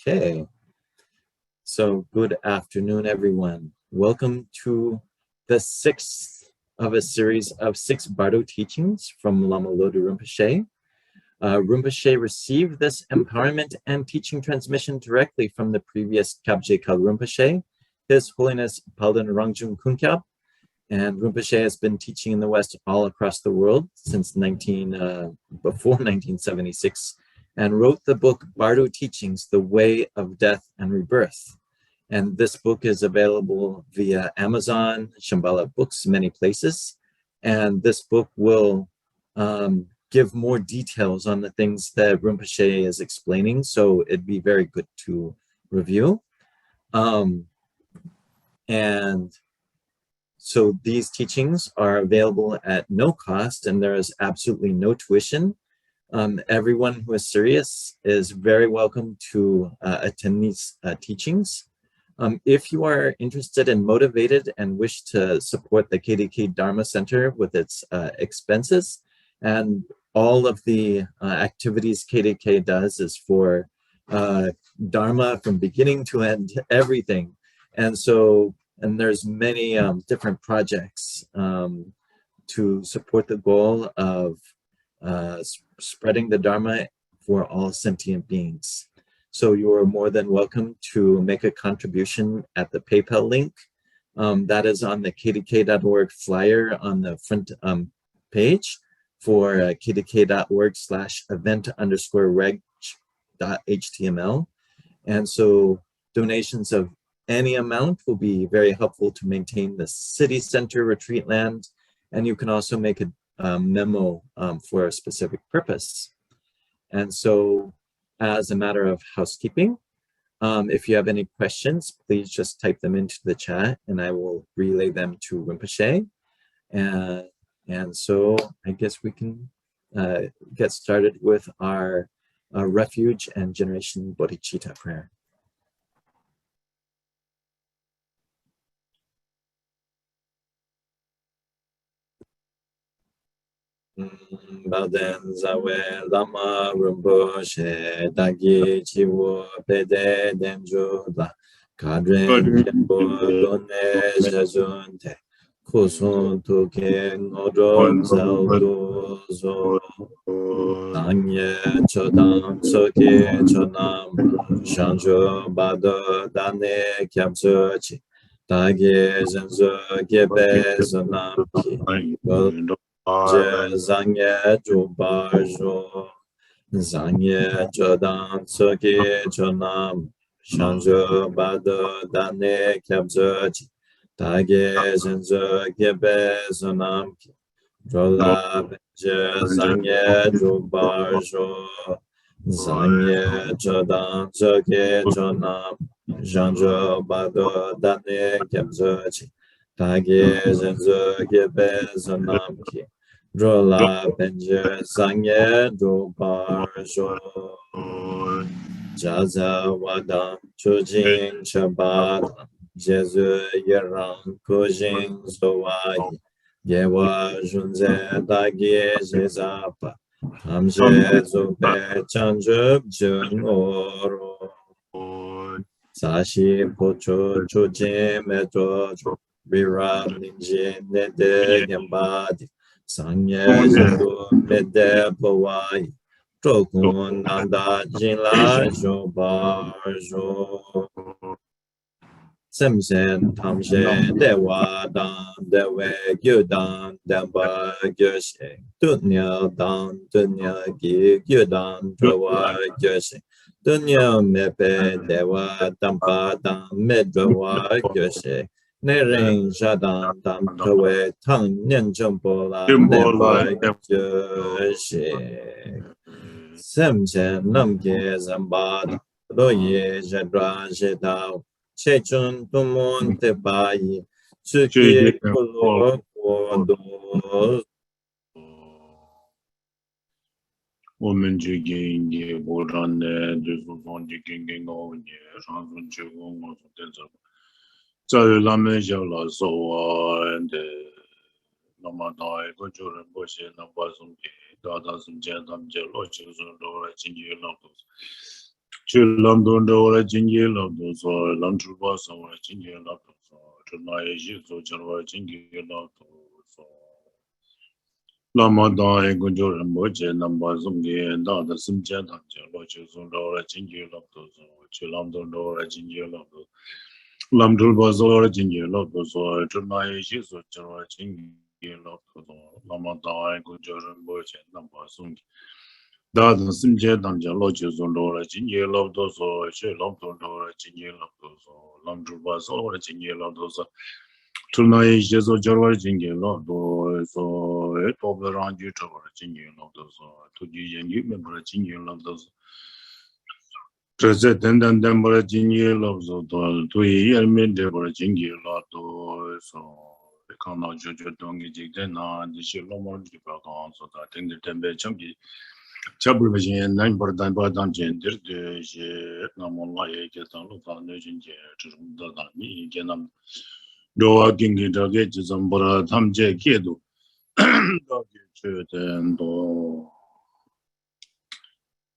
Okay, so good afternoon, everyone. Welcome to the sixth of a series of 6 Bardo teachings from Lama Lodu Rinpoche. Rinpoche received this empowerment and teaching transmission directly from the previous Kabje Kal Rinpoche, His Holiness Palden Rangjung Kunkyab, and Rinpoche has been teaching in the West all across the world since before 1976, and wrote the book Bardo Teachings, The Way of Death and Rebirth. And this book is available via Amazon, Shambhala Books, many places. And this book will give more details on the things that Rinpoche is explaining, so it'd be very good to review. And so these teachings are available at no cost, and there is absolutely no tuition. Everyone who is serious is very welcome to attend these teachings. If you are interested and motivated and wish to support the KDK Dharma Center with its expenses, and all of the activities KDK does is for Dharma from beginning to end, everything. And there's many different projects to support the goal of spreading the Dharma for all sentient beings. So you are more than welcome to make a contribution at the PayPal link. That is on the kdk.org flyer on the front page for kdk.org/event_reg.html. And so donations of any amount will be very helpful to maintain the city center retreat land. And you can also make a memo for a specific purpose. And so as a matter of housekeeping, if you have any questions, please just type them into the chat and I will relay them to Rinpoche. And so I guess we can get started with our refuge and generation bodhicitta prayer. Baden Zawe Lama Rinpoche Dagi Chiwu Pede Denju La Kadren Kempo Lone Jajunte Kusun Tuke Nodron Zaldu Zo Danye Chodam Soke Chodam Shanjo Bado Dane Kyamsochi Dagi Zenzo Gebe Zonam Ki Zangye Jubajo Zangye Jodan Soki Chonam Shanjo Bado Dane Kyabzochi Tage Zenzo Gebe Zonam Jola Benje Zangye Jubajo Zangye Jodan Soki Chonam Shanjo Bado Dane Kyabzochi Tage Zenzo Gebe Zonam Drola Benje Sangye Drubarjo Jaza Wadam Chujin Shabbat Jesu Yerang Kujin Zowai Yewa Junze Dagi Zezapa Tamje Zobe Chanjub Jung Oro Sashi Pocho Chujin Metrojo Vira Ninjin Nede Yambadi Sangye Zendu Mede Pawai Chokun Nanda Jinla Jobarjo Semsen Tamshe Dewa Dan Dewe Gyudan Demba Gyoshe Dunya Dan Dunya Gi Gyudan Drawa Gyoshe Dunya Mepe Dewa Dampa Dan Medwa Gyoshe Nering Shadan Dam Kawe Tang Nyen Jumbola Nemba Gyoshe Semse Namge Zambada Loye Jedra Jedao Chechun Tumon Tebai Suki Kolo Kodo 我们这个也不然的，就是说这个我也上次去过，我说的这个，在他们小老说的，那么大一个就是不是那把什么，大什么家他们家老就是老来经济老多， Lam don't or a jingle of those or Lam Trubas or a jingle of those or tonight so Jarva jingle of those. Lama da Gunjo Rinpoche number Zungi and other Simchan Loches or a jingle of those or Chilam don't or a jingle of those. Lam Trubas or a jingle of those or tonight so Jarva jingle of those. Lama da Gunjo Rinpoche number Zungi. Dada simje damja loche zondora jinye lobdozo che lobdondora jinye lobdozo lamdruba zora jinye lobdozo tulnaye jezo jarwar jinye lobdozo etobe ranju tawar jinye lobdozo tuji yengi membra jinye lobdozo treze dendan dembra jinye lobdozo tuyi yermen debra jinye lobdozo kana jojo dongi jigde na dishi lomor jiba kanso da tengde tembe chambi Chabul Vajrayana, nine Bardo Badam Gender, the Namola Ketan, Foundation, Dami, Genam, Doa Gingi Dogage, Zambora, Tamje Kedu, and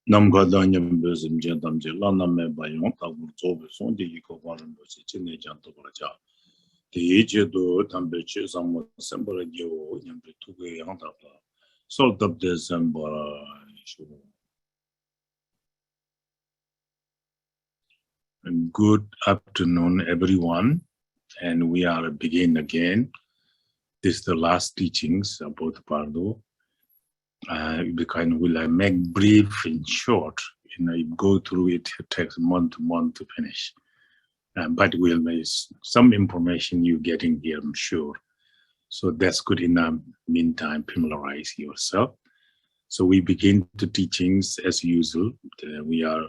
Namgadanyam Bezim Jedam Jelana Mebayon, Tabutobe, Sondi Yiko Varan Bosicine Jantobraja. The Ejedo, Tambeche, some Sembra Geo, Yambetuge, Antapa, Salt of December. Good afternoon, everyone, and we are begin again. This is the last teachings about Bardo. Will I make brief and short? I go through it. It takes month to month to finish, but we'll make some information you getting here, I'm sure. So that's good. In the meantime, familiarize yourself. So we begin the teachings as usual. We are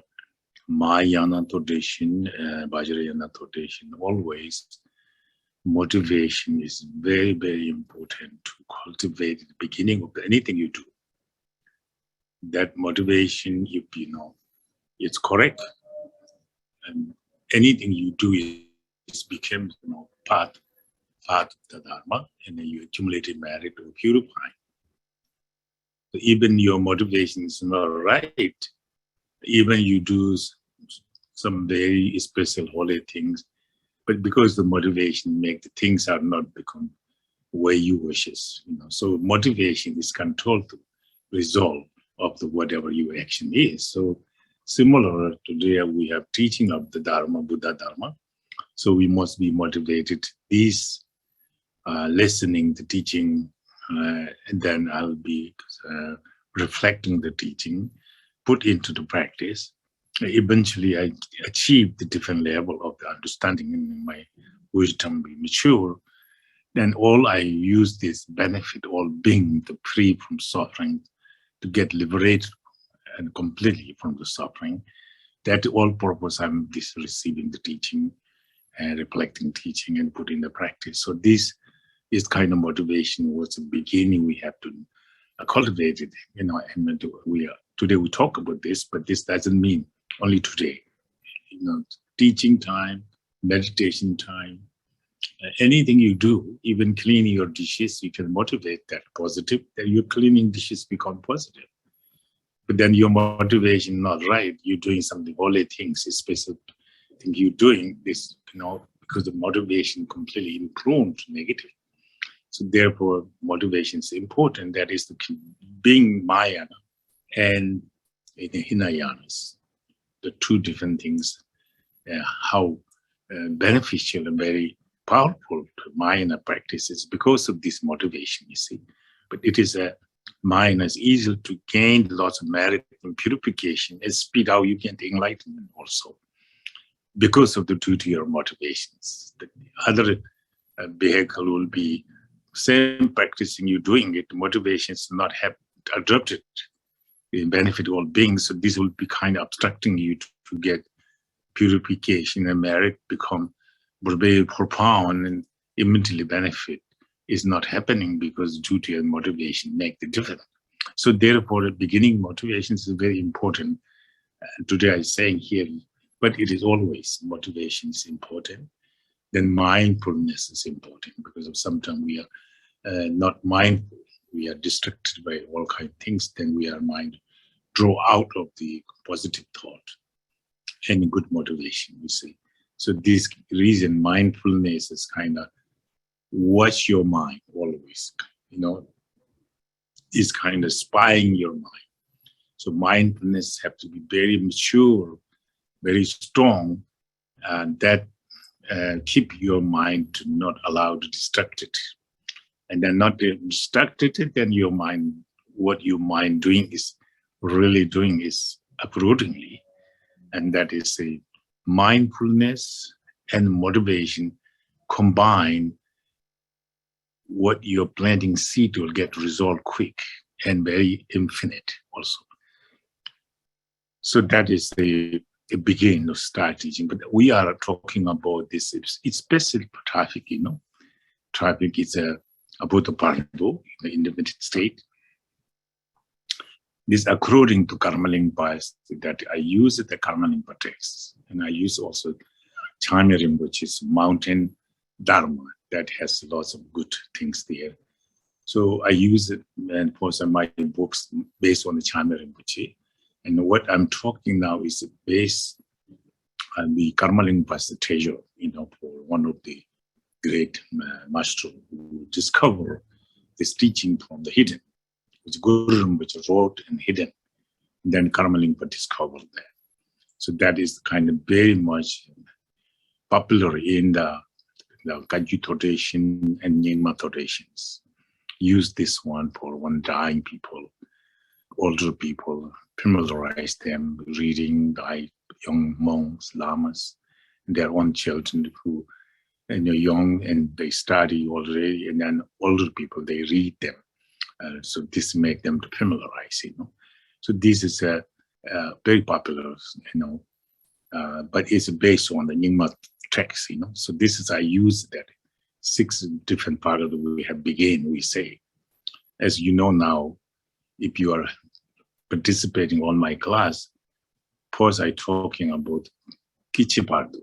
Mahayana tradition, Vajrayana tradition. Always motivation is very, very important to cultivate at the beginning of anything you do. That motivation, if you know, it's correct, and anything you do is become part of the Dharma, and then you accumulate merit to purify. So even your motivation is not right, even you do some very special holy things, but because the motivation make the things are not become where you wishes. So motivation is controlled to resolve of the whatever your action is. So similar today we have teaching of the Dharma, Buddha Dharma. So we must be motivated. These listening the teaching, and then I'll be reflecting the teaching, put into the practice. Eventually, I achieve the different level of the understanding, and my wisdom be mature. Then all I use this benefit, all being the free from suffering, to get liberated and completely from the suffering. That all purpose I'm this receiving the teaching and reflecting teaching and put in the practice. So this is kind of motivation was the beginning we have to cultivate it, and today we talk about this, but this doesn't mean only today. Teaching time, meditation time, anything you do, even cleaning your dishes, you can motivate that positive, that your cleaning dishes become positive. But then your motivation not right, you're doing something, holy things, special thing you're doing this, because the motivation completely impruned negative. So therefore, motivation is important. That is the being Mahayana and Hinayanas, the two different things, how beneficial and very powerful to Mahayana practices because of this motivation, you see. But it is Mahayana is easy to gain lots of merit and purification and speed how you get enlightenment also because of the duty or motivations. The other vehicle will be same practicing you doing it, motivations not have adopted in benefit all beings. So this will be kind of obstructing you to get purification, and merit become very profound and immediately benefit is not happening because duty and motivation make the difference. So therefore, the beginning motivations is very important. Today I'm saying here, but it is always motivation is important. Then mindfulness is important because of sometimes we are not mindful. We are distracted by all kinds of things. Then we are mind draw out of the positive thought. and good motivation, you see. So this reason mindfulness is kind of watch your mind always, is kind of spying your mind. So mindfulness have to be very mature, very strong, and that keep your mind to not allow to distract it. And then not distracted it, then your mind, what your mind really doing is uprootingly. And that is a mindfulness and motivation combined. What you're planting seed will get resolved quick and very infinite also. So that is the beginning of start teaching. But we are talking about this, it's specific traffic, Traffic is about the Bardo in the independent state. This according to Karma Rinpoche, that I use the Karma Rinpoche text, and I use also Chame Rinpoche, which is mountain Dharma, that has lots of good things there. So I use it and post my books based on the Chame Rinpoche. And what I'm talking now is based on the Karma Rinpoche treasure, for one of the great master who discovered this teaching from the hidden, which Guru Rinpoche wrote and hidden. And then Karma Rinpoche discovered that. So that is kind of very much popular in the Kagyu tradition and Nyingma traditions. Use this one for one dying people, older people, familiarize them, reading the young monks, lamas, and their own children who young and they study already, and then older people, they read them. So this make them to familiarize, So this is a very popular, but it's based on the Nyingma text, So this is, I use that 6 different part of the way we have begun, we say. As you know now, if you are participating on my class, first I talking about Kichi Bardo,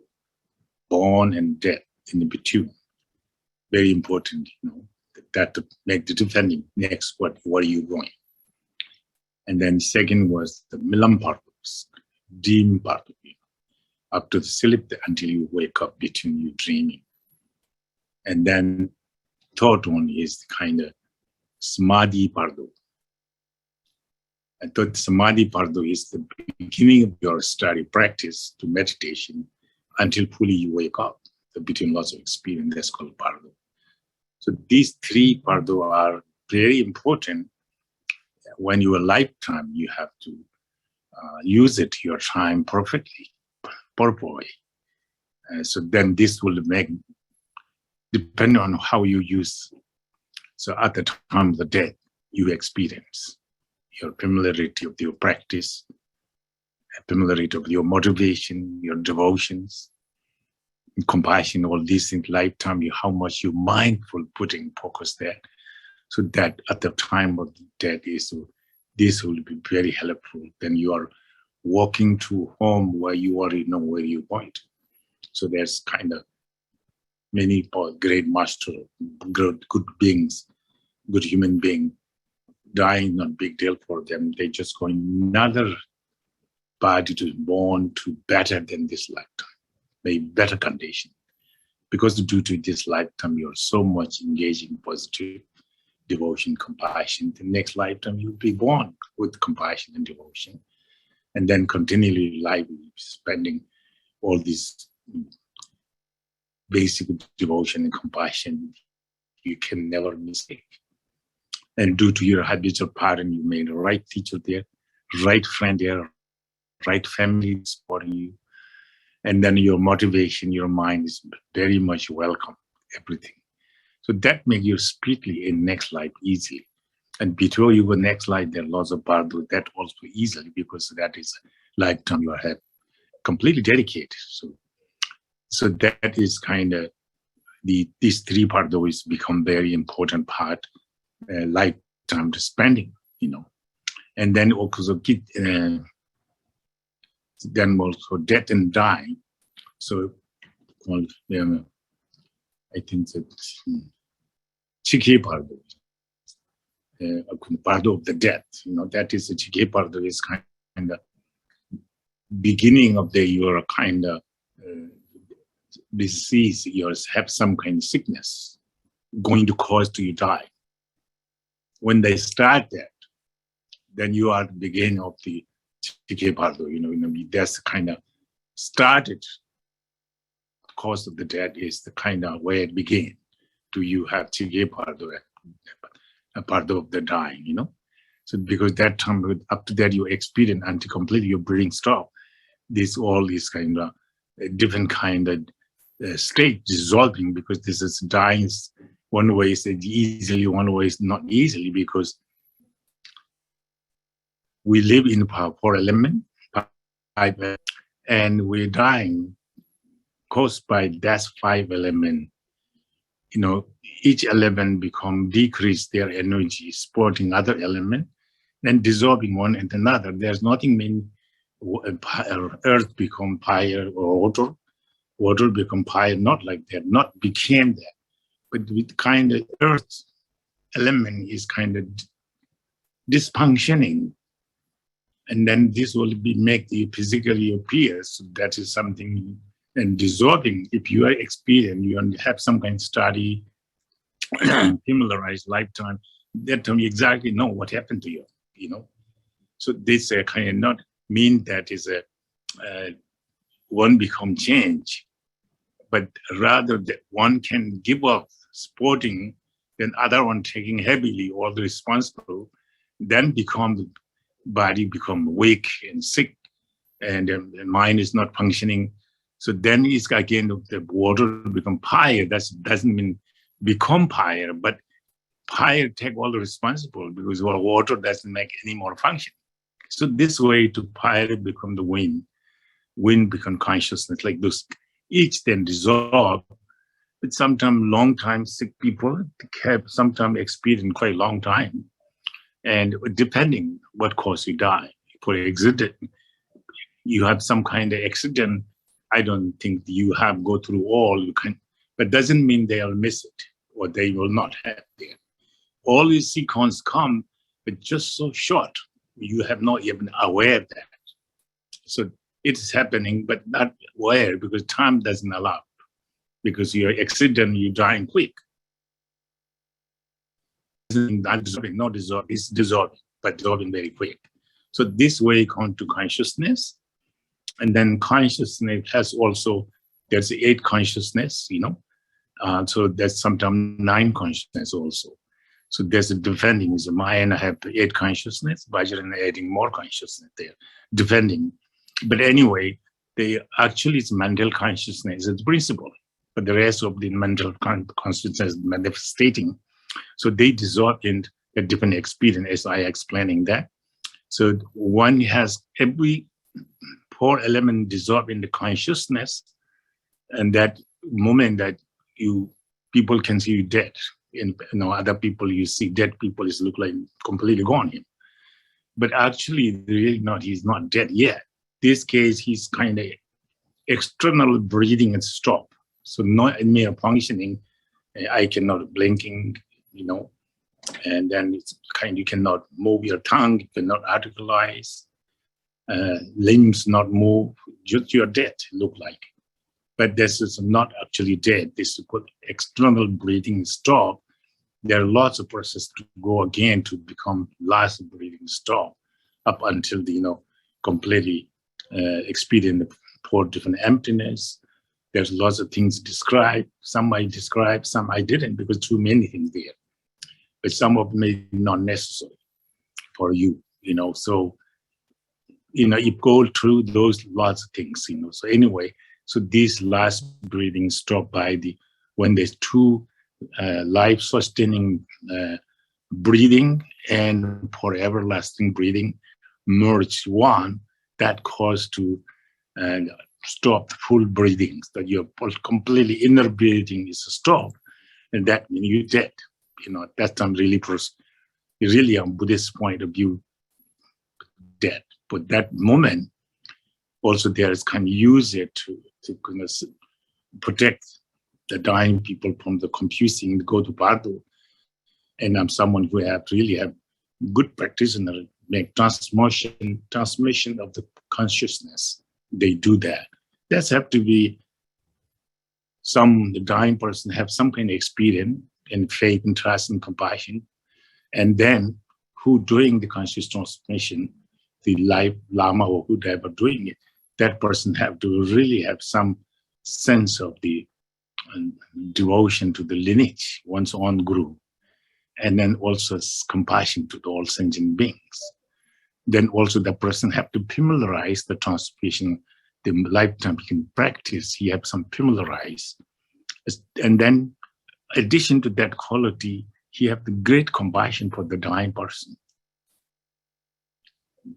born and death in the between. Very important, that to make the defending next, what are you going? And then second was the Milam Bardo, dream Bardo, up to the sleep until you wake up between you dreaming. And then third one is kind of Samadhi Bardo. I thought Samadhi Bardo is the beginning of your study practice to meditation until fully you wake up. Between lots of experience, that's called Bardo. So these 3 Bardo are very important. When you are lifetime, you have to use it your time perfectly, purposely. So then this will make, depending on how you use. So at the time of the death, you experience your familiarity of your practice, familiarity of your motivation, your devotions, compassion, all these things, lifetime, how much you mindful putting focus there. So that at the time of the death, this will be very helpful. Then you are walking to home where you already know where you're going to. So there's kind of many great master, good beings, good human being, dying, not big deal for them. They just going another body to born to better than this lifetime. A better condition, because due to this lifetime you're so much engaged in positive devotion, compassion. The next lifetime you'll be born with compassion and devotion, and then continually life spending all this basic devotion and compassion. You can never mistake. And due to your habitual pattern, you made the right teacher there, right friend there, right family supporting you. And then your motivation, your mind is very much welcome, everything. So that makes you spiritually in next life easily. And before you go next life, there are lots of Bardo, that also easily, because that is lifetime you have completely dedicated. So that is kind of these 3 Bardo is become very important part, lifetime to spending, And then also then also death and dying. So called I think that Chike Bardo, Bardo of the Death. That is the Chike Bardo is kind of beginning of your kind of disease, you have some kind of sickness going to cause you die. When they start that, then you are the beginning of the TK Bardo. That's kind of started. Cause of the death is the kind of where it began. Do you have TK Bardo, a Bardo of the dying? So because that time, up to that, you experience until completely your breathing stop. All is kind of a different kind of state dissolving, because this is dying. One way is easily, one way is not easily, because we live in four element, and we're dying caused by that 5 element. Each element become decrease their energy, supporting other element, then dissolving one and another. There's nothing mean earth become fire or water become fire, not like that, not became that. But with kind of earth element is kind of dysfunctioning. And then this will make you physically appear. So that is something, and dissolving. If you are experienced, you have some kind of study, familiarize lifetime, that time you exactly know what happened to you, So this kind of not mean that is one become change, but rather that one can give up supporting, then other one taking heavily all the responsible, then the body become weak and sick, and the mind is not functioning. So then it's again the water become fire. That doesn't mean become fire, but fire take all the responsible, because water doesn't make any more function. So this way to fire become the wind become consciousness, like those each then dissolve. But sometimes long time sick people have sometimes experience quite a long time, and depending what cause you die. For accident, you have some kind of accident, I don't think you have go through all you can, but doesn't mean they'll miss it or they will not have there. All these sequences come, but just so short, you have not even aware of that. So it's happening, but not aware, because time doesn't allow. Because your accident, you're dying quick. Not dissolving, it's dissolving, but dissolving very quick. So this way come to consciousness. And then consciousness has also, there's 8 consciousness, so there's sometimes 9 consciousness also. So there's a defending, is Maya have 8 consciousness, Vajrayana adding more consciousness there, defending. But anyway, it's mental consciousness is the principle, but the rest of the mental consciousness is manifestating. So they dissolve in a different experience, as I explaining that. So one has every 4 element dissolve in the consciousness, and that moment that people can see you dead. Other people you see dead people is look like completely gone him. But actually, really not. He's not dead yet. This case, he's kind of external breathing and stop. So not mere functioning. I cannot blinking, and then it's you cannot move your tongue, you cannot articulate, limbs not move, just you're dead, look like. But this is not actually dead. This is called external breathing stop. There are lots of processes to go again to become last breathing stop, up until completely experience the 4 different emptiness. There's lots of things described. Some I described, some I didn't, because too many things there. But some of them may not necessary for you, So, you go through those lots of things, So anyway, so this last breathing stop by when there's 2 life-sustaining breathing and for everlasting breathing merge one, that cause to stop full breathing. So your completely inner breathing is stopped, and that means you're dead. That's time really on Buddhist point of view, dead. But that moment, also there is can use it to protect the dying people from the confusing, go to Bardo. And I'm someone who really have good practitioner, make transmission of the consciousness, they do that. That's have to be the dying person have some kind of experience in faith and trust and compassion. And then who doing the conscious transformation, the life Lama or whoever doing it, that person have to really have some sense of the devotion to the lineage, one's own guru, and then also compassion to all sentient beings. Then also the person have to familiarize the transformation, the lifetime he can practice, he have some familiarize. And then addition to that quality, he have the great compassion for the dying person.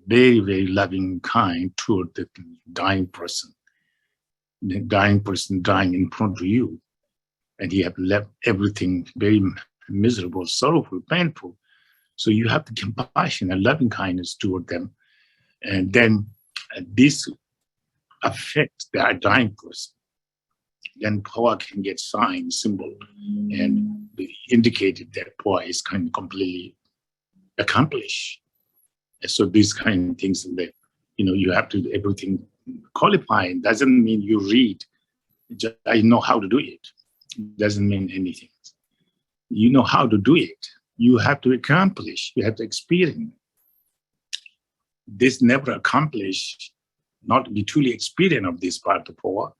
Very, very loving, kind toward the dying person. The dying person dying in front of you. And he have left everything very miserable, sorrowful, painful. So you have the compassion and loving kindness toward them. And then this affects the dying person. Then power can get sign, symbol, and be indicated that power is kind of completely accomplished. So these kind of things that, you have to do everything qualifying. Doesn't mean you read, just, I know how to do it. Doesn't mean anything. You know how to do it. You have to accomplish, you have to experience. This never accomplished, not to be truly experienced of this part of power.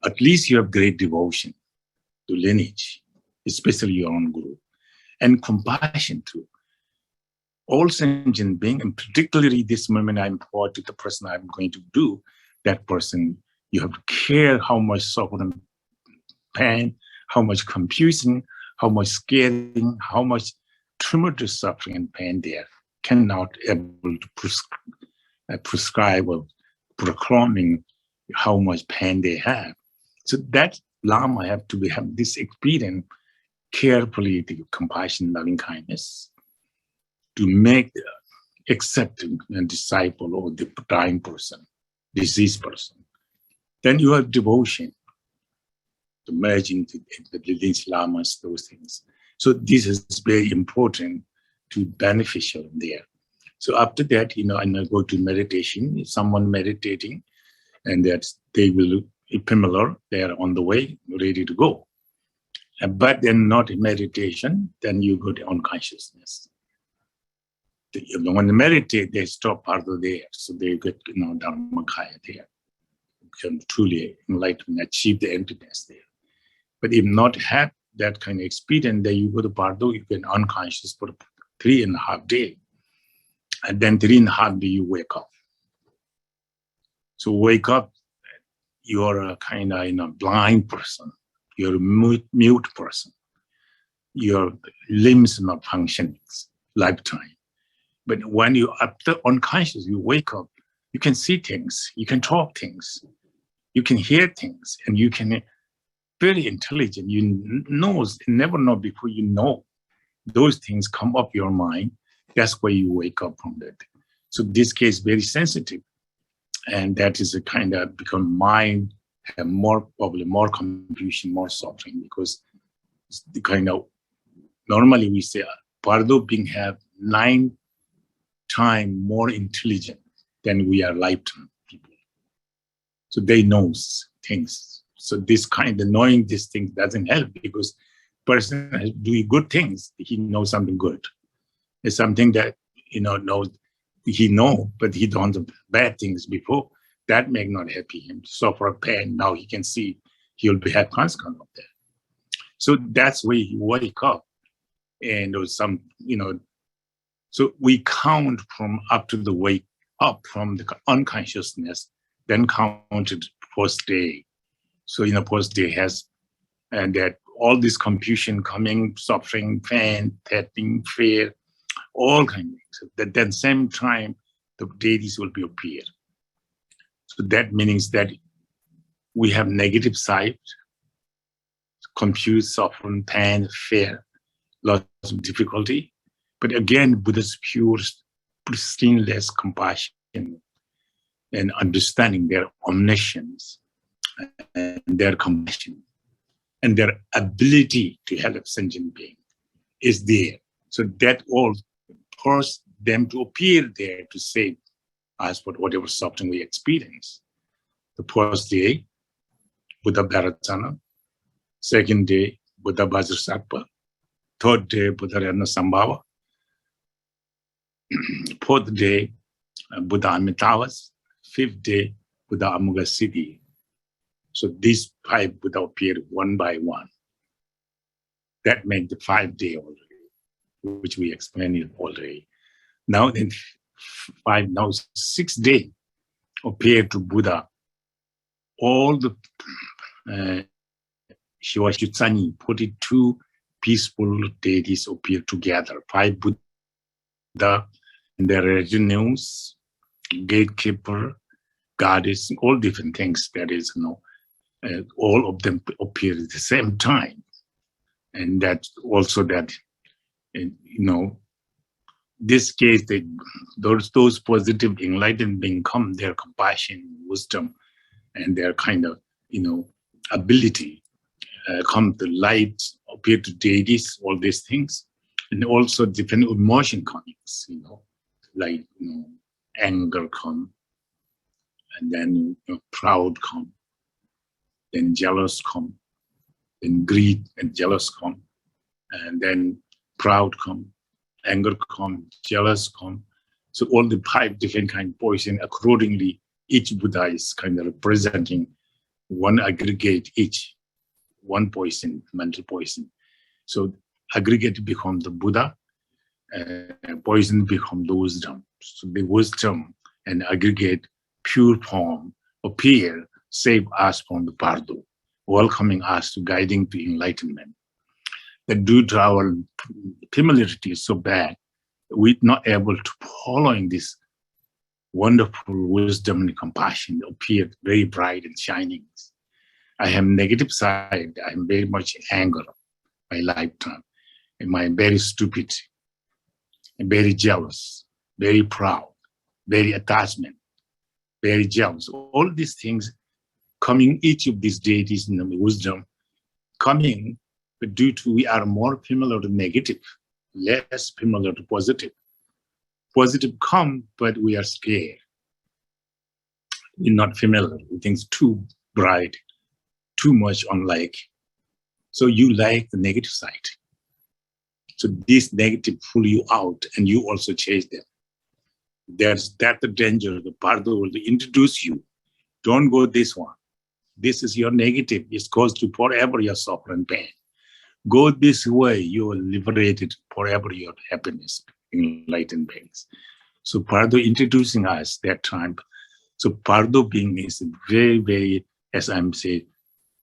At least you have great devotion to lineage, especially your own guru, and compassion to all sentient beings, and particularly this moment I'm poured to the person I'm going to do, that person, you have to care how much suffering, pain, how much confusion, how much scaring, how much tremendous suffering and pain there cannot able to prescribe or proclaiming how much pain they have. So that Lama have to have this experience carefully, the compassion, loving kindness, to make the accepting and disciple or the dying person, diseased person. Then you have devotion to merge into the lineage Lamas, those things. So this is very important to beneficial there. So after that, I go to meditation. If someone meditating, and that they will be familiar, they are on the way, ready to go. But then not in meditation, then you go to unconsciousness. When they meditate, they stop Bardo there, so they get Dharmakaya there. Can truly enlighten, achieve the emptiness there. But if not have that kind of experience, then you go to Bardo, you get unconscious for 3.5 days. And then 3.5 days you wake up. So wake up, you're a kind of blind person. You're a mute person. Your limbs are not functioning, lifetime. But when you are unconscious, you wake up, you can see things, you can talk things, you can hear things, and you can very intelligent. You never know before you know. Those things come up your mind. That's why you wake up from that. So this case very sensitive, and that is a kind of become mind have probably more confusion, more suffering, because it's the kind of normally we say Bardo being have 9 times more intelligent than we are lifetime people. So they knows things. So this kind of knowing these things doesn't help, because person is doing good things, he knows something good. It's something that knows he know, but he don't know bad things before. That may not help him suffer pain. Now he can see he'll be have consequence of that. So that's where he wake up, and some So we count from up to the wake up from the unconsciousness, then counted first day. So first day has, and that all this confusion coming, suffering, pain, threatening, fear, all kinds of things. That then same time the deities will be appear. So that means that we have negative side, confused, suffering, pain, fear, lots of difficulty. But again, Buddha's pure, pristineless compassion and understanding their omniscience and their compassion and their ability to help sentient being is there. So that all forced them to appear there to save as for whatever suffering we experience. The first day, Buddha Bharatana. Second day, Buddha Vajrasattva. Third day, Buddha Sambhava. Fourth day, Buddha Amitabhas. Fifth day, Buddha Amugasiti. So these 5 Buddha appear one by one. That made the 5 day already, which we explained already. Now then, 6 day appear to Buddha. All the Shivashutsani, 42 peaceful deities appear together. 5 Buddha and their retinues, gatekeeper, goddess, all different things. That is, all of them appear at the same time. And that also that, this case, those positive enlightened beings come, their compassion, wisdom, and their kind of, ability come to light, appear to deities, all these things. And also different emotion comings, like, anger come, and then proud come, then jealous come, then greed and jealous come, and then proud come, anger come, jealous come. So all the 5 different kind of poison, accordingly, each Buddha is kind of representing one aggregate each, one poison, mental poison. So aggregate become the Buddha, poison become the wisdom. So the wisdom and aggregate pure form appear, save us from the Bardo, welcoming us to guiding to enlightenment. That due to our familiarity is so bad, we're not able to following this wonderful wisdom and compassion appear very bright and shining. I have negative side. I'm very much anger my lifetime. Am I very stupid, very jealous, very proud, very attachment, very jealous. All these things coming, each of these deities in the wisdom coming, but due to we are more familiar to negative, less familiar to positive. Positive come, but we are scared. We're not familiar with things too bright, too much unlike. So you like the negative side. So this negative pull you out and you also chase them. That's the danger. The Bardo will introduce you. Don't go this one. This is your negative. It goes to forever your suffering pain. Go this way, you are liberated forever your happiness, enlightened beings. So Bardo introducing us that time. So Bardo being is very, very, as I'm saying,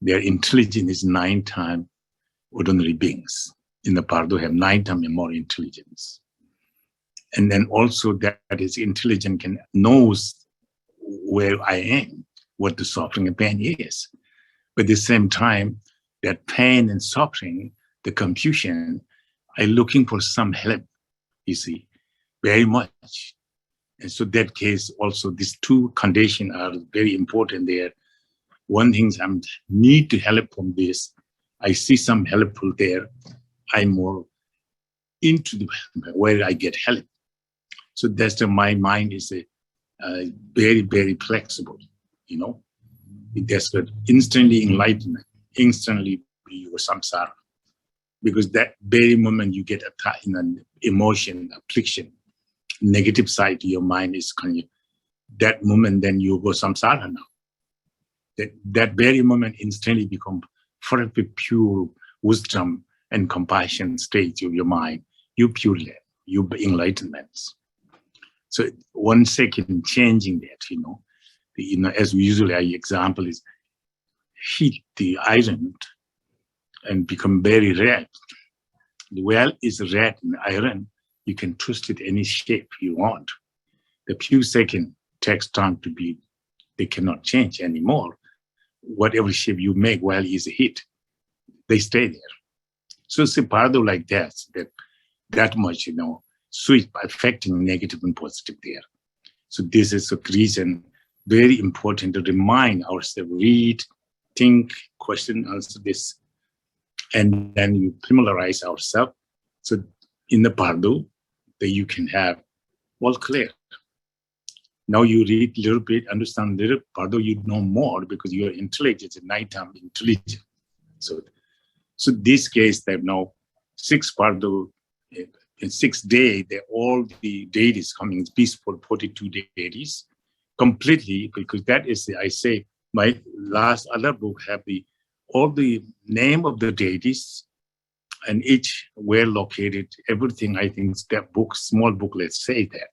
their intelligence is 9 times ordinary beings. In the Bardo have 9 times more intelligence. And then also that is intelligent can knows where I am, what the suffering and pain is. But at the same time, that pain and suffering, the confusion, are looking for some help, you see, very much. And so that case also, these 2 conditions are very important there. One thing I need to help from this. I see some helpful there. I'm more into where I get help. So that's my mind is very, very flexible, That's good. Instantly enlightenment, instantly be your samsara. Because that very moment you get attacked in an emotion, affliction, negative side to your mind is kind of, that moment then you go samsara now. That very moment instantly become forever pure wisdom and compassion state of your mind. You pure land, you enlightenment. So 1 second changing that, as we usually our example is heat the iron and become very red. The well is red in iron. You can twist it any shape you want. The few seconds takes time to be, they cannot change anymore. Whatever shape you make while is heat, they stay there. So it's a Bardo like that much, switch affecting negative and positive there. So this is a reason very important to remind ourselves, read, think, question, answer this, and then you familiarize ourselves. So in the Bardo, that you can have all clear. Now you read a little bit, understand a little, Bardo, you know more because you are intelligent, at nighttime intelligent. So this case, they have now 6 Bardo, in 6 days, all the deities coming, peaceful 42 deities, completely, because that is, I say, my last other book have all the name of the deities and each where located, everything. I think that book, small booklet, say that.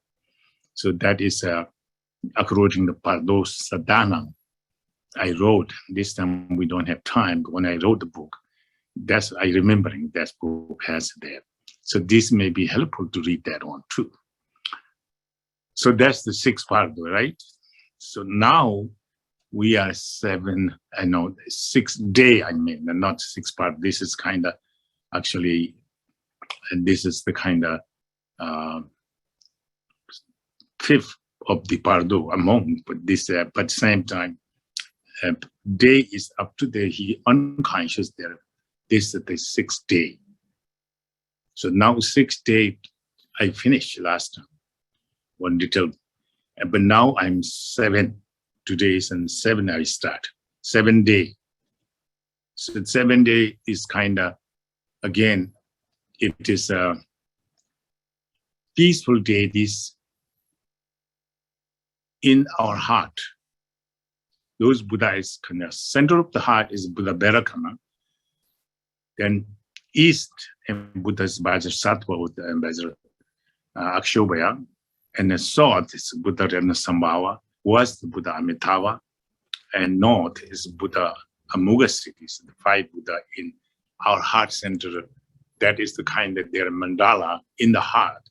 So that is according to Bardo Sadhana I wrote. This time we don't have time, but when I wrote the book, that's I remembering that book has that. So this may be helpful to read that one too. So that's the 6th Bardo, right? So now we are 6th day, I mean, not 6th Bardo. This is kind of actually, and this is the kind of 5th of the Bardo among, but this, but same time, day is up to the he unconscious there. This is the 6th day. So now 6th day, I finished last time, one little, but now I'm 7. Today is and 7 I start, 7 day. So 7 day is kind of, again, it is a peaceful deities in our heart. Those Buddha is kind of center of the heart is Buddha Bharakama. Then east and Buddha's Vajrasattva and Vajra Akshobhaya. And the south is Buddha Sambhava. West Buddha Amitabha. And north is Buddha Amugasiti, the 5 Buddha in our heart center. That is the kind that their mandala in the heart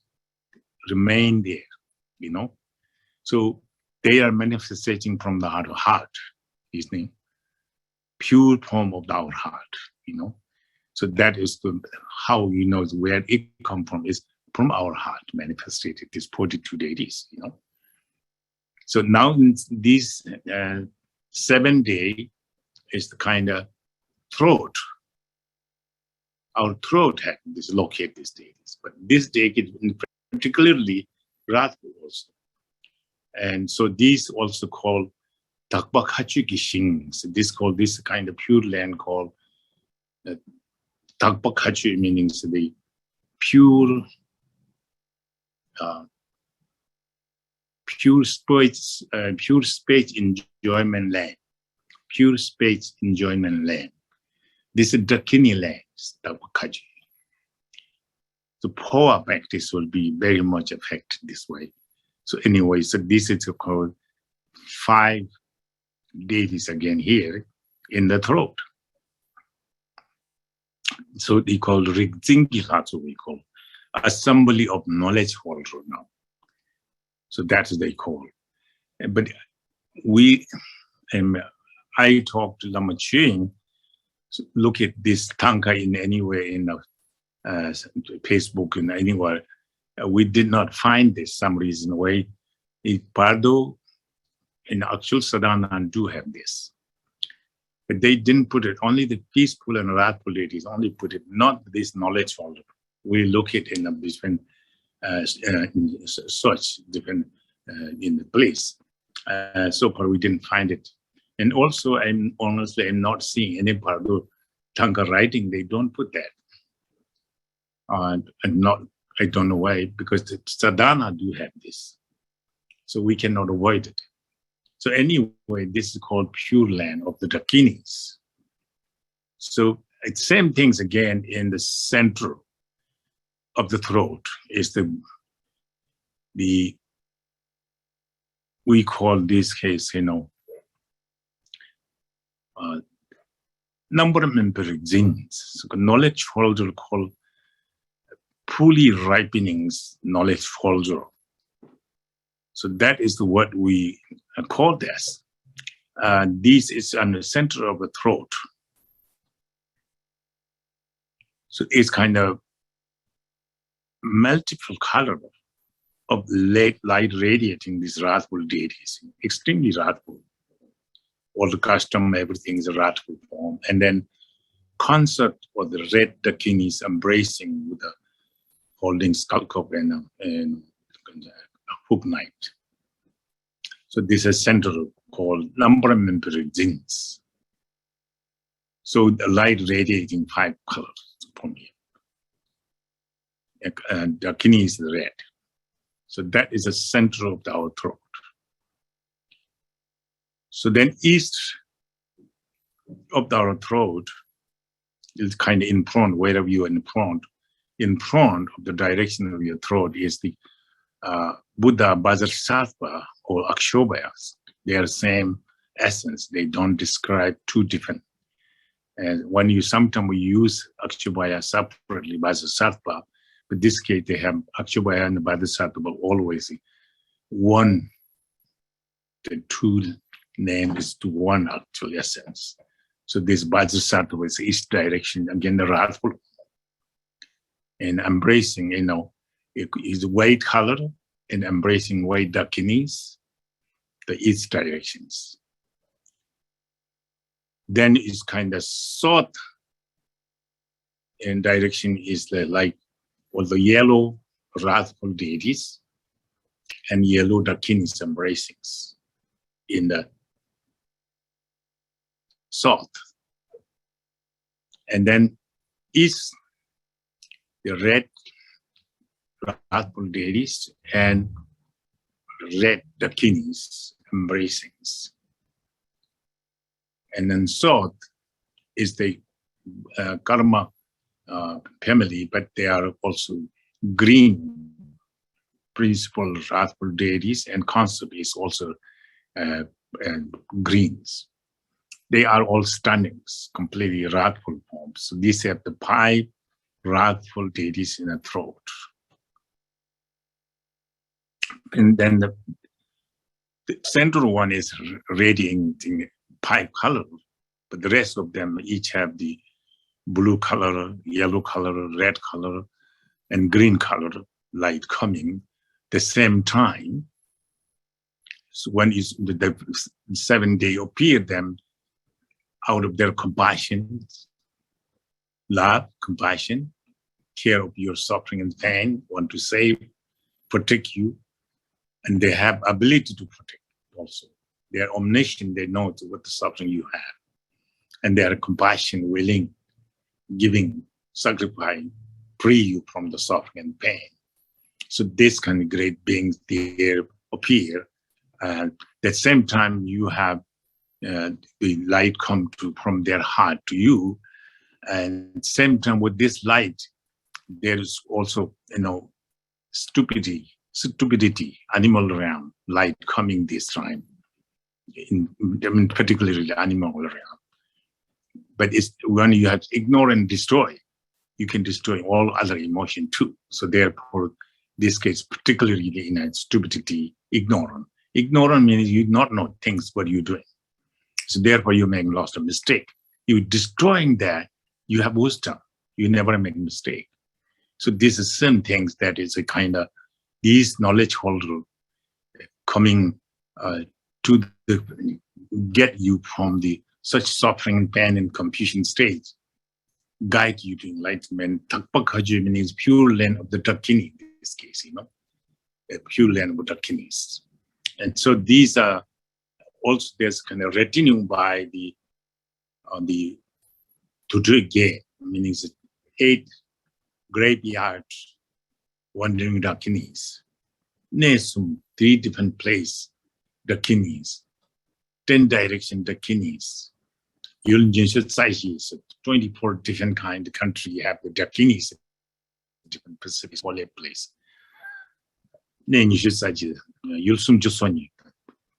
remain there, you know. So they are manifesting from the heart of heart, isn't it? Pure form of our heart, you know. So that is how you know where it come from, is from our heart manifested. It is 42 deities, you know. So now in this 7 day is the kind of throat. Our throat had this locate these deities, but this day is particularly wrathful also. And so these also called Takbakhachu Gishing. So this kind of pure land called Takbakhachu, meaning the pure space enjoyment land. Pure space enjoyment land. This is Dakini land, Takbakhachu. The power practice will be very much affected this way. So anyway, so this is called 5 deities again here in the throat. So they call Rigzingi, that's what we call assembly of knowledge holder now. So that's what they call. But I talked to Lama Ching, so look at this tanka in anywhere in Facebook and anywhere. We did not find this some reason why. Bardo in actual sadhana do have this. But they didn't put it, only the peaceful and wrathful deities only put it, not this knowledge holder. We look it in a different search, different in the place. So far we didn't find it. And also I'm not seeing any Bardo Tanka writing, they don't put that. I don't know why, because the sadhana do have this. So we cannot avoid it. So anyway, this is called Pure Land of the Dakinis. So it's same things again in the center of the throat is we call this case, number of empiric genes. So knowledge holder called fully ripening knowledge holder. So that is what we call this. This is on the center of the throat. So it's kind of multiple color of light radiating these wrathful deities, extremely wrathful. All the custom, everything is a wrathful form. And then concept of the red dakinis embracing with the holding skull cup and hook knight. So this is center called number Jins. So the light radiating 5 colors from here. And the kidney is red. So that is the center of our throat. So then east of our throat is kind of in front, wherever you are in front of the direction of your throat is the Buddha Vajrayana or Akshobhayas. They are the same essence. They don't describe two different. And when you sometimes we use Akshobhaya separately, Vajrayana, but in this case they have Akshobhaya and Vajrayana always one. The two name is to one actual essence. So this Vajrayana is east direction, again the wrathful and embracing, it is white color and embracing white dakinis, the east directions. Then it's kind of south and direction is the yellow wrathful deities and yellow dakinis embracings in the south. And then east, the red wrathful deities and red dakinis embracings. And then south is the karma family, but they are also green principal wrathful deities, and concept is also greens. They are all standings, completely wrathful forms. So these have the 5 wrathful deities in the throat. And then the central one is radiating 5 colors, but the rest of them each have the blue color, yellow color, red color, and green color light coming the same time. So when is the 7 day appear them out of their compassion, love, compassion, care of your suffering and pain, want to save, protect you, and they have ability to protect also. They are omniscient, they know what the suffering you have. And they are compassion, willing, giving, sacrificing, free you from the suffering and pain. So this kind of great beings there appear. And at the same time, you have the light come from their heart to you. And at the same time, with this light, there is also, stupidity, animal realm, light coming this time. Particularly animal realm. But it's when you have ignore and destroy, you can destroy all other emotion too. So therefore, this case particularly in stupidity, ignorant. Ignorant means you not know things what you're doing. So therefore, you make lost a mistake. You destroying that, you have wisdom. You never make a mistake. So this is some things that is a kind of these knowledge holder coming to get you from the such suffering, pain, and confusion stage, guide you to enlightenment. Takpakhaji means pure land of the Dakini in this case, a pure land of the Dakinis. And so these are also there's kind of retinue by the Tudrige, meaning 8 graveyard wandering Dakinis. Nesum, 3 different places, Dakinis. 10 direction Dakinis. Yulin Jinshu Tsaishi, 24 different kind of country you have the Dakinis, different Pacific place. Then Yushu Tsaishi, Yulsum Jusoni,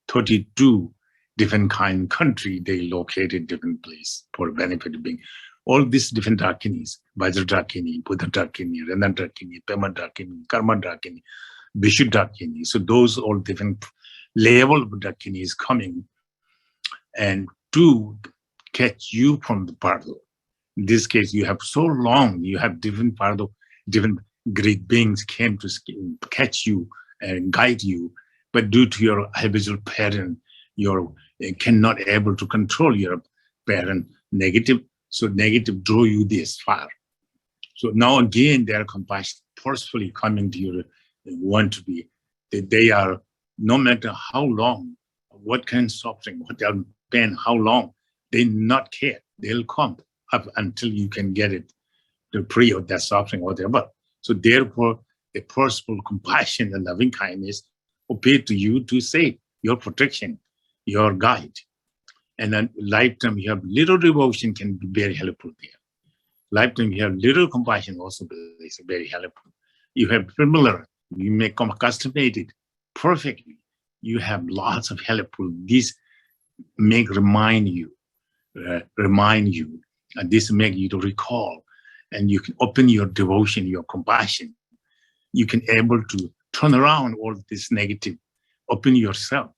32 different kind of country they located different place for benefit of being. All these different Dakinis, Vajra Dakini, Buddha Dakini, Rana Dakini, Pema Dakini, Karma Dakini, Vishu Dakini. So those all different level of Dakini is coming and to catch you from the Bardo. In this case, you have so long, you have different Bardo, different great beings came to catch you and guide you, but due to your habitual pattern, you cannot able to control your pattern negative, so negative draw you this far. So now again, they are compassion forcefully coming to you, want to be, they are, no matter how long what kind of suffering, what their pain, how long, they not care. They'll come up until you can get it, the free of that suffering, whatever. So therefore, the personal compassion and loving kindness appear to you to say your protection, your guide. And then lifetime you have little devotion can be very helpful there. Lifetime you have little compassion also is very helpful. You have familiar, you may come accustomed to it perfectly. You have lots of helpful. This make remind you, and this make you to recall, and you can open your devotion, your compassion. You can able to turn around all this negative, open yourself,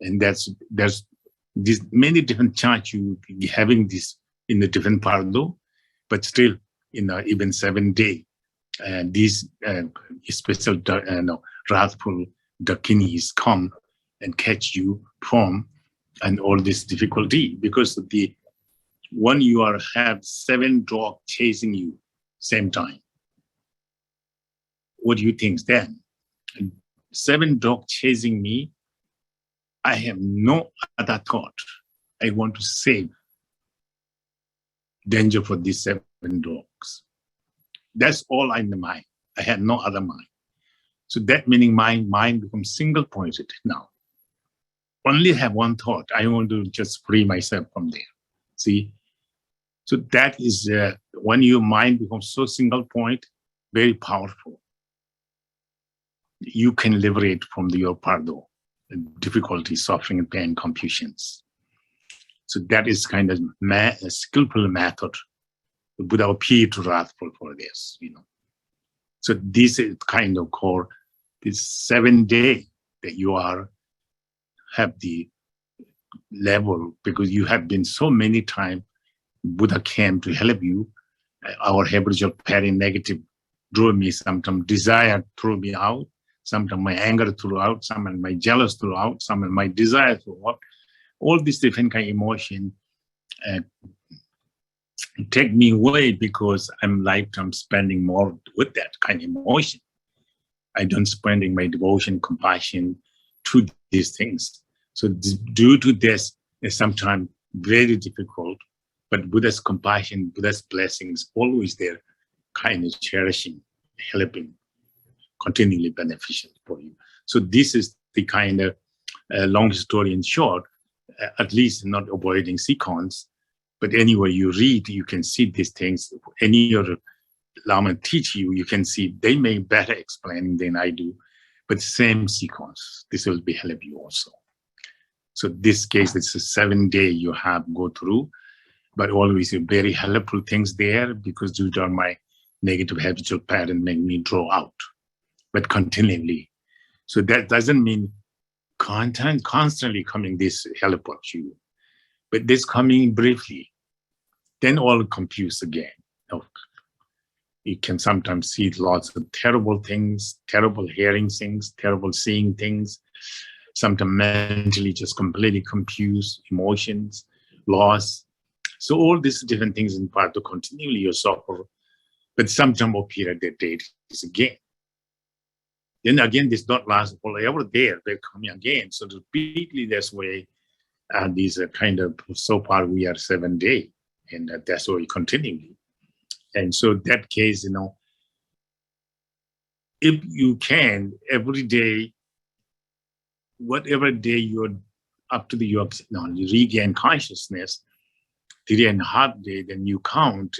and there's this many different chants you be having this in the different Bardo, but still in even 7 day, and these special wrathful dakinis come and catch you from and all this difficulty, because the when you are have 7 dogs chasing you same time, what do you think then? 7 dogs chasing me, I have no other thought. I want to save danger for these 7 dogs. That's all in the mind. I had no other mind. So that meaning my mind becomes single pointed now. Only have one thought. I want to just free myself from there. See? So that is when your mind becomes so single point, very powerful. You can liberate from your Bardo, difficulty, suffering, and pain, confusions. So that is kind of a skillful method. The Buddha appeared to wrathful for this, So this is kind of called this 7 day that you have the level, because you have been so many times Buddha came to help you. Our habitual pattern negative drew me, sometimes desire threw me out, sometimes my anger threw out, sometimes my jealous threw out, sometimes my desire threw out. All these different kind of emotion take me away, because I'm lifetime spending more with that kind of emotion. I don't spending my devotion, compassion to these things. So due to this, is sometimes very difficult, but Buddha's compassion, Buddha's blessings, always there, kind of cherishing, helping, continually beneficial for you. So this is the kind of long story in short, at least not avoiding sequence, but anyway you read, you can see these things. Any other Lama teach you, you can see they may better explain than I do, but same sequence. This will be help you also. So this case, it's a 7 day you have go through, but always very helpful things there, because due to my negative habitual pattern make me draw out, but continually. So that doesn't mean constantly coming this help of you, but this coming briefly, then all confused again. You can sometimes see lots of terrible things, terrible hearing things, terrible seeing things, sometimes mentally just completely confused, emotions, loss. So all these different things in part to continually you suffer, but sometimes appear at that date is again. Then again, this not last forever there, they're coming again. So repeatedly this way, these are kind of, so far we are 7 day, and that's why continually. And so that case, if you can, every day, whatever day you're up to you regain consciousness, 3.5 days, then you count.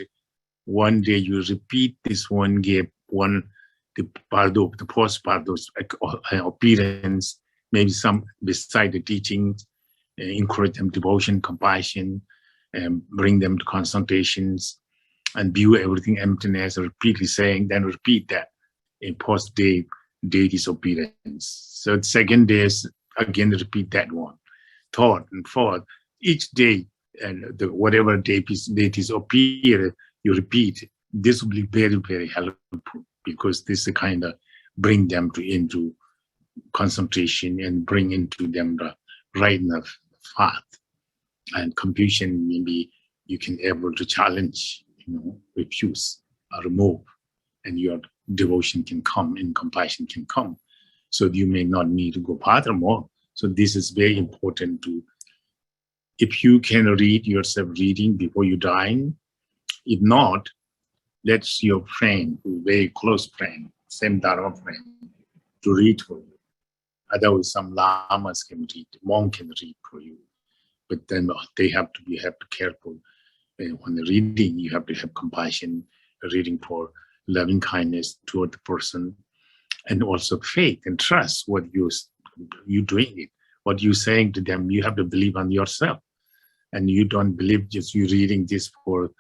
1 day you repeat this one gap, the Bardo, the post-Bardo appearance, maybe some beside the teachings, encourage them devotion, compassion, and bring them to concentrations, and view everything emptiness, repeatedly saying, then repeat that in post-day deity's appearance. So the 2nd day is again repeat that one. 3rd and 4th, each day, and whatever deities appear, you repeat. This will be very, very helpful, because this is kind of bring them into concentration and bring into them the right enough path. And confusion, maybe you can able to challenge, refuse or remove, and your devotion can come and compassion can come. So you may not need to go further more. So this is very important to, if you can read yourself reading before you dying. If not, let's your friend, very close friend, same Dharma friend, to read for you. Otherwise, some lamas can read, monk can read for you. But then they have to be careful. When reading, you have to have compassion, reading for loving kindness toward the person, and also faith and trust what you doing it. What you're saying to them, you have to believe on yourself. And you don't believe just you reading this for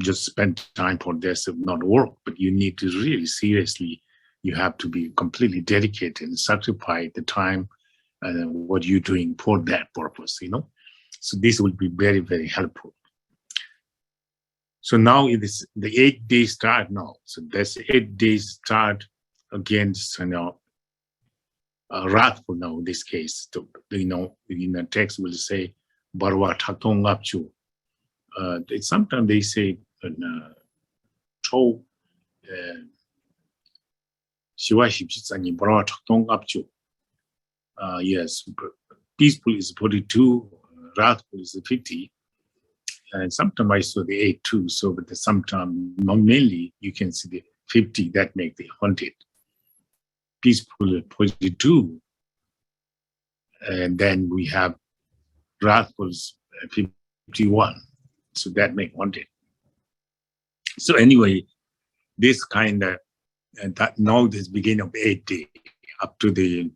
just spend time for this, not work, but you need to really seriously, you have to be completely dedicated and sacrifice the time and what you're doing for that purpose, So this will be very, very helpful. So now it is the 8 days start now. So that's 8 days start against, wrathful now in this case. So, in the text will say, Barwa Tatong Apchu. Sometimes they say, yes, peaceful is 42, wrathful is 50. And sometimes I saw the 8 too. So, but sometimes mainly you can see the 50 that make the 100. Peaceful 42, and then we have wrathful 51. So that make 100. So anyway, this kind of that now this beginning of 8 day up to the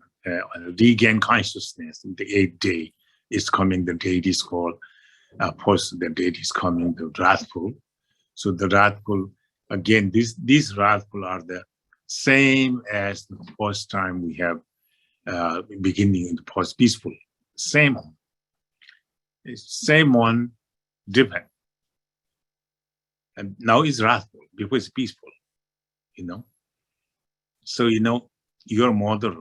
regain consciousness. The 8th day is coming. The date is called. First, the date is coming. The wrathful. So the wrathful again. These wrathful are the same as the first time we have beginning in the post peaceful. Same one, different. And now it's wrathful before it's peaceful. So your mother,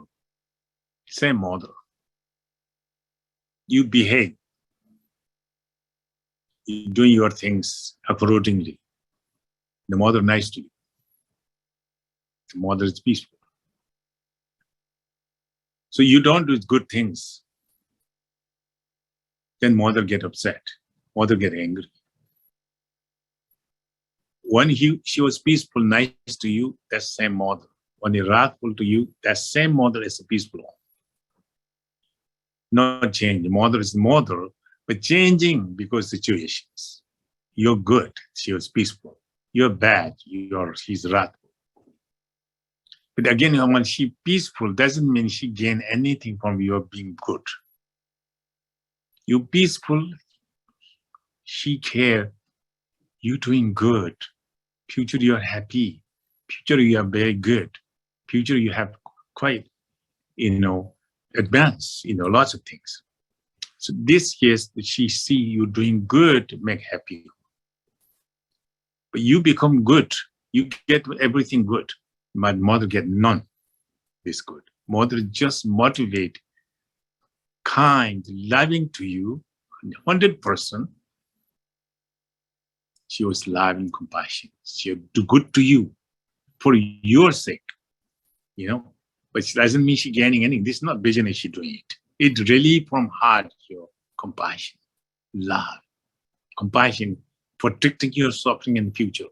same mother. You behave. You're doing your things accordingly. The mother nice to you. The mother is peaceful. So you don't do good things. Then mother get upset. Mother get angry. When she was peaceful, nice to you, that's same mother. When he's wrathful to you, that same mother is a peaceful one. Not change. Mother is mother, but changing because situations. You're good. She was peaceful. You're bad. She's wrathful. But again, when she peaceful, doesn't mean she gain anything from your being good. You peaceful, she care. You doing good. Future you're happy. Future you are very good. Future you have quite, advanced, lots of things. So this case, she see you doing good, make happy. But you become good. You get everything good. But mother get none. This good. Mother just motivate, kind, loving to you, 100%. She was loving, compassion. She do good to you for your sake, But it doesn't mean she gaining anything. This is not business she doing it. It really from heart, your compassion, love, compassion, protecting your suffering in the future,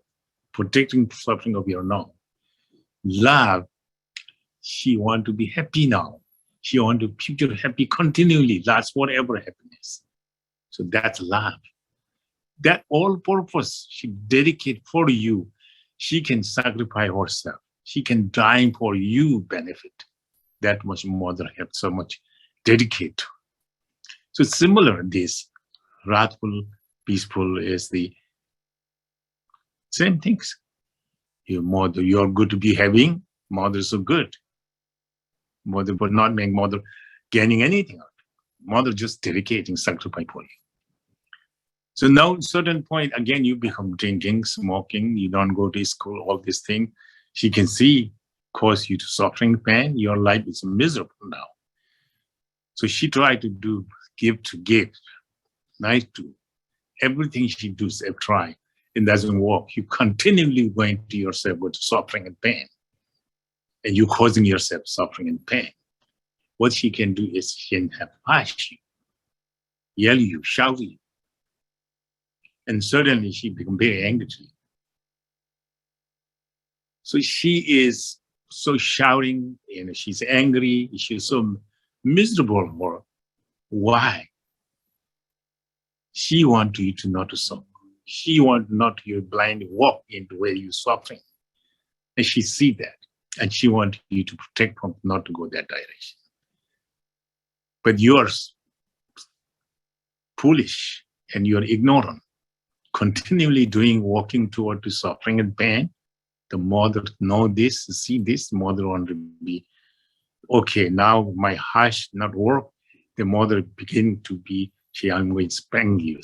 protecting suffering of your now. Love, she want to be happy now. She want to future happy continually, last forever happiness. So that's love. That all purpose she dedicate for you. She can sacrifice herself. She can die for you benefit. That much mother have so much dedicate. So similar this wrathful, peaceful is the same things. Your mother, you're good to be having, mother is so good. Mother would not make mother gaining anything out. Mother just dedicating sacrifice for you. So now, certain point, again, you become drinking, smoking, you don't go to school, all these things. She can see, cause you to suffering, pain, your life is miserable now. So she tried to give, nice to. Everything she does, try, it doesn't work. You continually going to yourself with suffering and pain. And you're causing yourself suffering and pain. what she can do is she can have harsh you, yell you, shout you. And suddenly she becomes very angry. So she is so shouting, and she's angry, she's so miserable. Why? She wants you to not to suffer. She wants not you blindly walk into where you're suffering. And she see that. And she wants you to protect from not to go that direction. But you're foolish and you're ignorant, continually walking toward the suffering and pain. The mother know this, see this, mother want to be, okay, now my harsh not work. The mother begin to be, I'm going to spank you.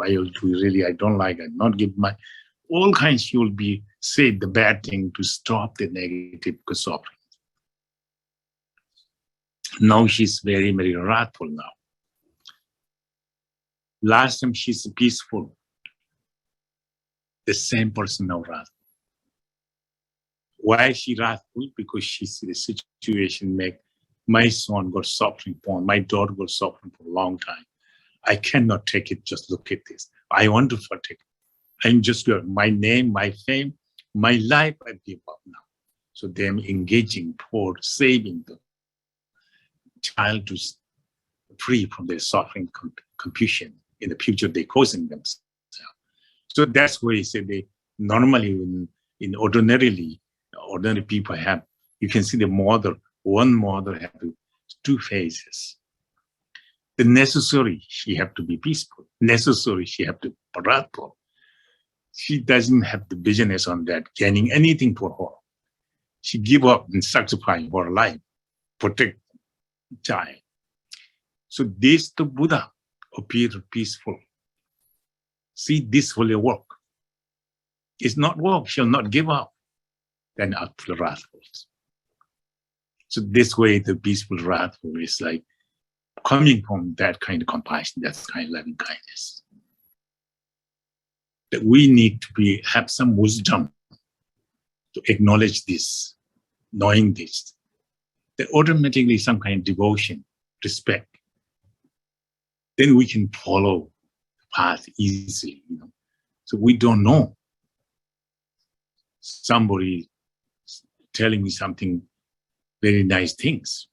I will do really, I don't like it, not give my, all kinds she will be, say the bad thing to stop the negative suffering. Now she's very, very wrathful now. Last time she's peaceful. The same person now wrathful. Why is she wrathful? Because she see the situation make my son got suffering for, my daughter got suffering for a long time. I cannot take it, just look at this. I want to protect. I'm just good. My name, my fame, my life, I give up now. So them engaging for saving the child to free from their suffering confusion in the future they're causing themselves. So that's where he said they normally in ordinary people have, you can see the mother, one mother have two phases. The necessary, she have to be peaceful. Necessary, she have to be wrathful. She doesn't have the business on that, gaining anything for her. She give up and sacrifice her life, protect the child. So this the Buddha appeared peaceful. See, this will work. It's not work, she'll not give up. Then up to the wrathful. So this way, the peaceful wrathful is like coming from that kind of compassion, that kind of loving kindness. That we need to have some wisdom to acknowledge this, knowing this. That automatically some kind of devotion, respect. Then we can follow the path easily, So we don't know. Somebody telling me something very nice things.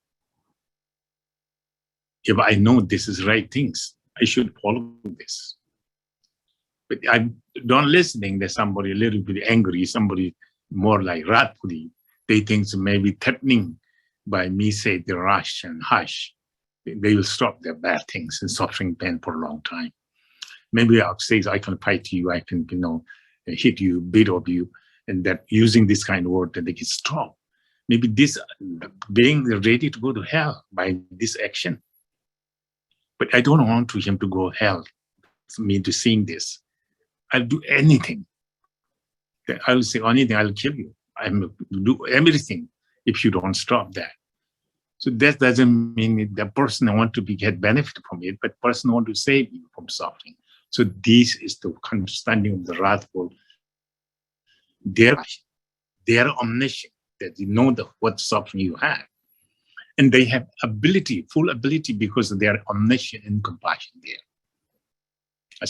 If I know this is right things, I should follow this. But I'm not listening. There's somebody a little bit angry, somebody more like wrathfully. They think maybe threatening by me say the rush and hush. They will stop their bad things and suffering pain for a long time. Maybe I'll say I can fight you, I can hit you, beat up you, and that using this kind of word that they can stop. Maybe this being ready to go to hell by this action. But I don't want him to go hell, me to seeing this. I'll do anything. I'll say anything, I'll kill you. I'll do everything if you don't stop that. So that doesn't mean the person want to get benefit from it, but person want to save you from suffering. So this is the understanding of the wrathful. They're omniscient, that they know what suffering you have. And they have ability, full ability, because they are omniscient and compassion there. A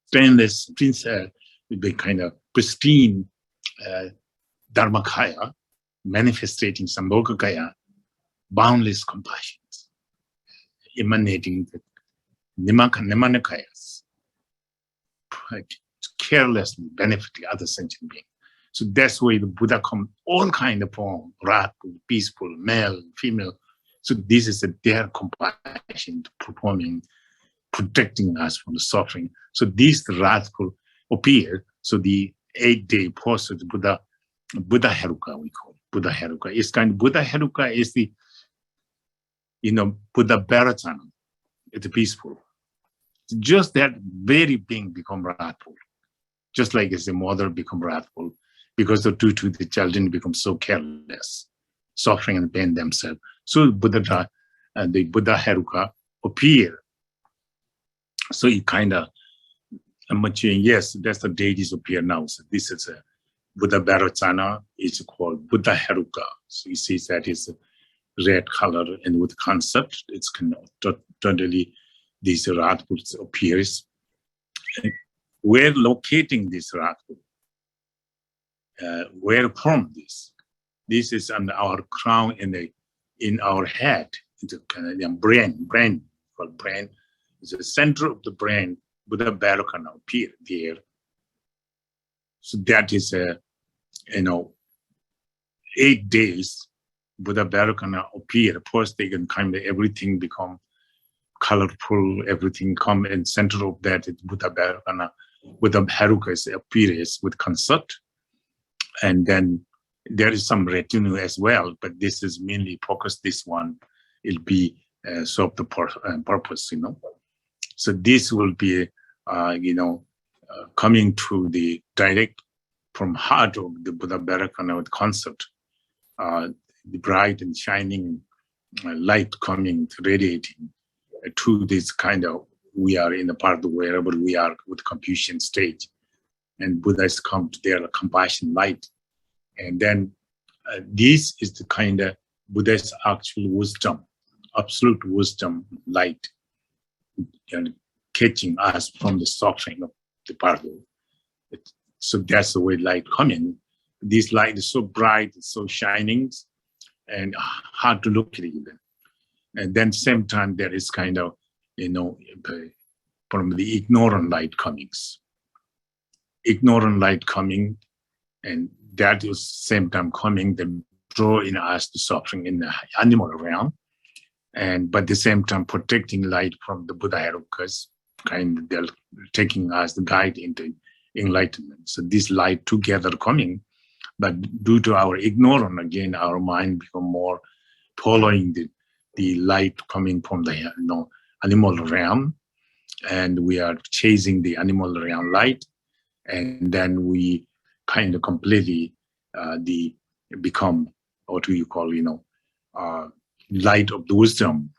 stainless, the kind of pristine Dharmakaya, manifesting Sambhogakaya, boundless compassion, emanating the Nimanakayas, carelessly benefiting other sentient beings. So that's why the Buddha come all kind of form, wrathful, peaceful, male, female. So this is their compassion performing, protecting us from the suffering. So these wrathful appear. So the 8-day post of the Buddha Heruka, we call it. Buddha Heruka. It's kind of Buddha Heruka is the, Buddha Bharatana. It's peaceful. Just that very being become wrathful. Just like as the mother become wrathful, because the children become so careless, suffering and pain themselves. So Buddha and the Buddha Heruka appear. So it kind of maturing. Yes, that's the deities appear now. So this is a Buddha Bharatana. It's called Buddha Heruka. So he says that is red color and with concept, it's kind of totally these Radhas appears. And we're locating this Radha. Where from this? This is on our crown in our head. It's a kind of brain called brain. It's the center of the brain. Buddha Bhargavana appear there. So that is 8 days. Buddha Bhargavana appear. First, they can kind of everything become colorful. Everything come in center of that. It's Buddha Bhargavana. Buddha Bhargavana appears with concept, and then there is some retinue as well. But this is mainly focused. This one, it'll be serve the purpose. So this will be coming to the direct from heart of the Buddha Bhargavana with concept, the bright and shining light coming, radiating to this kind of, we are in the part of wherever we are with Confucian stage, and Buddhas come to their compassion light. And then this is the kind of Buddha's actual wisdom, absolute wisdom light, catching us from the suffering of the Bardo. So that's the way light coming. This light is so bright, it's so shining, and hard to look at even. And then same time there is kind of, from the ignorant light comings. Ignorant light coming, and that is same time coming, then draw in us the suffering in the animal realm. But at the same time protecting light from the Buddha Herukas, kind of they're taking us the guide into enlightenment. So this light together coming, but due to our ignorance, again, our mind become more following the light coming from the animal realm, and we are chasing the animal realm light, and then we kind of completely become what we call light of the wisdom,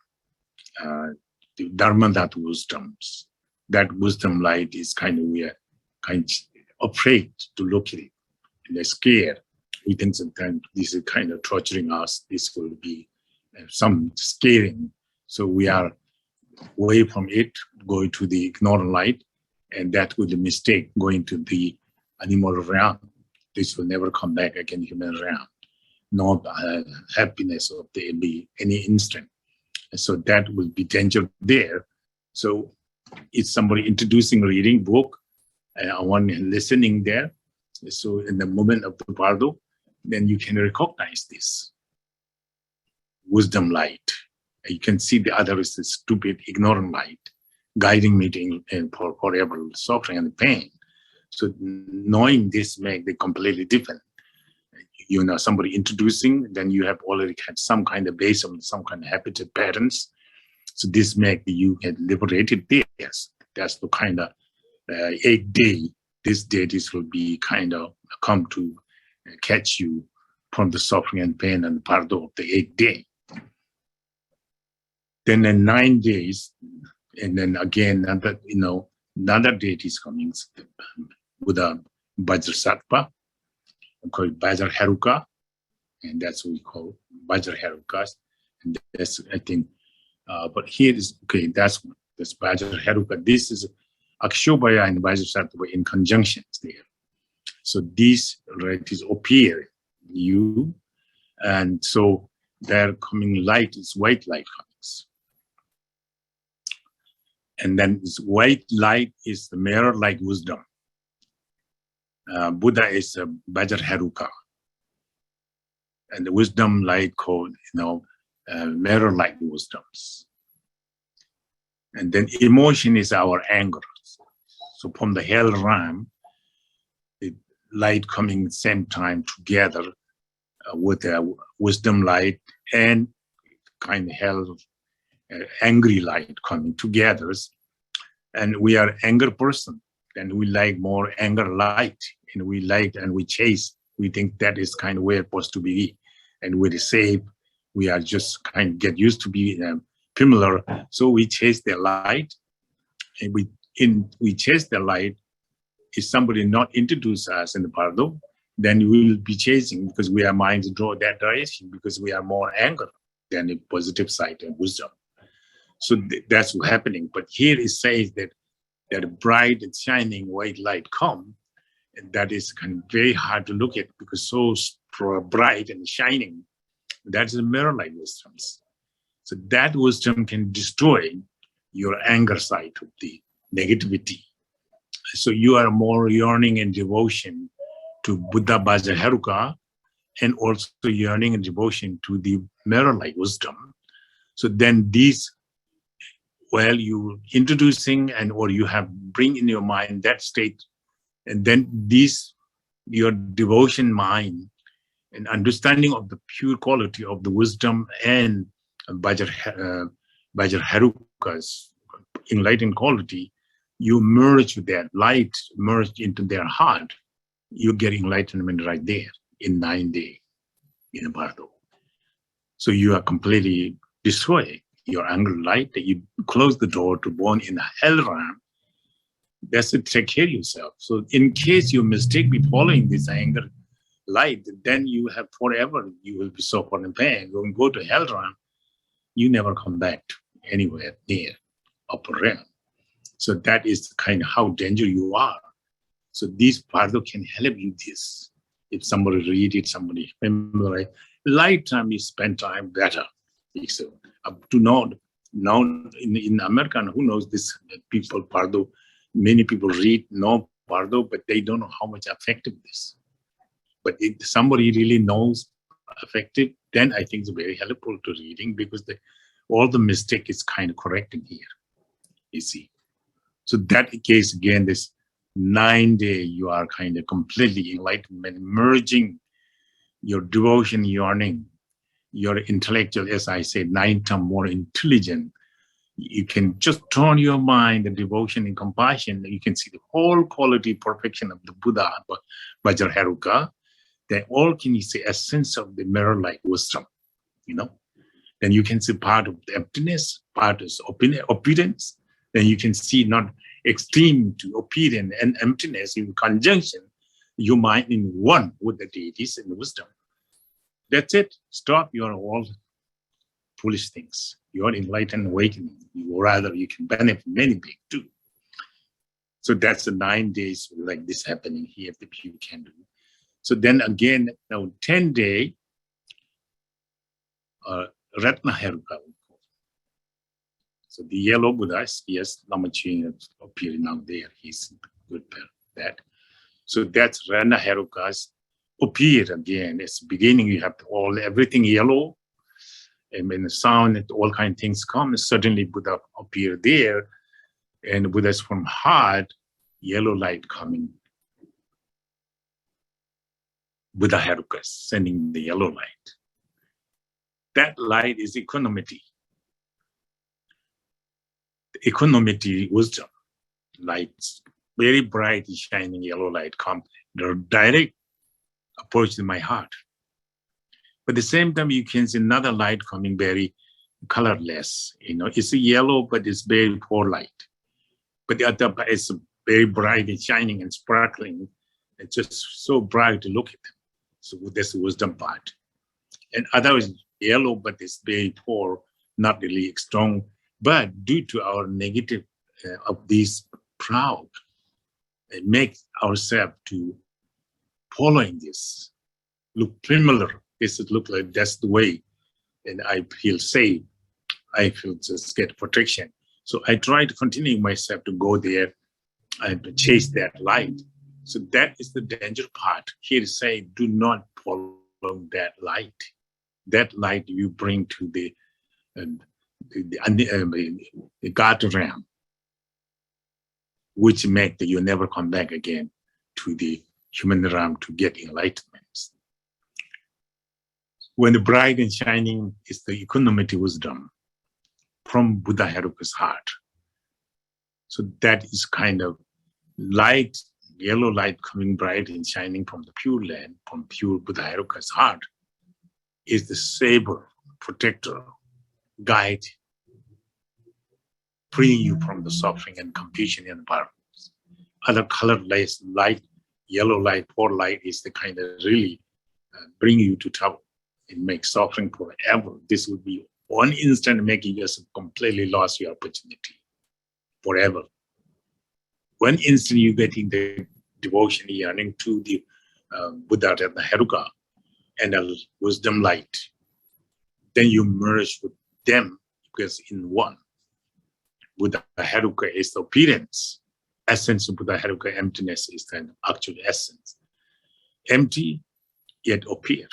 the Dharmata wisdoms. That wisdom light is kind of, we are kind of afraid to look at it, and they're scared. We think sometimes this is kind of torturing us. This will be some scaring. So we are away from it, going to the ignorant light, and that will be a mistake, going to the animal realm. This will never come back again, human realm. No happiness of there be any instant. And so that will be danger there. So it's somebody introducing reading book, one listening there. So in the moment of the Bardo, then you can recognize this wisdom light. You can see the other is the stupid, ignorant light, guiding me to forever suffering and pain. So knowing this makes it completely different. Somebody introducing, then you have already had some kind of base on some kind of habitual patterns. So this make you get liberated there. Yes, that's the kind of 8 day. This day, this will be kind of come to catch you from the suffering and pain and Bardo of the 8th day. Then in 9 days, and then again, another date is coming. Buddha Vajrasattva, called Vajraheruka, and that's what we call Vajraherukas. And that's, I think, but here is, okay, that's Vajraheruka. This is Akshobhaya and Vajrasattva in conjunctions there. So these varieties appear you, and so their coming light is white light comings. And then this white light is the mirror-like wisdom. Buddha is a Vajraheruka, and the wisdom light called, mirror-like wisdoms. And then emotion is our anger. So from the hell realm, the light coming same time together with a wisdom light and kind of hell angry light coming together. And we are anger person, and we like more anger light, and we like and we chase. We think that is kind of where it's supposed to be, and we're safe. We are just kind of get used to be familiar, so we chase the light, and we chase the light. If somebody not introduce us in the Bardo, then we will be chasing, because we are mind to draw that direction, because we are more anger. than a positive side and wisdom. So that's what's happening. But here it says that a bright and shining white light come, and that is kind of very hard to look at because so bright and shining. That's the mirror light wisdoms. So that wisdom can destroy your anger side of the negativity. So you are more yearning and devotion to Buddha Vajrayana, and also yearning and devotion to the mirror light wisdom. So then these, well, you introducing or you have bring in your mind that state, and then your devotion mind and understanding of the pure quality of the wisdom and Vajrayana's enlightened quality, you merge with that light, merge into their heart, you get enlightenment right there in 9 days in Bardo. So you are completely destroyed your anger light, that you close the door to born in the hell realm. That's to take care of yourself. So in case you mistake be following this anger light, then you have forever, you will be suffering pain. When you go to hell realm, you never come back to anywhere near upper realm. So that is kind of how dangerous you are. So this Bardo can help you this. If somebody read it, somebody memorize, lifetime you spend time better. So up to now in America, who knows this people Bardo, many people know Bardo, but they don't know how much effective this. But if somebody really knows effective, then I think it's very helpful to reading because all the mistake is kind of correcting here, you see. So that case, again, this 9 day, you are kind of completely enlightenment, merging your devotion, yearning, your intellectual, as I said, 9 times more intelligent. You can just turn your mind, the devotion and compassion, and you can see the whole quality, perfection of the Buddha, Vajrayana. They all can you see essence of the mirror-like wisdom, Then you can see part of the emptiness, part is obedience. Then you can see not extreme to obedience and emptiness in conjunction, your mind in one with the deities and the wisdom. That's it. Stop your all foolish things. Your enlightened awakening. You can benefit many big too. So that's the 9 days like this happening here that you can do. So then again, now 10 day, Ratna Heruka. So the yellow Buddhas, yes, Lama is appearing now there. He's good at that. So that's Ratna Heruka's appear again. It's beginning, you have everything yellow, and when the sound and all kind of things come, suddenly Buddha appear there, and Buddha's from heart, yellow light coming. Buddha Heruka sending the yellow light. That light is equanimity. The equanimity wisdom, lights, very bright, shining yellow light come, the direct approach to my heart. But at the same time, you can see another light coming very colorless. It's a yellow, but it's very poor light. But the other is very bright and shining and sparkling. It's just so bright to look at them. So that's the wisdom part. And other is yellow, but it's very poor, not really strong. But due to our negative of these proud, it makes ourselves to following this, look familiar. This look like that's the way, and I feel safe. I feel just get protection. So I try to continue myself to go there and to chase that light. So that is the danger part. Here is saying, do not follow that light. That light you bring to the God realm, which make that you never come back again to the human realm to get enlightenment. When the bright and shining is the equanimity wisdom from Buddha Heruka's heart. So that is kind of light, yellow light coming bright and shining from the pure land, from pure Buddha Heruka's heart, is the saber, protector, guide, freeing you from the suffering and confusion and burdens. Other colorless light, yellow light, poor light is the kind of really bring you to trouble. It makes suffering forever. This would be one instant making yourself completely lost your opportunity forever. One instant you getting the devotion yearning to the Buddha and the Heruka and the wisdom light, then you merge with them because in one. Buddha Heruka is the appearance. Essence of Buddha Heruka, emptiness is the actual essence. Empty, yet appear.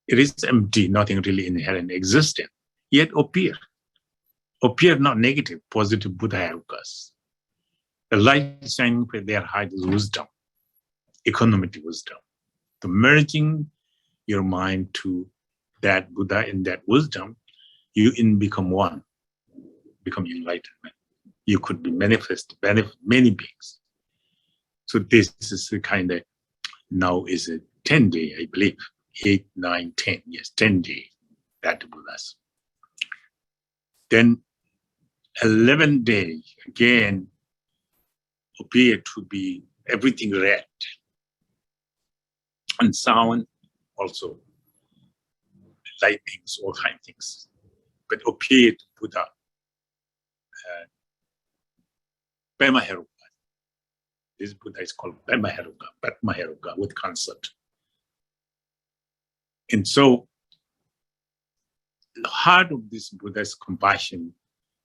It is empty, nothing really inherent existent, yet appear. Appear not negative, positive Buddha Herukas. The light shining with their height is wisdom, economic wisdom. The merging your mind to that Buddha in that wisdom, you become one, become enlightenment. You could be manifest, many beings. So this is the kind of, now is a 10-day, I believe, 8, 9, 10, yes, 10 days, that Buddhas. Then 11 days, again, appear to be everything red. And sound also, lightnings, all kind of things. But appear to Buddha, Pema Heruka. This Buddha is called Pema Heruka, Padma Heruka with concert. And so, the heart of this Buddha's compassion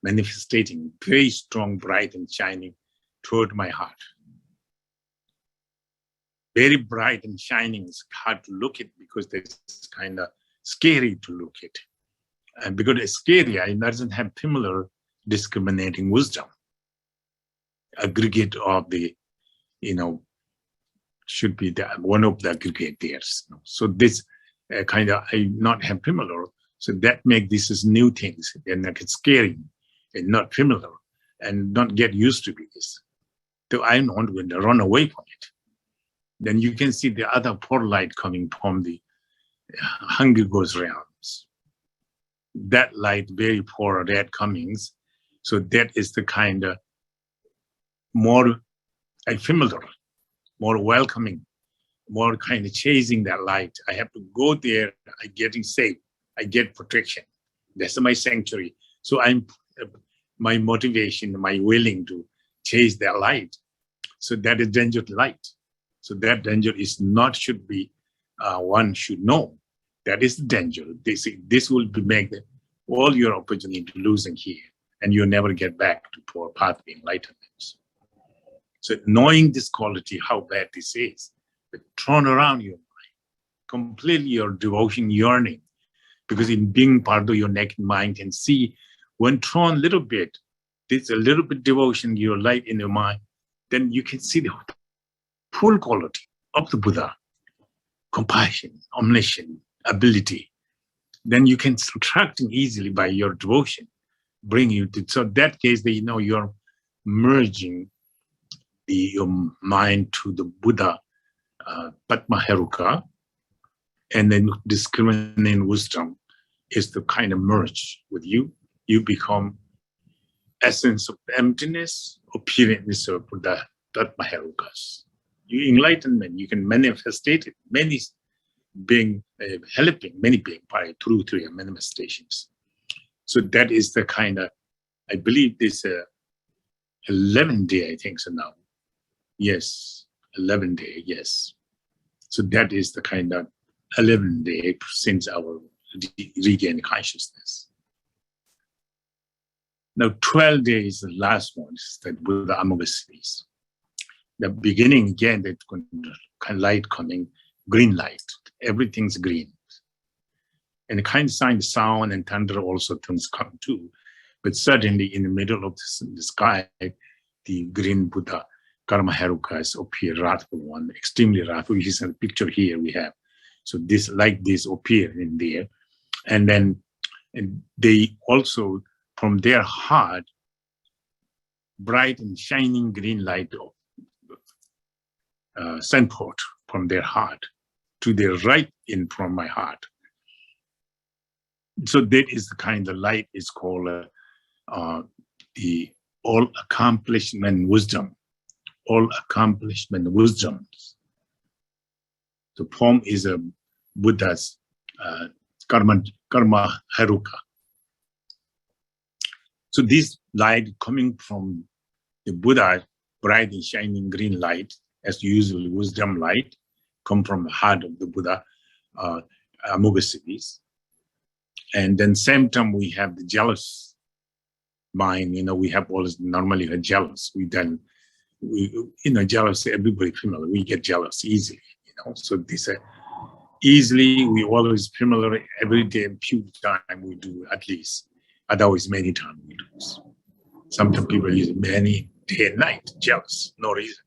manifesting very strong, bright and shining toward my heart. Very bright and shining. It's hard to look at because it's kind of scary to look at. And because it's scary, it doesn't have similar discriminating wisdom. Aggregate of the, should be one of the aggregators. So this kind of, I not have similar. So that make this as new things. They're not scary and not familiar and not get used to this. So I'm not going to run away from it. Then you can see the other poor light coming from the Hunger Ghost realms. That light, very poor red comings. So that is the kind of more familiar, more welcoming, more kind of chasing that light. I have to go there, I getting safe, I get protection. That's my sanctuary. So my motivation, my willing to chase that light. So that is danger to light. So that danger is not should be, one should know. That is the danger. This will be make all your opportunity losing here, and you'll never get back to poor path of enlightenment. So knowing this quality, how bad this is, but turn around your mind, completely your devotion yearning, because in being part of your naked mind can see when thrown a little bit, there's a little bit devotion, your light in your mind, then you can see the full quality of the Buddha, compassion, omniscience, ability. Then you can subtract it easily by your devotion, bring you to, so that case that you're merging your mind to the Buddha, Padma Heruka, and then discriminating wisdom is the kind of merge with you. You become essence of emptiness, appearance of Buddha, Padma Herukas. You enlightenment, you can manifest it, many being helping, many being by through your manifestations. So that is the kind of, I believe this 11 day, I think so now. Yes, 11 day, yes. So that is the kind of 11 day since our regain consciousness. Now 12 days, the last one is that Buddha Amagasiris. The beginning again, that kind of light coming, green light, everything's green. And the kind of sign, sound and thunder also things come too. But suddenly in the middle of the sky, the green Buddha, Karma Herukas appear, wrathful one, extremely wrathful. This is a picture here we have. So this, like this, appear in there. And then they also, from their heart, bright and shining green light sent forth from their heart to their right in from my heart. So that is the kind of light is called the all accomplishment wisdom. All accomplishment wisdoms. The form is a Buddha's karma haruka. So this light coming from the Buddha, bright and shining green light, as usual wisdom light, come from the heart of the Buddha, Amughasiddhis. And then same time we have the jealous mind. We have always normally a jealous. Jealous, everybody familiar. We get jealous easily. So this easily we always familiar every day. Few time we do at least. Otherwise, many times we lose. Sometimes people use many day and night, jealous, no reason.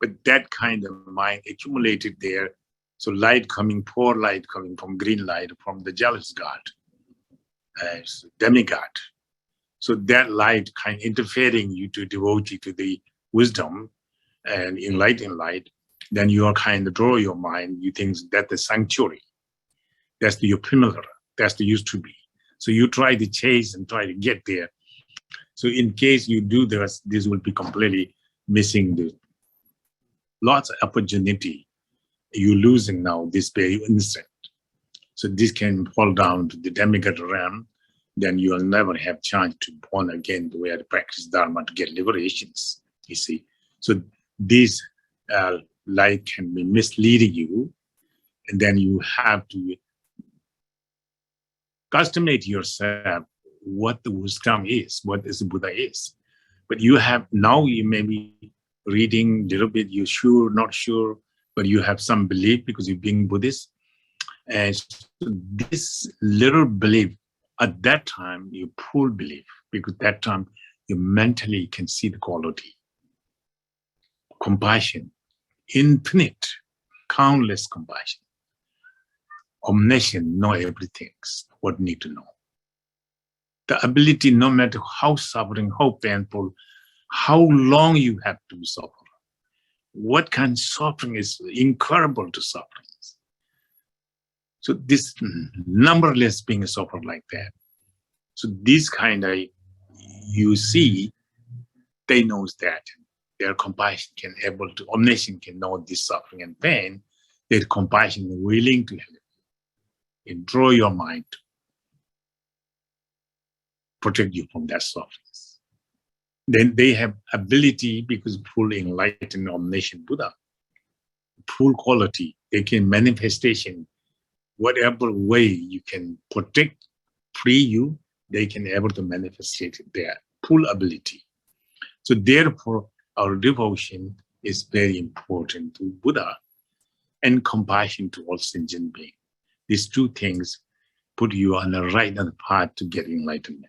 But that kind of mind accumulated there. So light coming, poor light coming from green light from the jealous God, demigod. So that light kind of interfering you to devotee to the wisdom and enlightened light, then you are kind of draw your mind, you think that's the sanctuary. That's the familiar, that's the used to be. So you try to chase and try to get there. So in case you do this will be completely missing the lots of opportunity. You're losing now this very instant. So this can fall down to the demigod realm. Then you'll never have chance to born again where to practice Dharma to get liberations, you see. So this light can be misleading you. And then you have to customate yourself what the wisdom is, what is the Buddha is. But you have, now you may be reading a little bit, you're sure, not sure, but you have some belief because you're being Buddhist. And so this little belief, at that time, you full belief, because that time you mentally can see the quality. Compassion, infinite, countless compassion. Omniscient, know everything, what you need to know. The ability, no matter how suffering, how painful, how long you have to suffer. What kind of suffering is incurable to suffering. So this numberless being suffered like that. So this kind of, you see, they knows that their compassion can able to, omniscient can know this suffering and pain, their compassion is willing to help you and draw your mind to protect you from that suffering. Then they have ability, because full enlightened omniscient Buddha, full quality, they can manifestation, whatever way you can protect, free you, they can able to manifest their full ability. So therefore, our devotion is very important to Buddha and compassion to all sentient beings. These two things put you on the right path to get enlightenment.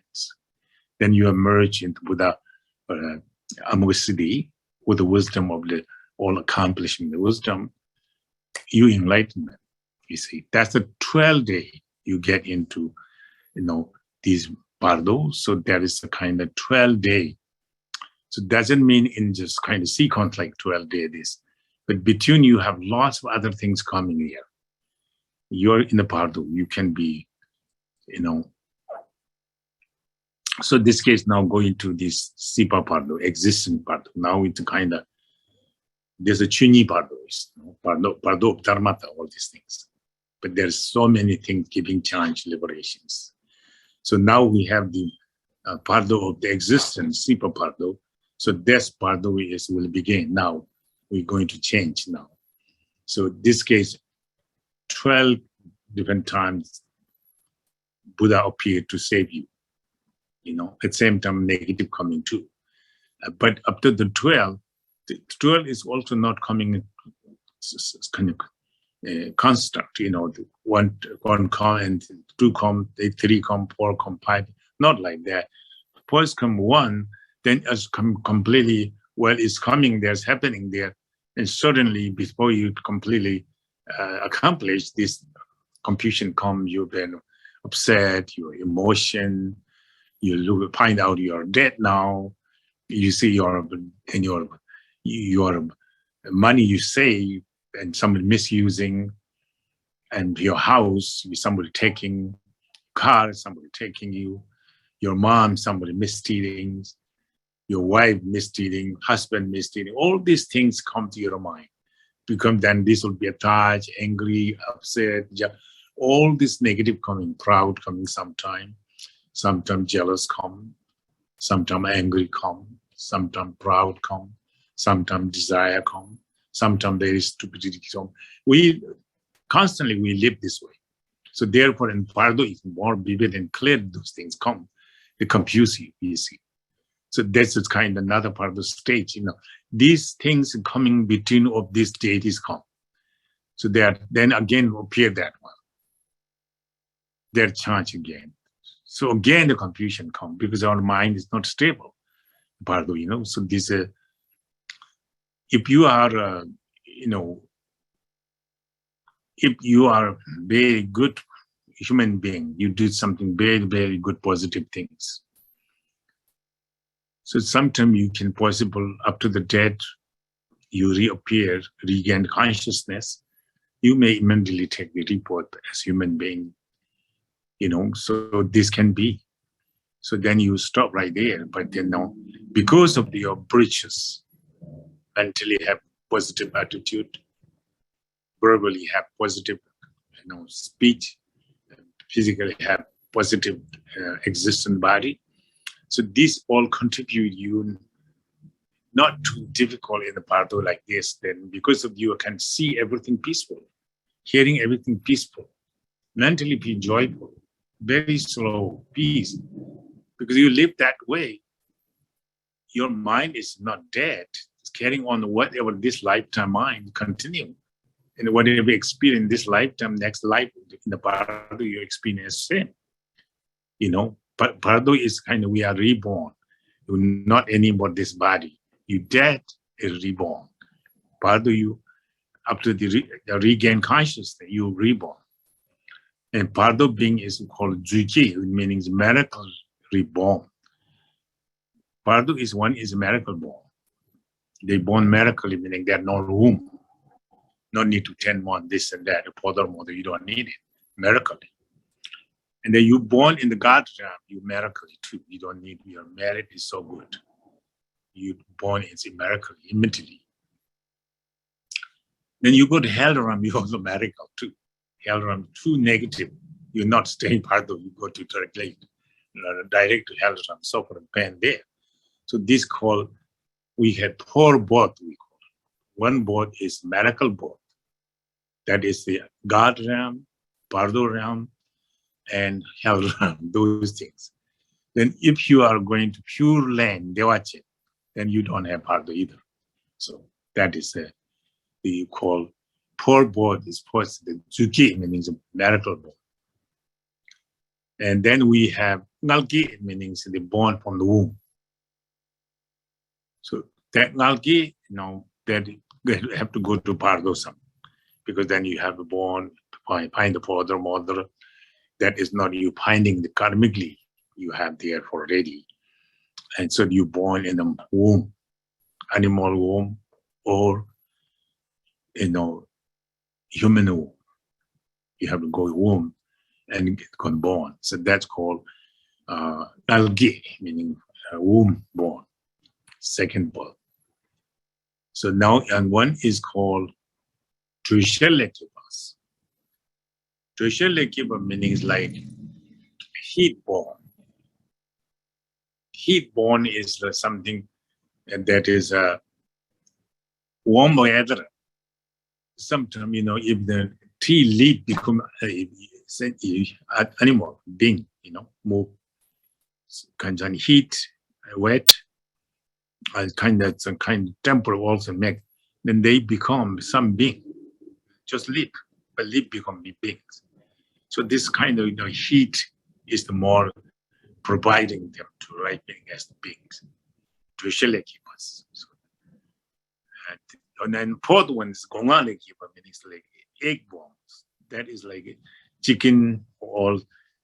Then you emerge into Buddha Amughasiddhi with the wisdom of the all accomplishing the wisdom, you enlightenment. You see, that's the 12th day you get into, these Bardo. So there is a kind of 12 day. So doesn't mean in just kind of sequence like 12 day this, but between you have lots of other things coming here. You're in the Bardo, you can be, So this case now going to this Sipa Bardo, existing Bardo. Now it's kind of, there's a Chuni Bardo, Bardo of Dharmata, all these things. But there's so many things giving chance, liberations. So now we have the Bardo of the Existence, Sipa Bardo. So this Bardo will begin. Now we're going to change now. So this case, 12 different times Buddha appeared to save you. At the same time, negative coming too. But up to the 12 is also not coming kind of constant, one come and two come, three come, four come, five, not like that. First come one, then as come completely, it's coming, there's happening there. And suddenly, before you completely accomplish this confusion come, you've been upset, your emotion, you find out you're dead now. You see your money you save and somebody misusing, and your house, somebody taking, car, somebody taking you, your mom, somebody misstealing, your wife misstealing, husband misstealing. All these things come to your mind. Then this will be attached, angry, upset. all this negative coming, proud coming sometime jealous come, sometime angry come, sometime proud come, sometime desire come, sometime there is stupidity come. We live this way. So therefore, in Bardo, it's more vivid and clear those things come. They confuse you, you see. So that's kind of another part of the stage, These things coming between of these deities come. So they are then again appear that one. They're charged again. So again, the confusion comes because our mind is not stable. Bardo, So this, if you are, if you are a very good human being, you did something very, very good, positive things. So sometimes you can possible up to the death, you reappear, regain consciousness. You may immediately take the report as human being, so this can be. So then you stop right there. But then now, because of your bridges, mentally have positive attitude, verbally have positive, speech, physically have positive existent body. So this all contribute you not too difficult in the Bardo like this. Then because of you can see everything peaceful, hearing everything peaceful, mentally be joyful, very slow, peace. Because you live that way, your mind is not dead. It's carrying on whatever this lifetime mind continue. And whatever experience this lifetime, next life, in the Bardo, you experience same. But Bardo is kind of, we are reborn. You're not anymore this body. You dead is reborn. Bardo, you, up to the regain consciousness, you reborn. And Bardo being is called Juji, meaning miracle reborn. Bardo is a miracle born. They born miraculously, meaning they have no room. No need to 10 months, this and that, father, mother, you don't need it. Miraculously. And then you born in the God realm, you miraculously too. You don't need, your merit is so good. You born in a miracle immediately. Then you go to hell realm, you also miracle too. Hell realm too negative. You're not staying Bardo, you go to direct to hell realm, suffer and pain there. So this called, we had 4 both, we call it. One both is miracle both. That is the God realm, Bardo realm, and hell realm, those things. Then if you are going to pure land, Devache, then you don't have Bardo either. So that is the call, 4 both is first the Tsuki, meaning the miracle both. And then we have Ngalki, meaning the born from the womb. So that Ngalki, that you have to go to Bardo some, because then you have a born, find the father, mother. That is not you finding the karmically you have there already. And so you born in the womb, animal womb, or human womb. You have to go womb and get born. So that's called Nalgi, meaning womb born, second birth. So now, and one is called Trishalekipas. Trishalekipa meaning like heat born. Heat born is something that is warm weather. Sometimes, if the tree leaf become animal being, move, kind of heat, wet, kind of temper also make, then they become some being, just leaf, but leaf become big beings. So this kind of heat is the more providing them to ripen as the beings, to shelekipas. So, and then fourth one is gongalekipa, meaning like egg bones. That is like a chicken, or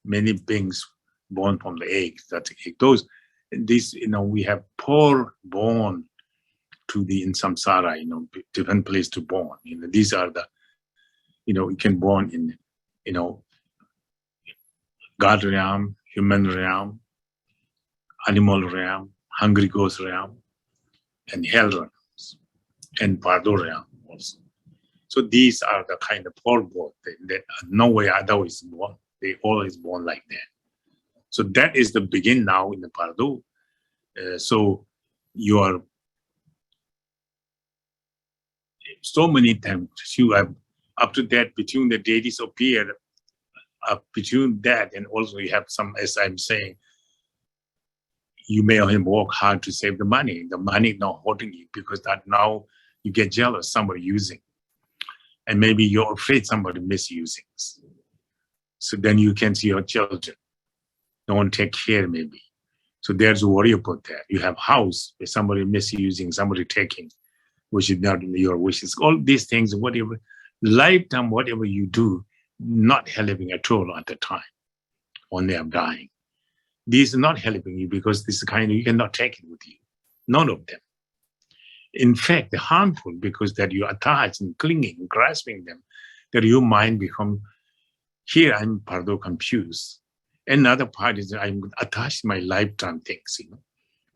many beings born from the eggs. That's egg. Those, this, we have poor born to the in samsara, different place to born. These are the, you can born in, God realm, human realm, animal realm, hungry ghost realm, and hell realms, and Bardo realm also. So these are the kind of poor both that no way otherwise born. They always born like that. So that is the begin now in the Bardo. So you are so many times you have up to that between the deities appear, between that and also you have some, as I'm saying, you may have work hard to save the money. The money not holding you because that now you get jealous, somebody using. And maybe you're afraid somebody misusing. So then you can see your children. Don't take care maybe. So there's a worry about that. You have house where somebody misusing, somebody taking, which is not your wishes. All these things, whatever, lifetime, whatever you do, not helping at all at the time when they are dying. These are not helping you because this kind of, you cannot take it with you. None of them. In fact, they're harmful because that you attach and clinging, grasping them, that your mind become, here I'm Bardo confused. Another part is I'm attached my lifetime things,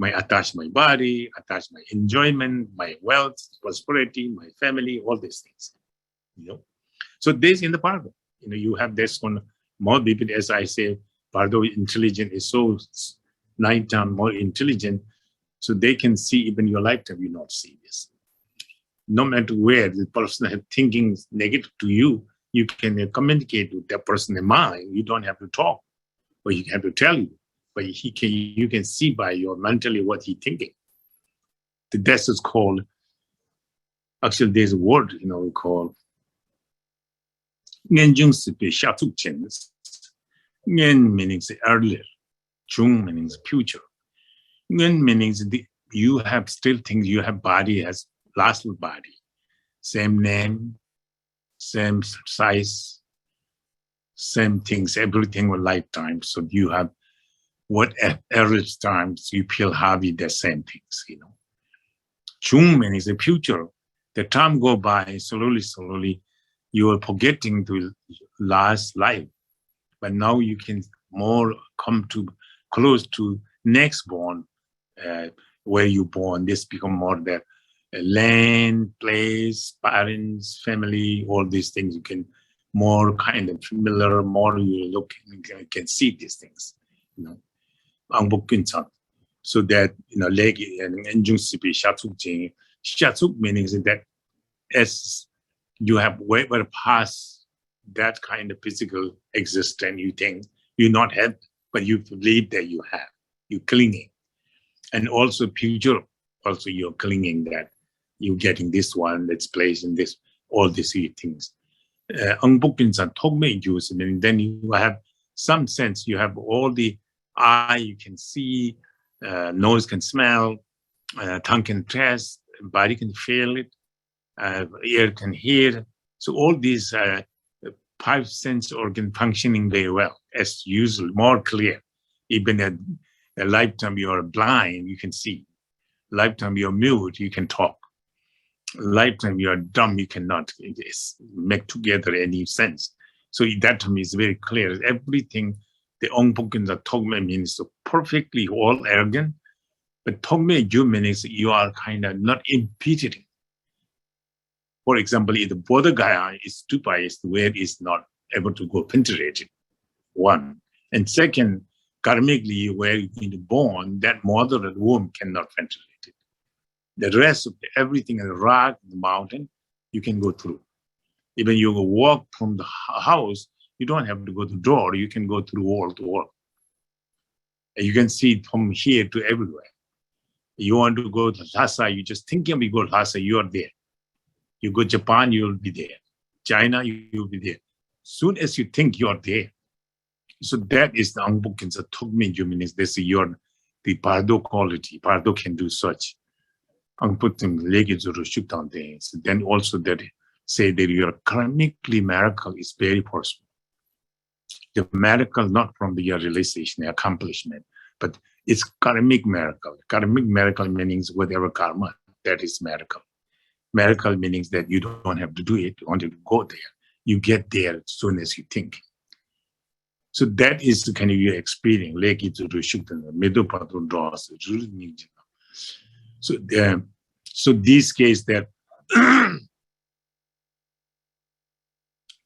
attach my body, attach my enjoyment, my wealth, prosperity, my family, all these things, So this in the Bardo, you have this one more vivid, as I say, Bardo intelligent is so 9 times more intelligent, so they can see even your lifetime, you not see this. No matter where the person has thinking negative to you, you can communicate with that person in mind. You don't have to talk, but he have to tell you. But you can see by your mentally what he's thinking. This is called, actually there's a word, we call Ngenjung Sipi Shatuk Chens. Ngen means earlier, Chung means future. Ngen means you have still things, you have body as last body, same name, same size, same things, everything with lifetime. So you have what average times you feel happy, the same things, Chung means the future. The time go by slowly, you are forgetting to last life. But now you can more come to close to next born, where you born. This become more the land, place, parents, family, all these things. You can more kind of familiar, more you look, you can see these things, So that, leg and enjung sipi shatsuk jing. Shatsuk meaning that as you have way past that kind of physical existence, you think you not have, but you believe that you have. You clinging. And also future, also you're clinging that you're getting this one, that's place in this, all these things. And then you have some sense, you have all the eye, you can see, nose can smell, tongue can taste, body can feel it, ear can hear. So all these 5 sense organ functioning very well, as usual, more clear. Even at a lifetime you are blind, you can see. Lifetime you're mute, you can talk. Lifetime you are dumb, you cannot make together any sense. So that to me is very clear. Everything, the Ongpukins of Togme means perfectly all arrogant, but Togme Ju means you are kind of not impeding. For example, if the Bodha Gaya is stupid, where is not able to go penetrated. One. And second, karmically, where you're born, that mother and womb cannot penetrate it. The rest of everything in the rock, the mountain, you can go through. Even you walk from the house, you don't have to go to the door, you can go through wall to wall. And you can see it from here to everywhere. You want to go to Lhasa, you just thinking you go to Lhasa, you are there. You go to Japan, you will be there. China, you will be there. Soon as you think you are there. So that is the Angbukins, the Togme Juminis, this is the Bardo quality. Bardo can do such. Angputim legizuru shuktan things. Then also that say that your karmically miracle is very possible. The miracle not from your realization, accomplishment, but it's karmic miracle. Karmic miracle means whatever karma, that is miracle. Miracle means that you don't have to do it, you want to go there. You get there as soon as you think. So that is the kind of your experience. So these cases that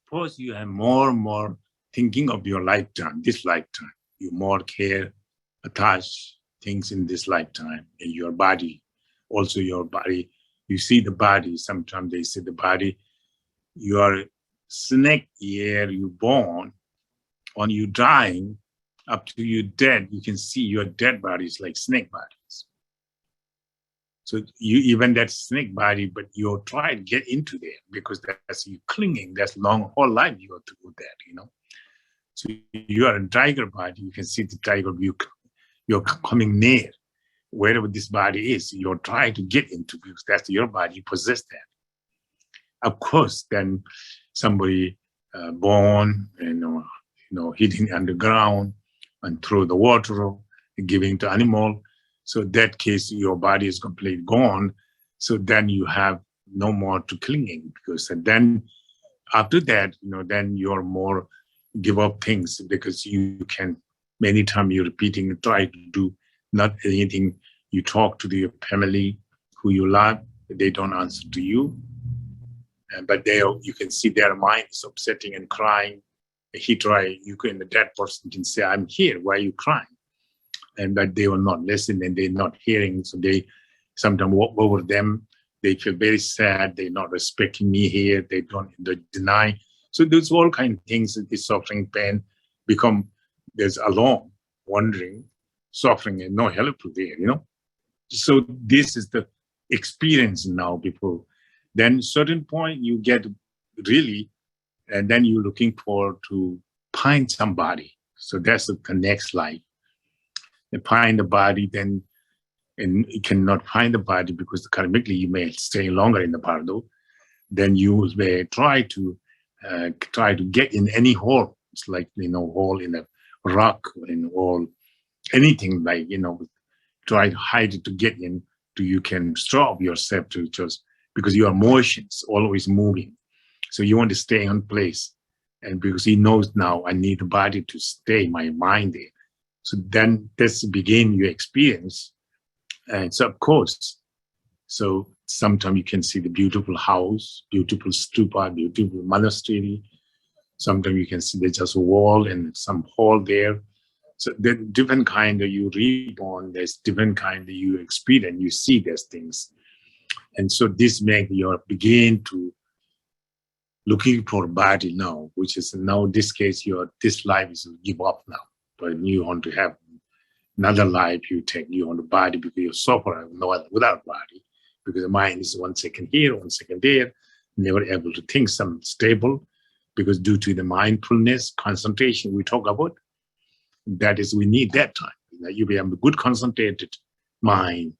suppose you have more and more thinking of your lifetime, this lifetime, you more care, attach things in this lifetime, in your body, also your body. You see the body, sometimes they say the body, you are snake year, you born, when you dying, up to you dead, you can see your dead bodies like snake bodies. So you even that snake body, but you try to get into there because that's you clinging. That's long whole life you have to do that, So you are a tiger body. You can see the tiger. You're coming near wherever this body is. You're trying to get into because that's your body. You possess that. Of course, then somebody born and hidden underground and through the water, giving to animal. So that case, your body is completely gone. So then you have no more to clinging because then after that, then you're more give up things because you can, many times you're repeating, try to do not anything. You talk to your family who you love, they don't answer to you. But you can see their mind is upsetting and crying. The dead person can say, I'm here, why are you crying? But they will not listen and they're not hearing. So they sometimes walk over them. They feel very sad. They're not respecting me here. They deny. So there's all kinds of things that the suffering, pain there's alone, wandering, suffering, and no help there, So this is the experience now before. Then certain point you get really, and then you're looking for to find somebody. So that's the next life. And find the body, then and you cannot find the body because karmically you may stay longer in the Bardo. Then you may try to get in any hole. It's like hole in a rock, in hole, anything like try to hide it to get in. You can stop yourself to just because your emotions always moving. So you want to stay in place, and because he knows now I need the body to stay, my mind there. So then this begin your experience. And so, of course, so sometimes you can see the beautiful house, beautiful stupa, beautiful monastery. Sometimes you can see there's just a wall and some hall there. So there's different kind of you reborn, there's different kind of you experience, you see these things. And so this makes you begin to looking for body now, which is now this case, this life is give up now. But you want to have another life, you want the body because you suffer without body, because the mind is 1 second here, 1 second there, never able to think some stable, because due to the mindfulness, concentration we talk about, that is, we need that time. You have a good concentrated mind,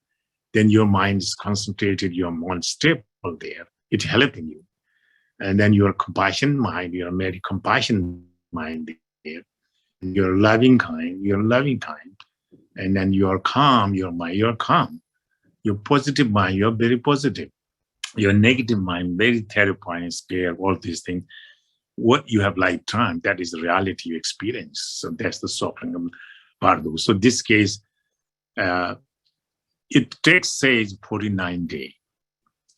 then your mind is concentrated, you're more stable there, it's helping you. And then your compassion mind, you're a very compassion mind there. You're loving kind. And then you're calm, your mind, you're calm. Your positive mind, you're very positive. Your negative mind, very terrifying, scared, all these things. What you have lifetime, that is the reality you experience. So that's the suffering of Bardo. So this case, it takes, say, 49 days.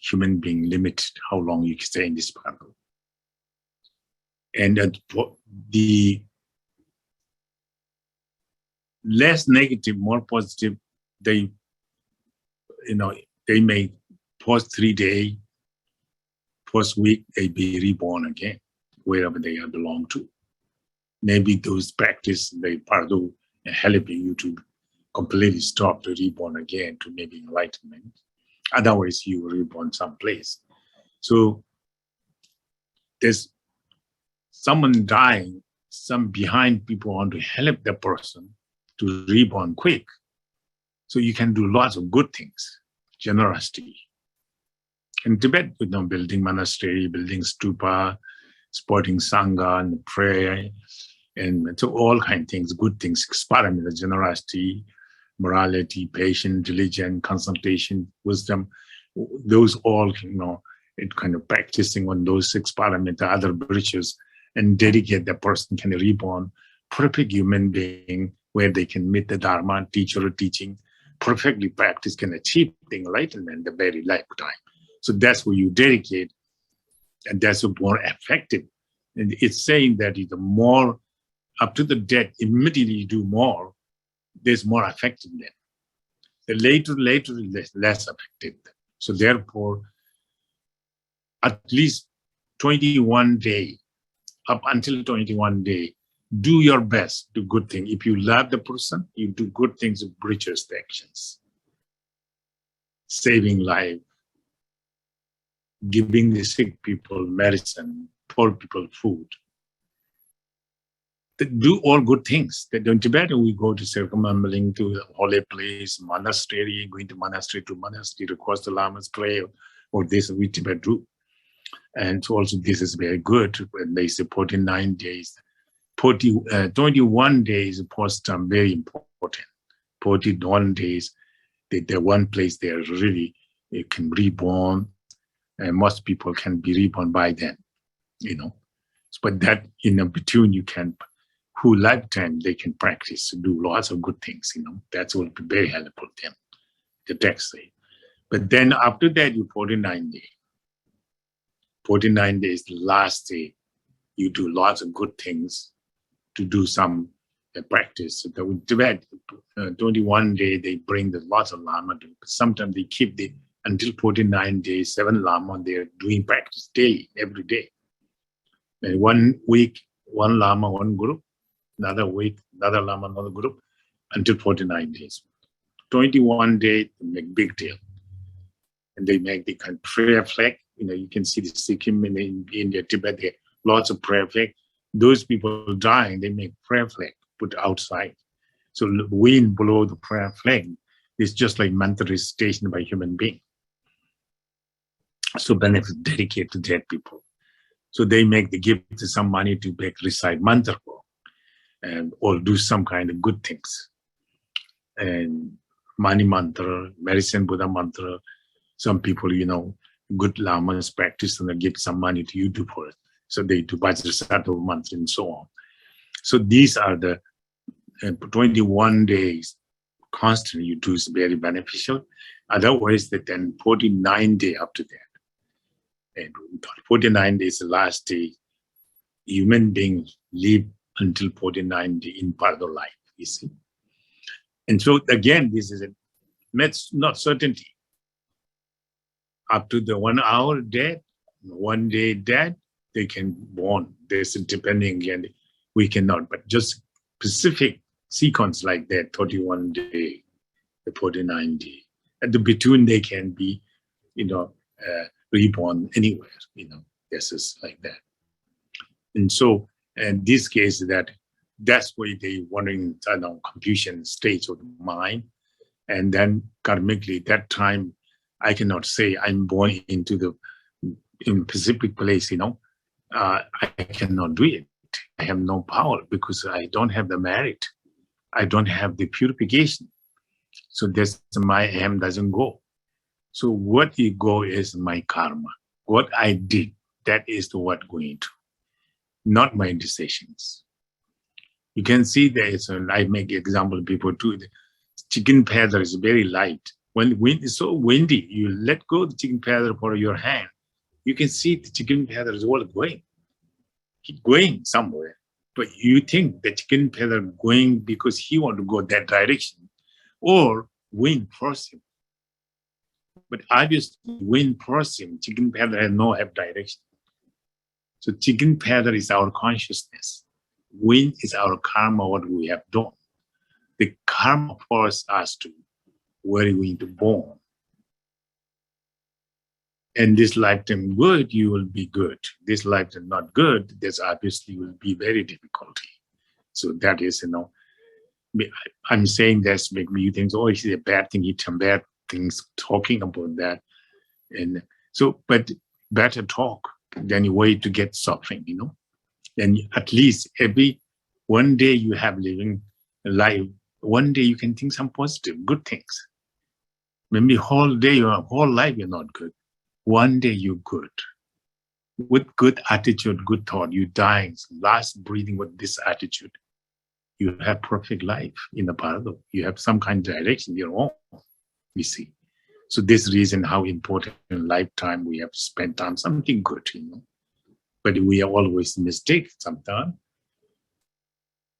Human being limited how long you can stay in this Bardo. And the less negative, more positive, they may post 3 days, first week, they be reborn again, wherever they belong to. Maybe those practice, they Bardo helping you to completely stop the reborn again to maybe enlightenment. Otherwise, you will reborn someplace. So there's someone dying, some behind people want to help the person to reborn quick. So you can do lots of good things, generosity. In Tibet, building monastery, building stupa, supporting sangha and prayer, and so all kind of things, good things, experiment, generosity, morality, patience, diligence, concentration, wisdom, those all, it kind of practicing on those experiment, other virtues, and dedicate the person can reborn, perfect human being, where they can meet the Dharma, teacher or teaching, perfectly practice, can achieve the enlightenment the very lifetime. So that's what you dedicate, and that's more effective And it's saying that the more up to the death, immediately you do more, there's more effective then. The later, less effective. So therefore, at least 21 days, up until 21 days, do your best, do good things. If you love the person, you do good things with richest actions. Saving life, giving the sick people medicine, poor people food. Do all good things. In Tibet, we go to circumambling to the holy place, monastery, going to monastery, request the Lama's prayer, or this we Tibet do. And so also this is very good when they say 49 days. 21 days post-term, very important. 41 days, the one place they are really, it can reborn, and most people can be reborn by then, you know. But that in between, you can, who lifetime they can practice, do lots of good things, you know. That will be very helpful to them, the text say. But then after that, you 49 days. 49 days, the last day, you do lots of good things to do some practice. So in Tibet, 21 days, they bring the lots of Lama. Sometimes they keep the until 49 days, 7 Lama, they're doing practice daily, every day. And 1 week, 1 Lama, 1 group, another week, another Lama, another group, until 49 days. 21 days, they make big deal. And they make the kind of prayer flag. You know, you can see the Sikkim in India, Tibet, there lots of prayer flag. Those people dying, they make prayer flag, put outside. So the wind blow the prayer flag. It's just like mantra recitation by human being. So benefit dedicated to dead people. So they give some money to recite mantra and or do some kind of good things. And Mani mantra, medicine Buddha mantra. Some people, you know, good lamas practice and they give some money to you do for it. So they do Vajrayana mantra and so on. So these are the 21 days constantly you do is very beneficial. Otherwise, then 49 days after that. And 49 days the last day, human beings live until 49 days in Bardo life, you see. And so again, this is not certainty. Up to the 1 hour dead, 1 day dead, they can born. There's depending again, we cannot, but just specific sequence like that, 31 day, the 49 day. At the between they can be, you know, reborn anywhere, you know, this is like that. And so, in this case, that's why they wondering, you know, confusion stage of the mind. And then karmically, that time, I cannot say I'm born into in specific place, you know. I cannot do it. I have no power because I don't have the merit. I don't have the purification. So that's my aim doesn't go. So what you go is my karma. What I did, that is the what going to, not my decisions. You can see there is I make example people too. The chicken feather is very light. When the wind is so windy, you let go the chicken feather for your hand. You can see the chicken feather is all going. Keep going somewhere. But you think the chicken feather going because he want to go that direction, or wind force him. But obviously, wind force him. Chicken feather has no direction. So chicken feather is our consciousness. Wind is our karma, what we have done. The karma forces us to where are you going to born. And this lifetime good, you will be good. This lifetime not good, this obviously will be very difficult. So that is, you know, I'm saying that's make me think, oh, it's a bad thing, it's some bad things talking about that. And so, but better talk than you wait to get suffering, you know. And at least every one day you have living life, one day you can think some positive, good things. Maybe whole day, your whole life you're not good. One day you're good. With good attitude, good thought, you dying, last breathing with this attitude, you have perfect life in the Bardo. You have some kind of direction, your own, you see. So this reason how important in lifetime we have spent on something good, you know. but we are always mistake sometimes.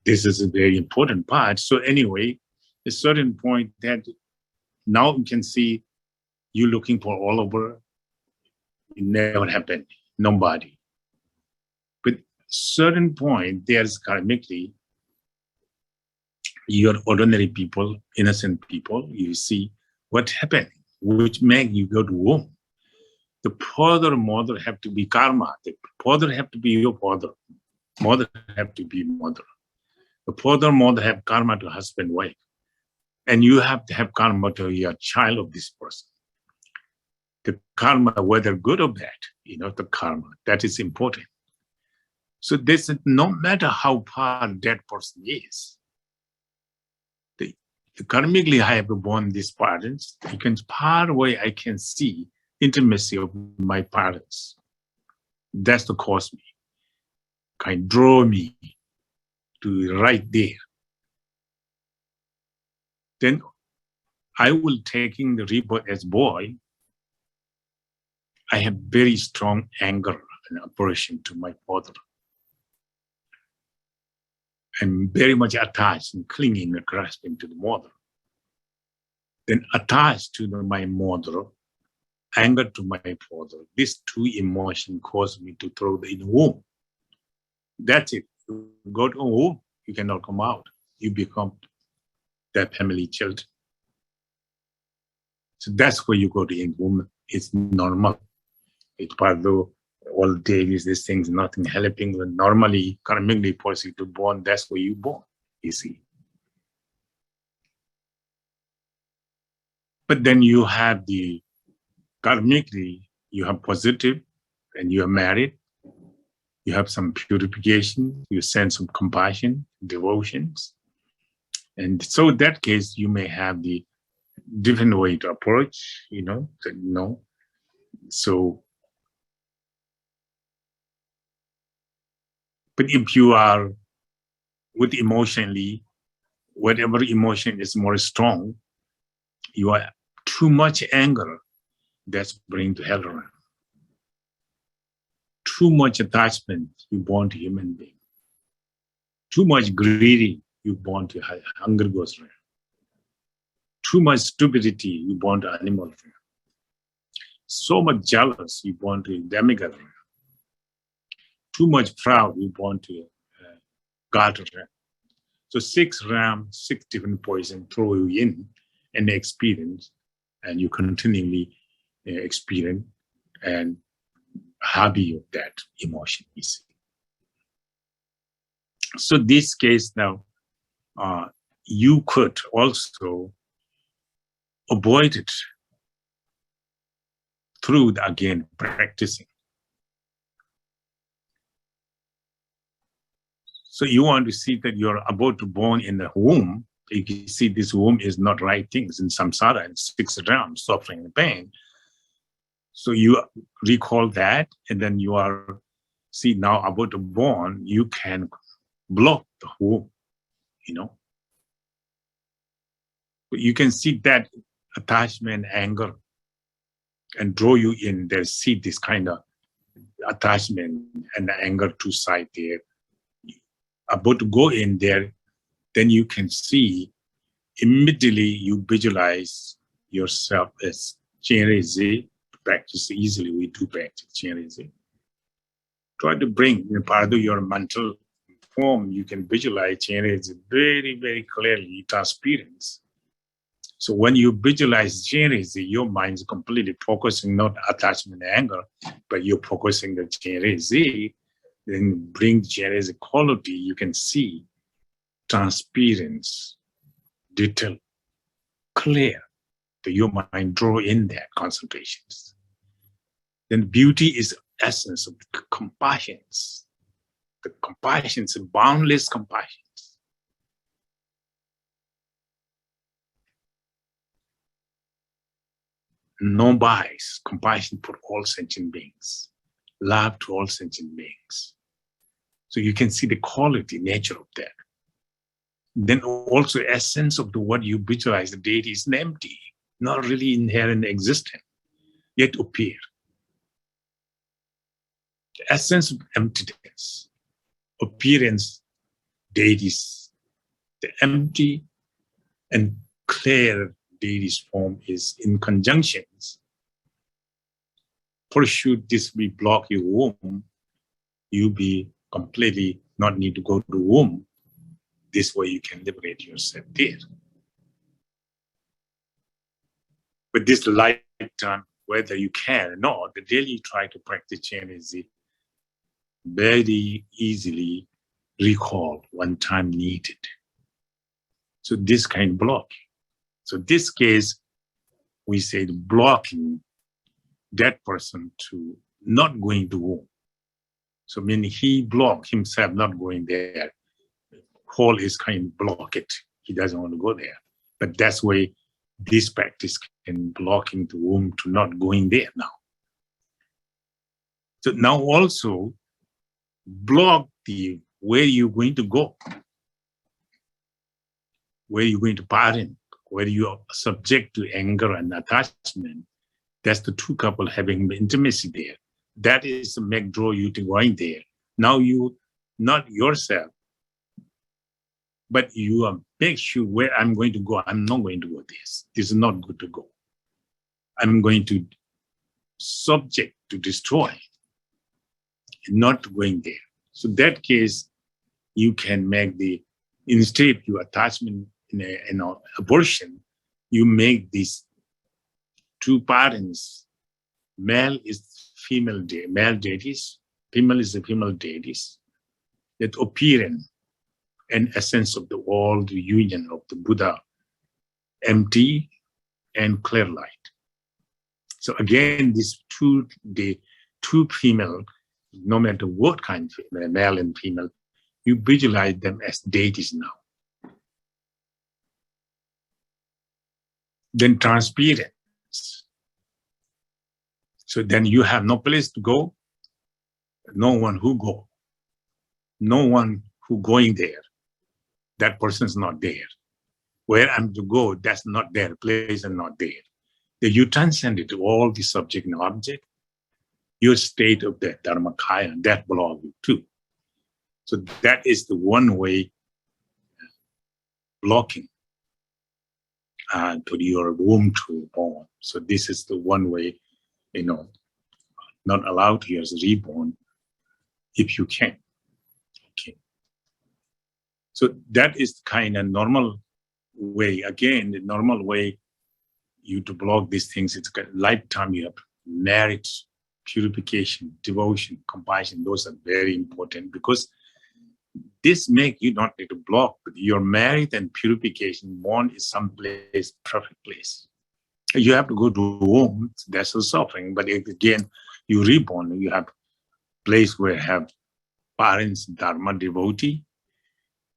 This is a very important part. So anyway, a certain point that now you can see you looking for all over, it never happened, nobody. But certain point, there's karmically, you're ordinary people, innocent people, you see what happened, which make you go to womb. The father, mother have to be karma. The father have to be your father. Mother have to be mother. The father, mother have karma to husband, wife. And you have to have karma to your child of this person. The karma, whether good or bad, the karma, that is important. So this, no matter how far that person is, the karmically I have born these parents, you can far away, I can see intimacy of my parents. That's the cause me, can draw me to right there. Then I will taking the rebirth as boy. I have very strong anger and aversion to my father. I'm very much attached and clinging and grasping to the mother. Then attached to my mother, anger to my father. These two emotions cause me to throw in the womb. That's it. You go to a womb, you cannot come out. You become that family children. So that's where you go to in womb. It's normal. It's part of all days, these things, nothing helping. Normally, karmically, possible to born, that's where you born, you see. But then you have the karmically, you have positive, and you are married. You have some purification, your sense of compassion, devotions. And so in that case, you may have the different way to approach, So, but if you are with emotionally, whatever emotion is more strong, you are too much anger, that's bring to hell around. Too much attachment, you born to human being. Too much greedy, you born to hunger goes around. Too much stupidity, you born to animal around. So much jealous, you born to demigod around. Too much proud, you born to God around. So 6 realms, 6 different poison throw you in and experience, and you continually experience and hobby of that emotion, you see. So this case now, you could also avoid it through, again, practicing. So you want to see that you're about to born in the womb. You can see this womb is not right things in samsara and 6 realms, suffering and pain. So you recall that, and then you are, see now about to born, you can block the womb, But you can see that attachment, anger, and draw you in there, see this kind of attachment and anger two side there. About to go in there, then you can see immediately you visualize yourself as Chenrezig. Practice easily, we do practice Chenrezig. Try to bring part of your mental form, you can visualize Chenrezig very, very clearly, transparent. So when you visualize Chenrezig, your mind is completely focusing not attachment and anger, but you're focusing the Chenrezig. Then bring Chenrezig quality, you can see transparency, detail, clear. So your mind draw in that concentrations. Then beauty is essence of compassion. The compassion is boundless compassion. No bias, compassion for all sentient beings, love to all sentient beings. So you can see the quality, nature of that. Then also essence of the what you visualize, the deity is empty, not really inherent existent, yet appear. The essence of emptiness, appearance, deities, the empty and clear deities form is in conjunctions. For should this be block your womb, you be completely not need to go to womb. This way you can liberate yourself there. But this lifetime, whether you can or not, the daily you try to practice change is very easily recall one time needed. So this kind of block. So this case, we say the blocking that person to not going to womb. So meaning he blocked himself not going there. Whole is kind of block it. He doesn't want to go there. But that's why this practice can block into womb to not going there now. So now also block the where you're going to go, where you're going to pardon, where you are subject to anger and attachment. That's the two couple having intimacy there. That is to make draw you to going there. Now you, not yourself, but you make sure where I'm going to go. I'm not going to go this. This is not good to go. I'm going to subject to destroy, not going there. So that case, you can make the, instead of your attachment in a abortion, you make these two parents. Male is female, male deities. Female is the female deities. That appearance and essence of the all, the union of the Buddha, empty and clear light. So again, these two, the two female, no matter what kind of female, male and female, you visualize them as deities now. Then transparence. So then you have no place to go, no one who go, no one who going there. That person is not there. Where I'm to go, that's not there. Place is not there. Then you transcend it to all the subject and object. Your state of that dharmakaya, that belongs you too. So that is the one way blocking to your womb to born. So this is the one way, not allowed here as reborn if you can. Okay. So that is kind of normal way. Again, the normal way you to block these things, it's a lifetime you have merit, purification, devotion, compassion. Those are very important because this make you not need to block, but your merit and purification born is someplace, perfect place. You have to go to womb, that's a suffering. But again, you reborn, you have place where you have parents, Dharma devotee,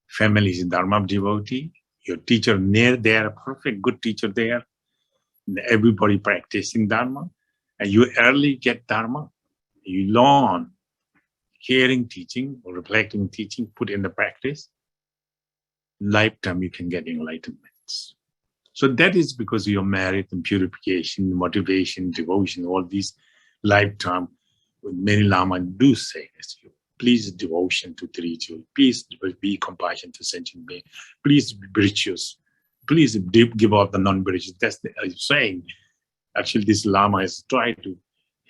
families, Dharma devotee, your teacher near there, perfect good teacher there, everybody practicing Dharma, and you early get Dharma, you learn hearing teaching or reflecting teaching, put in the practice, lifetime you can get enlightenments. So that is because your merit and purification, motivation, devotion, all these lifetime, many Lama do say this. Please devotion to treat you. Please be compassion to sentient being. Please be virtuous. Please give up the non-virtuous. That's the saying. Actually, this Lama is trying to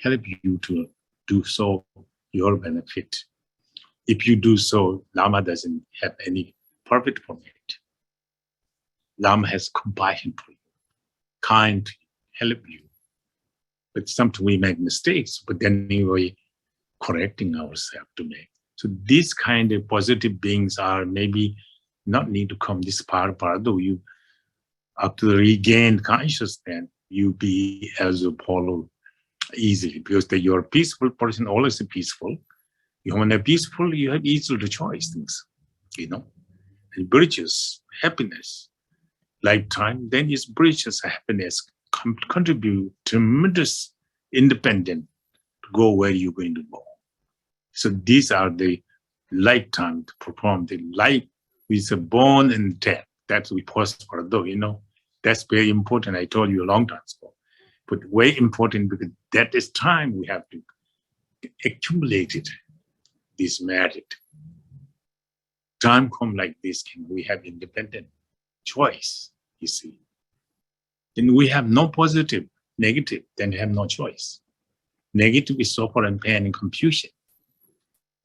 help you to do so your benefit. If you do so, Lama doesn't have any profit from it. Lama has compassion for you, kind, help you. But sometimes we make mistakes, but then anyway, correcting ourselves to make. So these kind of positive beings are maybe not need to come this far, Bardo. You after regain consciousness, you be as a follow easily because you're a peaceful person, always peaceful. You want to be peaceful, you have easy to choice things, and virtuous, happiness, lifetime, then is virtuous happiness contribute tremendous independent to go where you're going to go. So these are the lifetime to perform the life with a born and death. That's we post for though, that's very important. I told you a long time ago, but way important because that is time we have to accumulated this merit. Time come like this, can we have independent choice, you see. Then we have no positive, negative, then we have no choice. Negative is suffer and pain and confusion.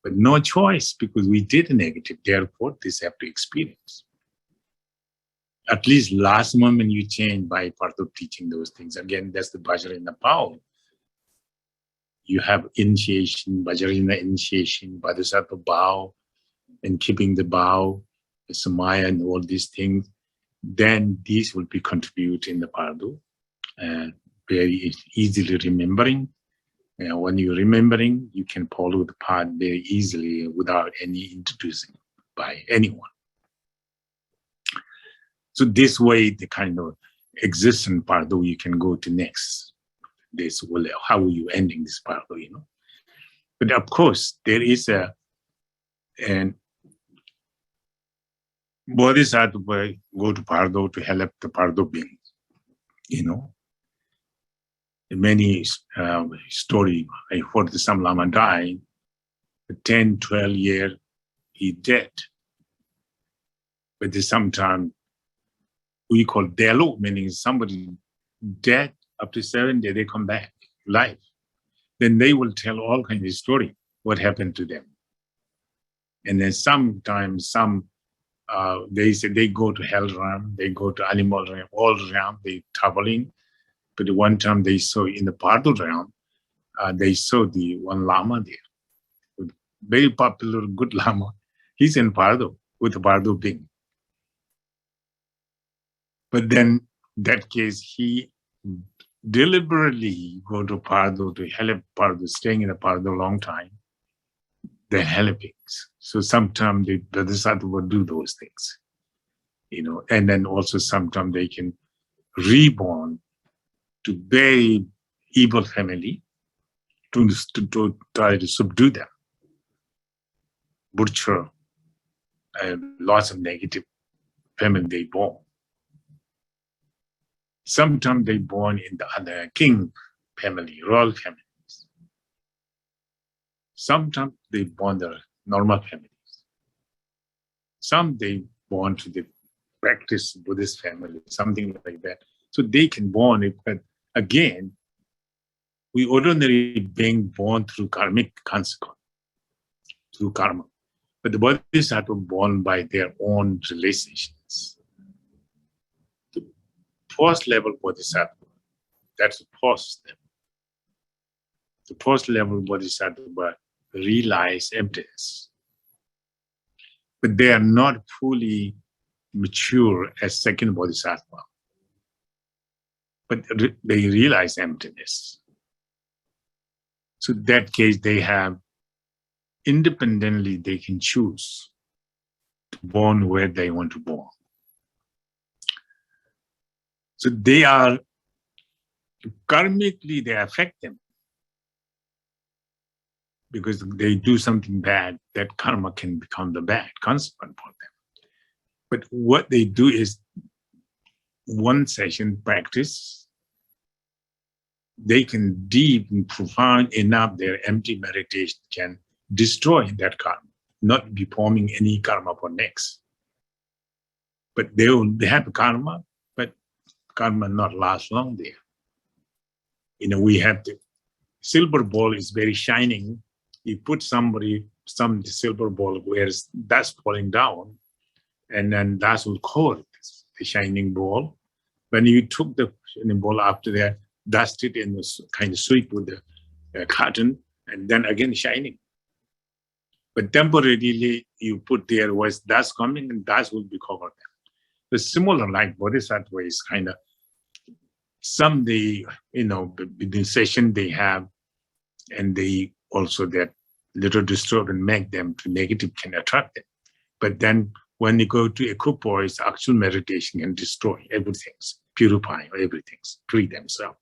But no choice because we did a negative, therefore this have to experience. At least last moment you change by part of teaching those things. Again, that's the Vajrayana power. You have initiation, Vajrayana initiation, Bodhisattva vow, and keeping the vow, the Samaya and all these things. Then these will be contributed in the Bardo, and very easily remembering. When you're remembering, you can follow the path very easily without any introducing by anyone. So this way, the kind of existent Bardo, you can go to next. This will, how are you ending this Bardo, you know? But of course, there is and Bodhisattva go to Bardo to help the Bardo beings, you know. Many story, I heard some Lama died, 10, 12 years, he dead. But there's sometimes we call delo, meaning somebody dead, after 7 days, they come back, live. Then they will tell all kinds of story, what happened to them. And then sometimes they say they go to hell realm, they go to animal realm, all realm, they traveling. But one time they saw in the Bardo realm, they saw the one Lama there, very popular, good Lama. He's in Bardo with the Bardo being. But then that case, he deliberately go to Bardo to help Bardo, staying in the Bardo a long time. They're helping. So sometimes the Bodhisattva will do those things, you know, and then also sometimes they can reborn to very evil family to try to subdue them, butcher, lots of negative family they born. Sometimes they born in the other king family, royal families. Sometimes they born the normal families. Some they born to the practice Buddhist family, something like that. So they can born it, but again, we ordinarily being born through karmic consequence, through karma. But the Bodhisattva born by their own realizations. The first level Bodhisattva, that's the first step. The first level Bodhisattva realize emptiness. But they are not fully mature as second Bodhisattva. But they realize emptiness. So in that case, they have independently, they can choose to born where they want to born. So they are, karmically, they affect them. Because they do something bad, that karma can become the bad consequence for them. But what they do is, one session practice, they can deep and profound enough, their empty meditation can destroy that karma, not be forming any karma for next. But they have karma, but karma not last long there. You know, we have the silver ball is very shining. You put some silver ball where dust falling down, and then dust will cover the shining ball. When you took the shining ball after that, dust it and kind of sweep with the cotton, and then again shining. But temporarily, you put there was dust coming, and dust will be covered. The similar like Bodhisattva is kind of some they, you know, the session they have, and they also that little disturb and make them to negative can attract them. But then when you go to equipoise, actual meditation can destroy everything, purify everything, free themselves.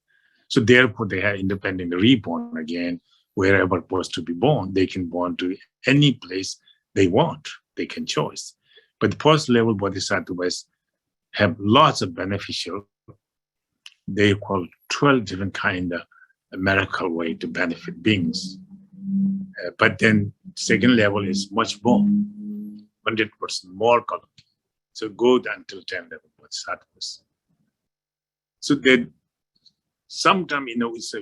So therefore they are independent, reborn again, wherever was to be born, they can born to any place they want, they can choose. But the first level Bodhisattvas have lots of beneficial, they call 12 different kind of miracle way to benefit beings. But then second level is much more, 100% more color. So go until 10 level bodhisattvas. So then sometimes,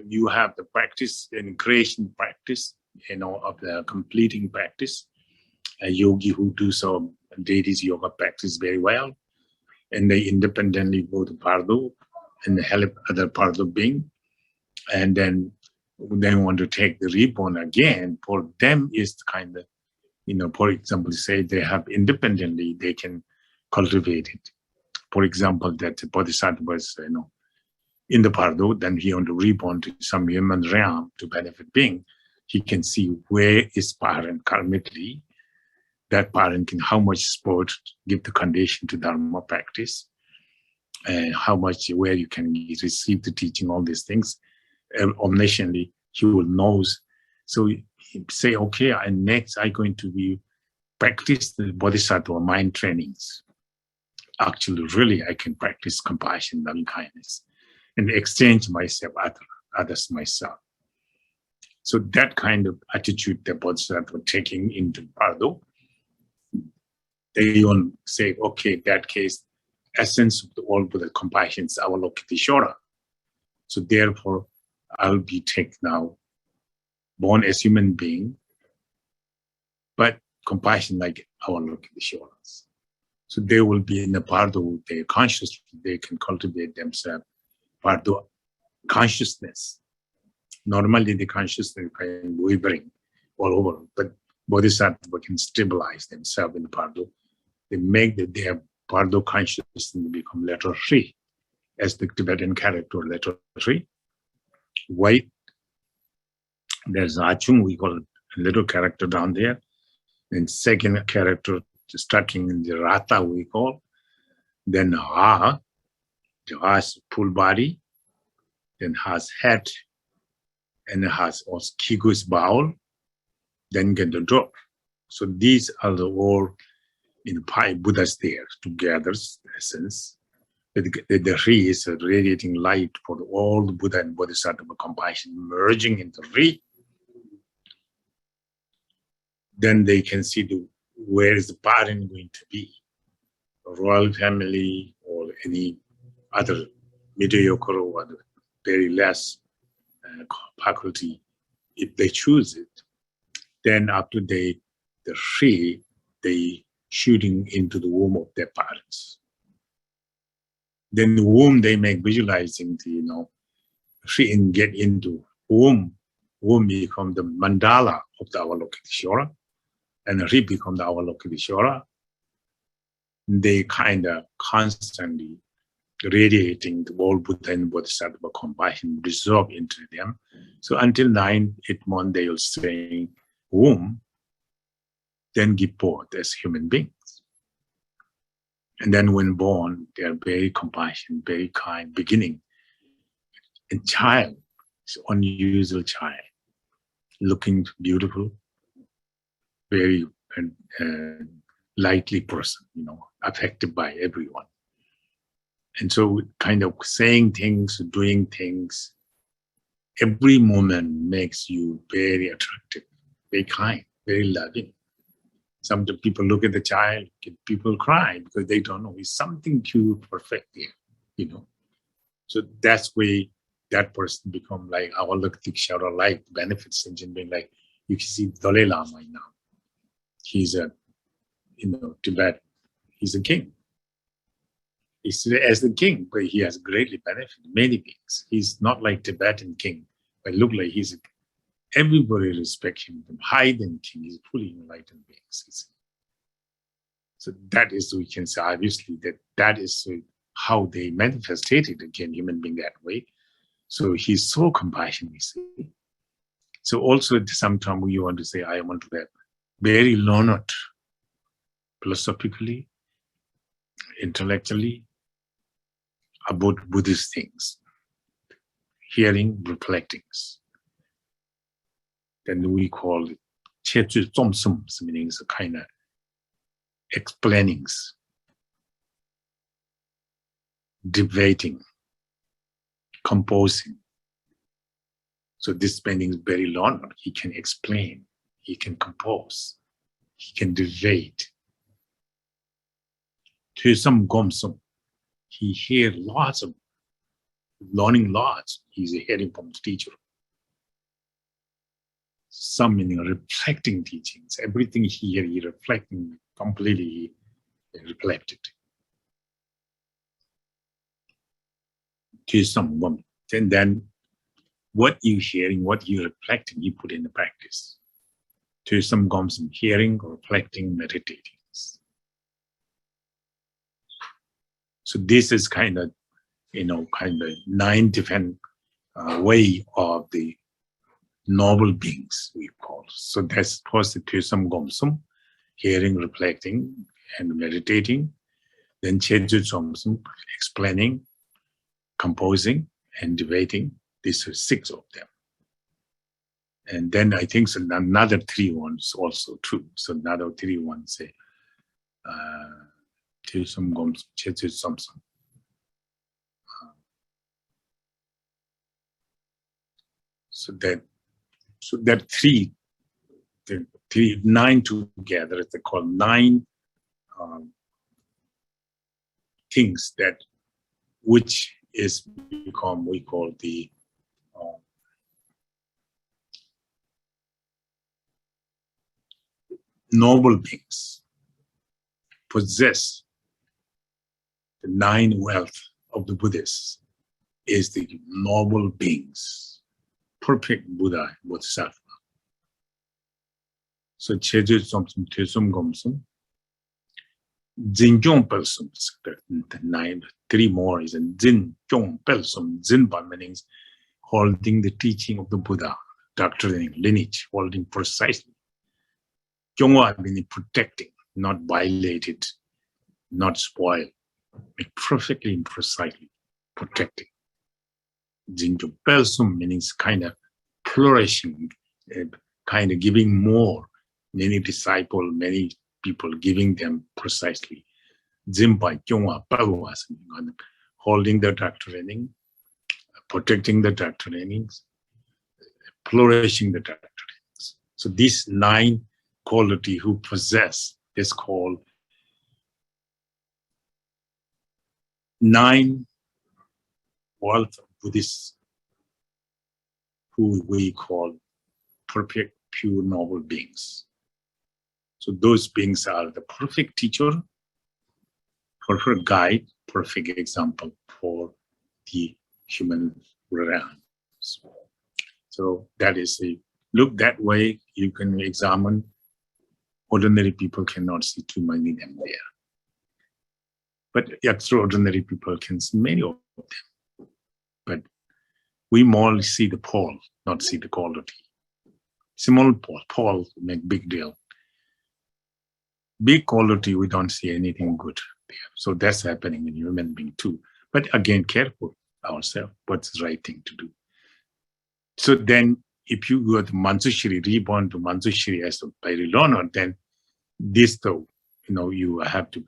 you have the practice and creation practice, of the completing practice. A yogi who do some deities yoga practice very well, and they independently go to Bardo and help other Bardo being, and then they want to take the reborn again. For them is kind of, for example, say they have independently, they can cultivate it. For example, that the bodhisattva was, in the Bardo, then he want to reborn to some human realm to benefit being. He can see where is parent karmically. That parent can how much support, give the condition to Dharma practice, and how much, where you can receive the teaching, all these things. Omnisciently, he will knows. So he say, okay, and next I'm going to be practice the bodhisattva mind trainings. Actually, really, I can practice compassion, loving kindness, and exchange myself, others myself. So that kind of attitude the bodhisattva taking into Bardo, they don't say, okay, that case, essence of the all Buddha compassion is Avalokiteshvara. So therefore, I'll be taken now, born as human being, but compassion like Avalokiteshvara. So they will be in the Bardo, their consciousness, they can cultivate themselves, Bardo consciousness. Normally the consciousness can wavering all over, but bodhisattva can stabilize themselves in the Bardo. They make their Bardo consciousness become letter 3, as the Tibetan character letter 3. White, there's Achung, we call it a little character down there. And second character starting in the Rata, we call. Then Ha, the has full body, then has head, and it has also Kigu's bowel, then get the drop. So these are the all in five Buddhas there together, essence. The Three is a radiating light for all the Buddha and Bodhisattva compassion merging into Three. Then they can see where is the parent going to be, a royal family or any other mediocre or very less faculty. If they choose it, then after the Three, they shooting into the womb of their parents. Then the womb, they make visualizing the, Three and get into womb. Womb become the mandala of the Avalokiteshvara, and Three become the Avalokiteshvara. They kind of constantly radiating the whole Buddha and Bodhisattva compassion dissolve into them. So until 9, 8 months, they will stay womb, then give birth as human beings. And then when born, they are very compassionate, very kind, beginning. And child is unusual child, looking beautiful, very lightly person, affected by everyone. And so kind of saying things, doing things, every moment makes you very attractive, very kind, very loving. Some people look at the child, people cry because they don't know. It's something pure, perfect there, So that's where that person become like Avalokiteshvara, like benefits engine, being like, you can see Dalai Lama now. He's a, Tibet, he's a king. He's as the king, but he has greatly benefited many beings. He's not like Tibetan king, but look like everybody respects him. From hidden king, he's fully enlightened beings. So that is, we can say, obviously, that is how they manifested again, human being that way. So he's so compassionate, you see. So also at some time we want to say, I want to be very learned, philosophically, intellectually, about Buddhist things, hearing, reflecting. Then we call it Chechu Zomsum, meaning a kind of explainings, debating, composing. So this painting is very learned. He can explain he can compose, he can relate. To some Gomsum, he hears lots of learning lots. He's hearing from the teacher. Some meaning reflecting teachings. Everything he hears, he reflecting completely reflected. To some woman. And then what you hearing, what you reflecting, you put in the practice. To some Gomsum, hearing, reflecting, meditating. So this is kind of 9 different way of the noble beings we call. So that's first the Tusam Gomsum, hearing, reflecting, and meditating. Then Cheju Somsum, explaining, composing, and debating. These are 6 of them. And then I think so another 3 ones also true. So another 3 ones say Tusam Gomsum, Cheju Somsum. So that 3, 9 together, they call 9 things that which is become we call the noble beings possess the 9 wealth of the Buddhists is the noble beings. Perfect Buddha, Bodhisattva. So Cheju Somsum, Tusum Gomsum, Jinjong Pelsum, the 9, 3 more is Jinjong Pelsum, Jinpa means holding the teaching of the Buddha, doctrine, lineage, holding precisely. Jongwa meaning protecting, not violated, not spoiled, perfectly and precisely protecting. Jinjong Pelsum means kind of flourishing, kind of giving more. Many disciples, many people giving them precisely. Jimpa, Kyongwa, Palwa, holding the doctrine, protecting the doctrine, flourishing the doctrine. So these 9 qualities who possess is called 9 wealth of Buddhists, who we call perfect, pure, noble beings. So those beings are the perfect teacher, perfect guide, perfect example for the human realm. So that is a look that way. You can examine. Ordinary people cannot see too many of them there, but extraordinary people can see many of them. But we more see the pole, not see the quality. Small pole make big deal. Big quality, we don't see anything good there. So that's happening in human being too. But again, careful ourselves, what's the right thing to do. So then if you go to Manjushri, reborn to Manjushri as a learner, then this though, you have to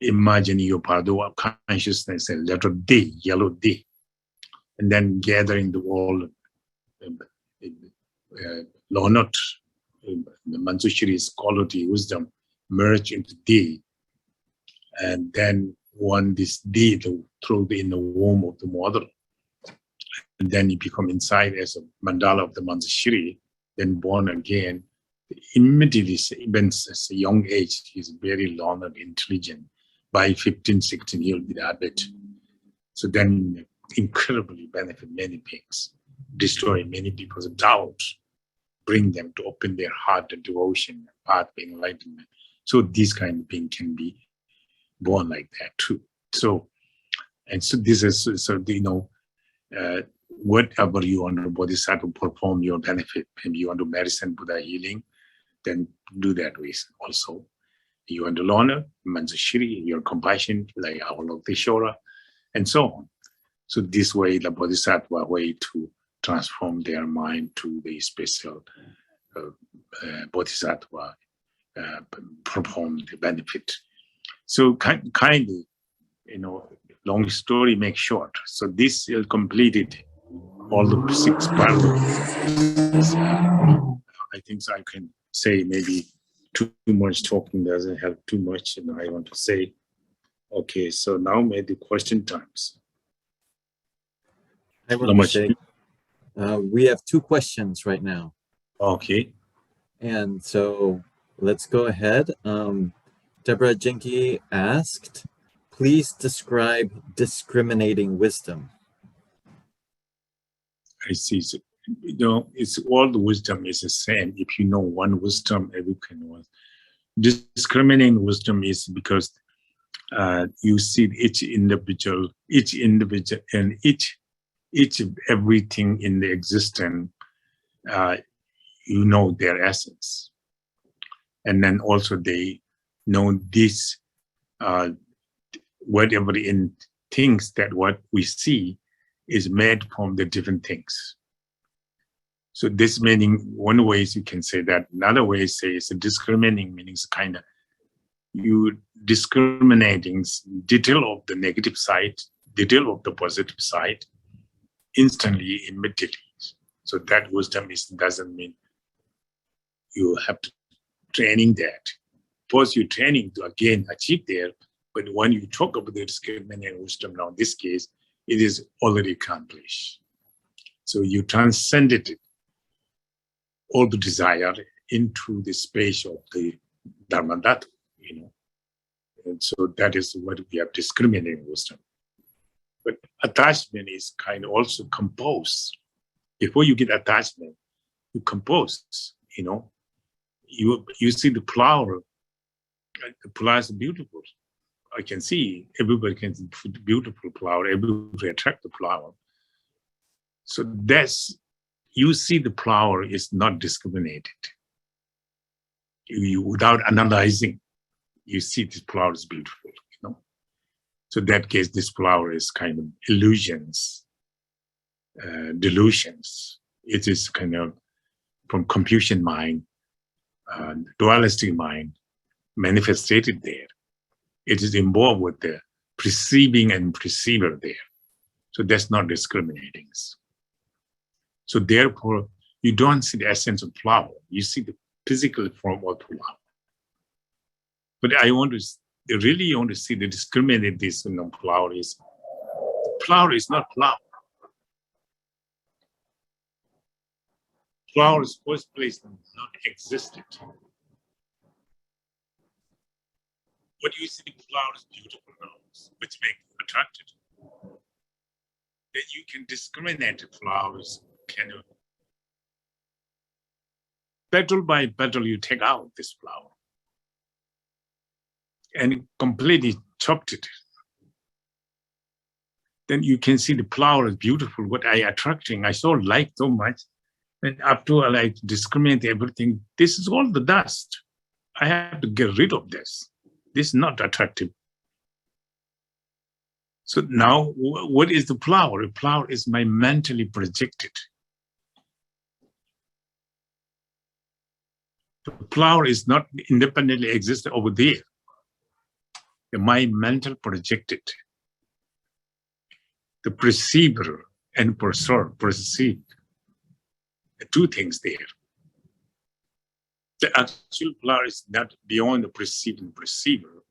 imagine your Bardo of consciousness, a letter D, yellow D, and then gathering the whole Lonot, the Manjushri's quality, wisdom, merge into D, and then want this D to throw in the womb of the mother. And then you become inside as a mandala of the Manjushri, then born again. Immediately, even as a young age, he's very learned, intelligent. By 15, 16, he'll be the abbot. So then incredibly benefit many beings, destroy many people's doubts, bring them to open their heart to devotion, path of enlightenment. So this kind of being can be born like that too. So this is, whatever you want to Bodhisattva perform your benefit, maybe you want to medicine, Buddha healing, then do that way also. You want to learn Manjushri, your compassion, like our Lokeshwara, and so on. So this way, the Bodhisattva way to transform their mind to the special Bodhisattva perform the benefit. So kindly, long story make short. So this completed all the 6 parts I think so I can say maybe too much talking doesn't help too much, and I want to say, okay, so now maybe question times. Hi, Rinpoche. We have 2 questions right now. Okay. And so let's go ahead. Deborah Jenke asked, please describe discriminating wisdom. I see. So, it's all the wisdom is the same. If you know one wisdom, every can know. Discriminating wisdom is because you see each individual, and each everything in the existence, you know their essence, and then also they know this, whatever in things that what we see is made from the different things. So this meaning, one way is you can say that. Another way is say it's a discriminating, meaning it's kind of you discriminating detail of the negative side, detail of the positive side, instantly, immediately. So that wisdom doesn't mean you have to training that. First, you training to again achieve there, but when you talk about the discriminating wisdom, now in this case, it is already accomplished. So you transcended it, all the desire into the space of the Dharmata, And so that is what we have discriminating wisdom. But attachment is kind of also composed. Before you get attachment, you compose, You see the flower. The flower is beautiful. I can see everybody can see beautiful flower, everybody attract the flower. So you see the flower is not discriminated. You without analyzing, you see this flower is beautiful, So in that case, this flower is kind of illusions, delusions. It is kind of from confusion mind, dualistic mind, manifested there. It is involved with the perceiving and perceiver there. So that's not discriminating. So therefore, you don't see the essence of flower. You see the physical form of flower. But I really want to see the discriminating of flower is not flower. Flower is first place not existed. But you see the flower is beautiful now, which make you attracted. Then you can discriminate the flowers. Petal by petal, you take out this flower and completely chopped it. Then you can see the flower is beautiful. What I attracting, I so like so much. And after I like discriminate everything, this is all the dust. I have to get rid of this. This is not attractive. So now, what is the flower? The flower is my mentally projected. The flower is not independently exist over there. My mental projected. The perceiver and perceive. The 2 things there. The actual flower is not beyond the perceiving perceiver.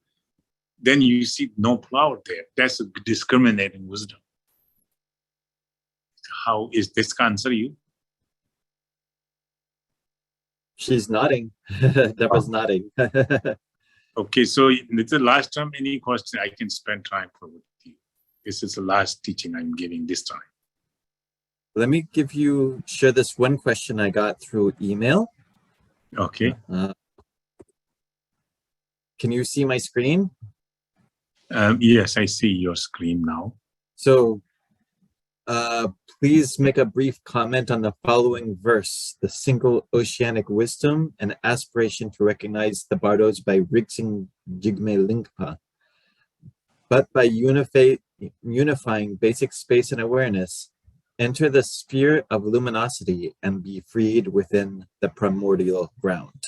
Then you see no flower there. That's a discriminating wisdom. How is this answer you? She's nodding. Deborah's nodding. Okay, so this is the last time any question I can spend time for with you. This is the last teaching I'm giving this time. Let me share this one question I got through email. Okay. Can you see my screen? Yes, I see your screen now. So please make a brief comment on the following verse, the single oceanic wisdom and aspiration to recognize the Bardos by Rigsing Jigme Lingpa. But by unifying basic space and awareness, enter the sphere of luminosity and be freed within the primordial ground.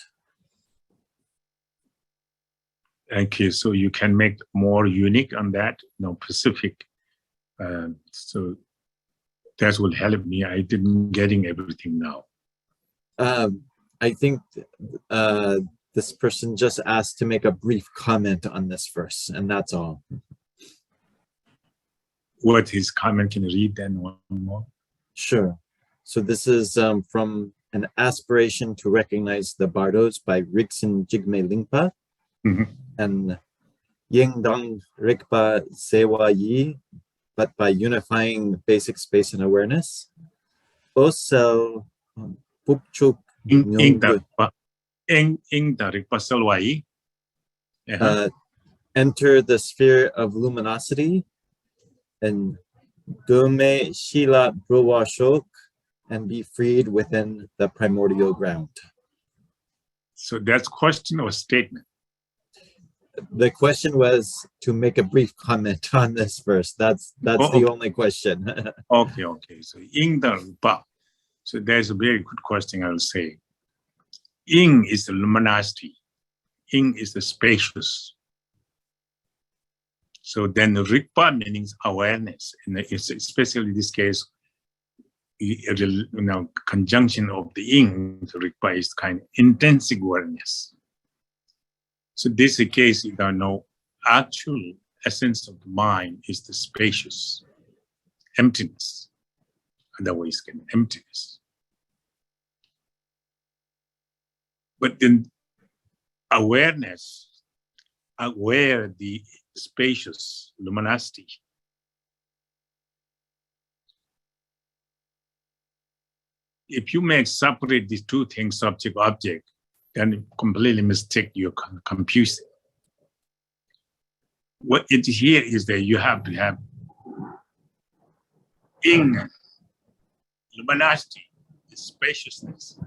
Thank you. So you can make more unique on that, specific. So that will help me. I didn't getting everything now. I think this person just asked to make a brief comment on this verse, and that's all. What his comment? Can you read then one more? Sure. So this is from An Aspiration to Recognize the Bardos by Rigsen Jigme Lingpa and Ying Dong Rikpa Sewa Yi, but by unifying basic space and awareness. Osel Pupchuk enter the sphere of luminosity and Dume Shila Browashok and be freed within the primordial ground. So that's question or statement? The question was to make a brief comment on this verse. That's the only question. Okay. So in the Rupa, so there's a very good question. I'll say, in is the luminosity, in is the spacious. So then the Rikpa means awareness, and it's especially in this case, conjunction of the in, the Rikpa is kind of intensive awareness. So this is the case, actual essence of the mind is the spacious, emptiness. Otherwise, emptiness. But then awareness, aware the spacious luminosity. If you make separate these two things, subject, object, then completely mistake your confusing. What it here is that you have to have in luminosity, spaciousness,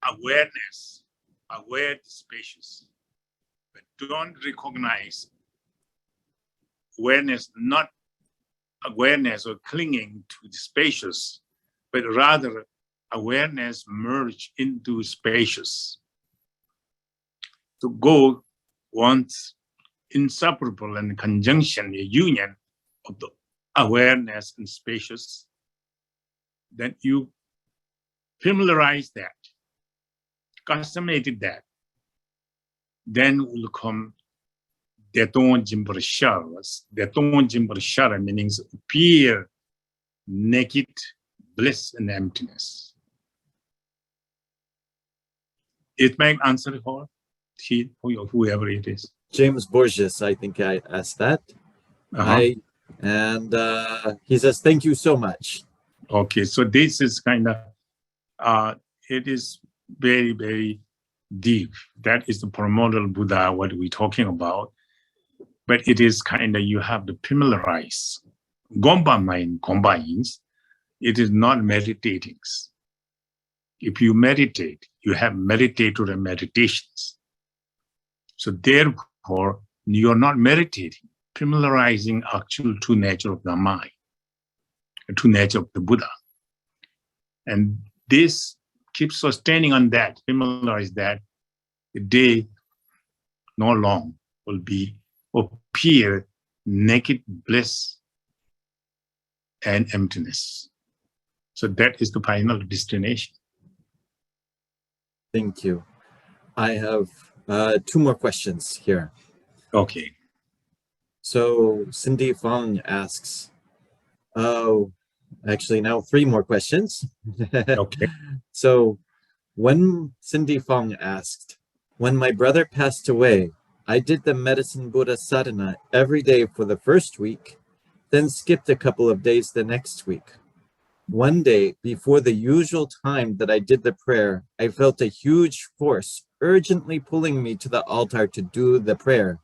awareness, aware the spacious, but don't recognize awareness, not awareness or clinging to the spacious, but rather awareness merge into spacious. To go once inseparable and conjunction, a union of the awareness and spacious, then you familiarize that, customated that, then will come Deton Jimber Sharas. Deton Jimber Shara means appear naked bliss and emptiness. It may answer for he, whoever it is. James Borges, I think I asked that. And he says, thank you so much. Okay, so this is kind of, it is very, very deep. That is the primordial Buddha, what we're talking about. But it is kind of, you have to familiarize. Gomba mind combines, it is not meditating. If you meditate, you have meditative and meditations. So therefore, you're not meditating, familiarizing actual true nature of the mind, the true nature of the Buddha. And this keeps sustaining on that, familiarize that, the day, no long, will be appear naked bliss and emptiness. So that is the final destination. Thank you. I have 2 more questions here. Okay. So Cindy Fong asks, actually now 3 more questions. Okay. So when Cindy Fong asked, when my brother passed away, I did the medicine Buddha sadhana every day for the first week, then skipped a couple of days the next week. One day, before the usual time that I did the prayer, I felt a huge force urgently pulling me to the altar to do the prayer.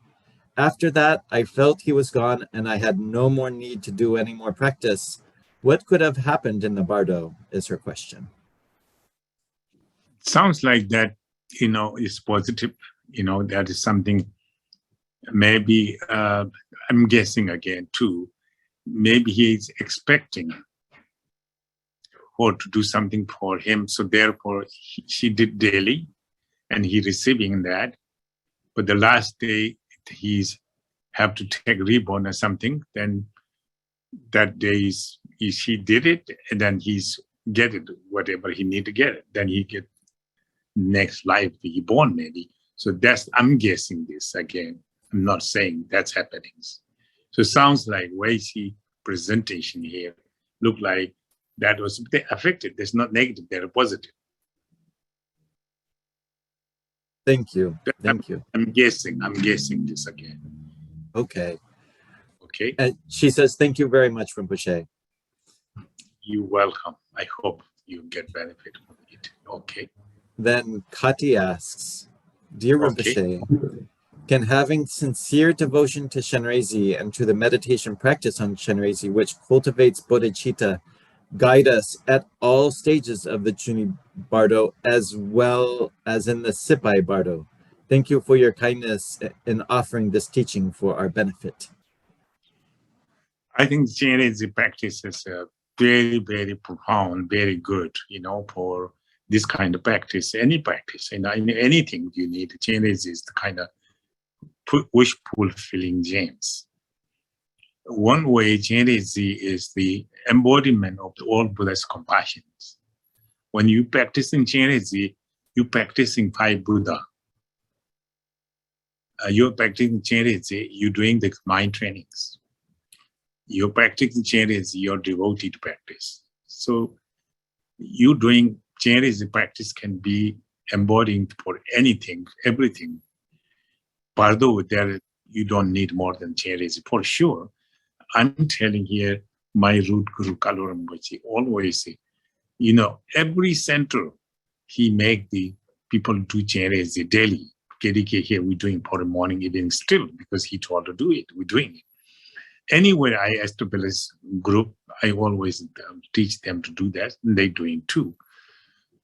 After that, I felt he was gone and I had no more need to do any more practice. What could have happened in the Bardo is her question. Sounds like that, is positive. That is something, maybe, I'm guessing again too, maybe he is expecting or to do something for him. So therefore, she did daily and he receiving that. But the last day, he's have to take reborn or something. Then that day he did it, and then he's get it, whatever he need to get it. Then he get next life, he born maybe. So I'm guessing this again. I'm not saying that's happening. So it sounds like Weiqi presentation here look like that was affected. There's not negative, they're positive. Thank you. Thank you. I'm guessing this again. Okay. Okay. And she says, thank you very much, Rinpoche. You're welcome. I hope you get benefit from it. Okay. Then Kati asks, Dear Okay. Rinpoche, can having sincere devotion to Shenrezi and to the meditation practice on Shenrezi, which cultivates bodhicitta, guide us at all stages of the Chuni Bardo as well as in the Sipai Bardo? Thank you for your kindness in offering this teaching for our benefit. I think Shenrezi practice is very, very profound, very good, for this kind of practice, any practice, in anything you need. Shenrezi is the kind of wish fulfilling James. One way Shenrezi is the embodiment of all Buddha's compassions. When you practice in Shenrezi, you're practicing five Buddha. You're practicing Shenrezi, you're doing the mind trainings. You're practicing Shenrezi, you're devoted to practice. So you doing Shenrezi practice can be embodying for anything, everything. Bardo, there you don't need more than Shenrezi for sure. I'm telling here, my root guru Kalu Rinpoche always say, every center he make the people do Shenrezi daily. KDK here we're doing for the morning, evening still because he told to do it. We're doing it. Anywhere I establish group, I always teach them to do that, and they're doing too.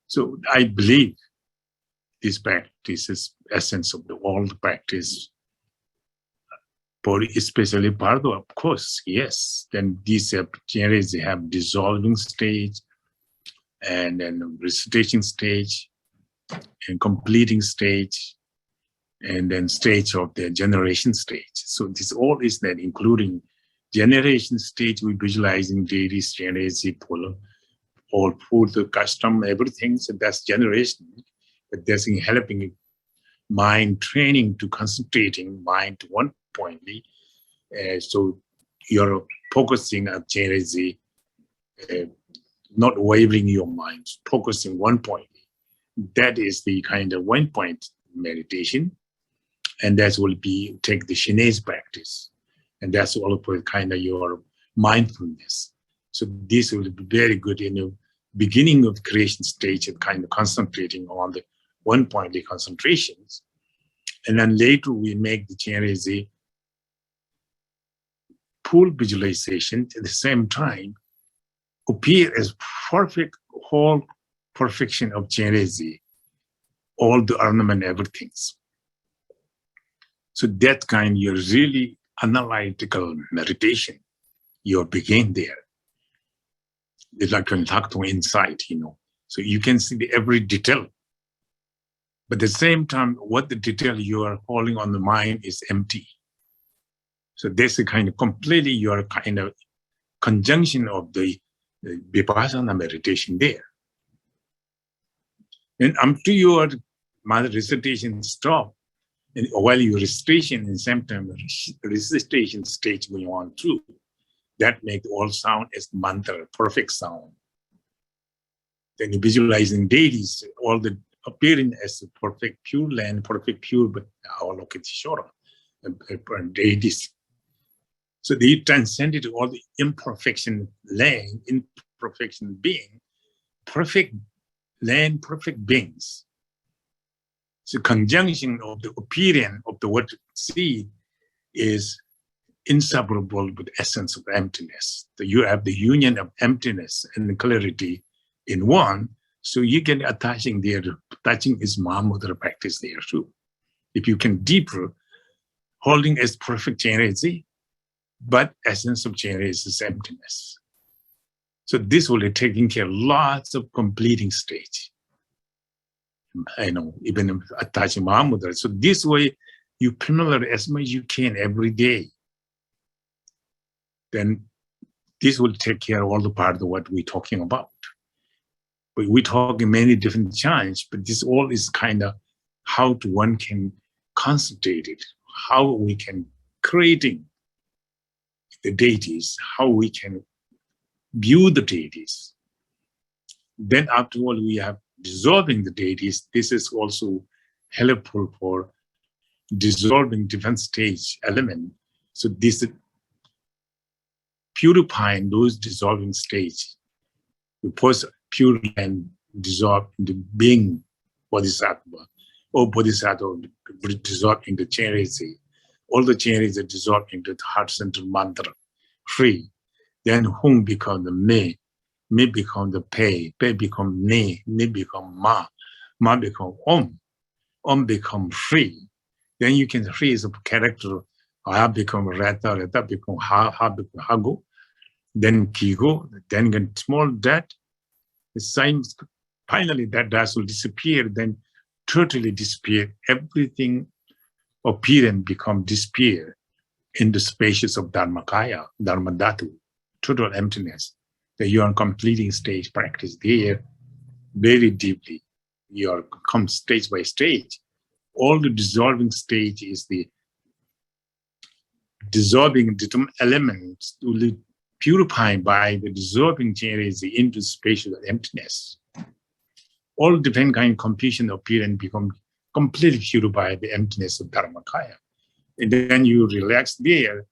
So I believe this practice is essence of all the practice. Especially Bardo, of course, yes. Then these areas, they have dissolving stage, and then recitation stage, and completing stage, and then stage of the generation stage. So this all is that, including generation stage, we visualizing deities, generation, all food, the custom, everything. So that's generation. But that's helping mind training to concentrating mind to one pointly. So you're focusing on Shenrezi, not wavering your mind, focusing one point. That is the kind of one point meditation. And that will be take the Shenrezi practice. And that's all for kind of your mindfulness. So this will be very good in the beginning of the creation stage of kind of concentrating on the one pointly concentrations. And then later we make the Shenrezi full visualization at the same time appear as perfect whole perfection of Shenrezi, all the ornament, everything. So that kind, you're really analytical meditation. You begin there. It's like an insight, So you can see every detail. But at the same time, what the detail you are holding on the mind is empty. So there's a kind of completely your kind of conjunction of the Vipassana meditation there. And after your recitation stop, and while your recitation in same time recitation stage going on too, that makes all sound as mantra, perfect sound. Then you visualizing deities, all the appearing as a perfect pure land, perfect pure, but Avalokiteshvara, and deities. So they transcended all the imperfection land, imperfection being, perfect land, perfect beings. So conjunction of the appearance of the word see is inseparable with the essence of emptiness. So you have the union of emptiness and clarity in one. So you can attaching there. Touching is Mahamudra practice there too. If you can deeper, holding as perfect Shenrezi, but essence of Shenrezi is emptiness. So this will be taking care of lots of completing stage. Even attaching Mahamudra. So this way, you familiar as much as you can every day. Then this will take care of all the part of what we're talking about. But we talk in many different chants, but this all is kind of how one can concentrate it, how we can creating the deities, how we can view the deities. Then afterward, we have dissolving the deities. This is also helpful for dissolving different stage element. So this is purifying those dissolving stage. We first pure and dissolve into being bodhisattva, or bodhisattva dissolve into Chenrezig. All the Chenrezig are dissolved into the heart-centered mantra, free. Then Hung become the me become the Pe become Ne become Ma become Om become free. Then you can freeze a character. Ha become Rata become Ha become Hago. Then Kigo, then get small that. The signs, finally that will disappear, then totally disappear. Everything appearance become disappear in the spaces of Dharmakaya, Dharmadhatu, total emptiness. That you are completing stage practice there very deeply. You are come stage by stage. All the dissolving stage is the dissolving different elements to be purified by the dissolving Chenrezig into spatial emptiness. All different kind of confusion appearance become completely purified by the emptiness of Dharmakaya. And then you relax there,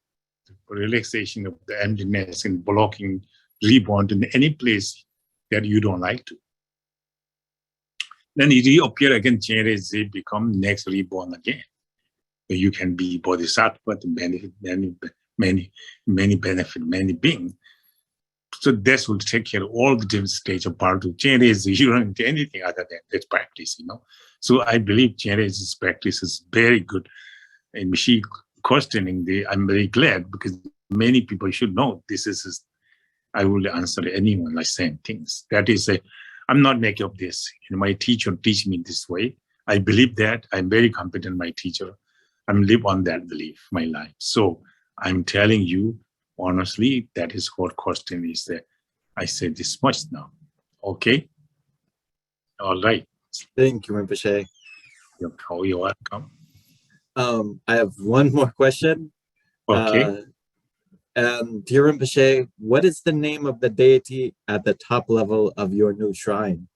the relaxation of the emptiness and blocking reborn in any place that you don't like to. Then it reappear again, Chenrezig become next reborn again. So you can be bodhisattva to benefit many benefit, many beings. So this will take care of all the different stages of Bardo. Chenrezig, you don't do anything other than that practice, So I believe Chenrezig's practice is very good. And she questioning I'm very glad because many people should know this is I will answer anyone like same things. That is I'm not making up this. My teacher teach me this way. I believe that. I'm very competent, my teacher. I'm live on that belief, my life. So I'm telling you, honestly, that is what question is that I said this much now. Okay? All right. Thank you, Rinpoche. You're welcome. I have one more question. Okay. Dear Rinpoche, what is the name of the deity at the top level of your new shrine?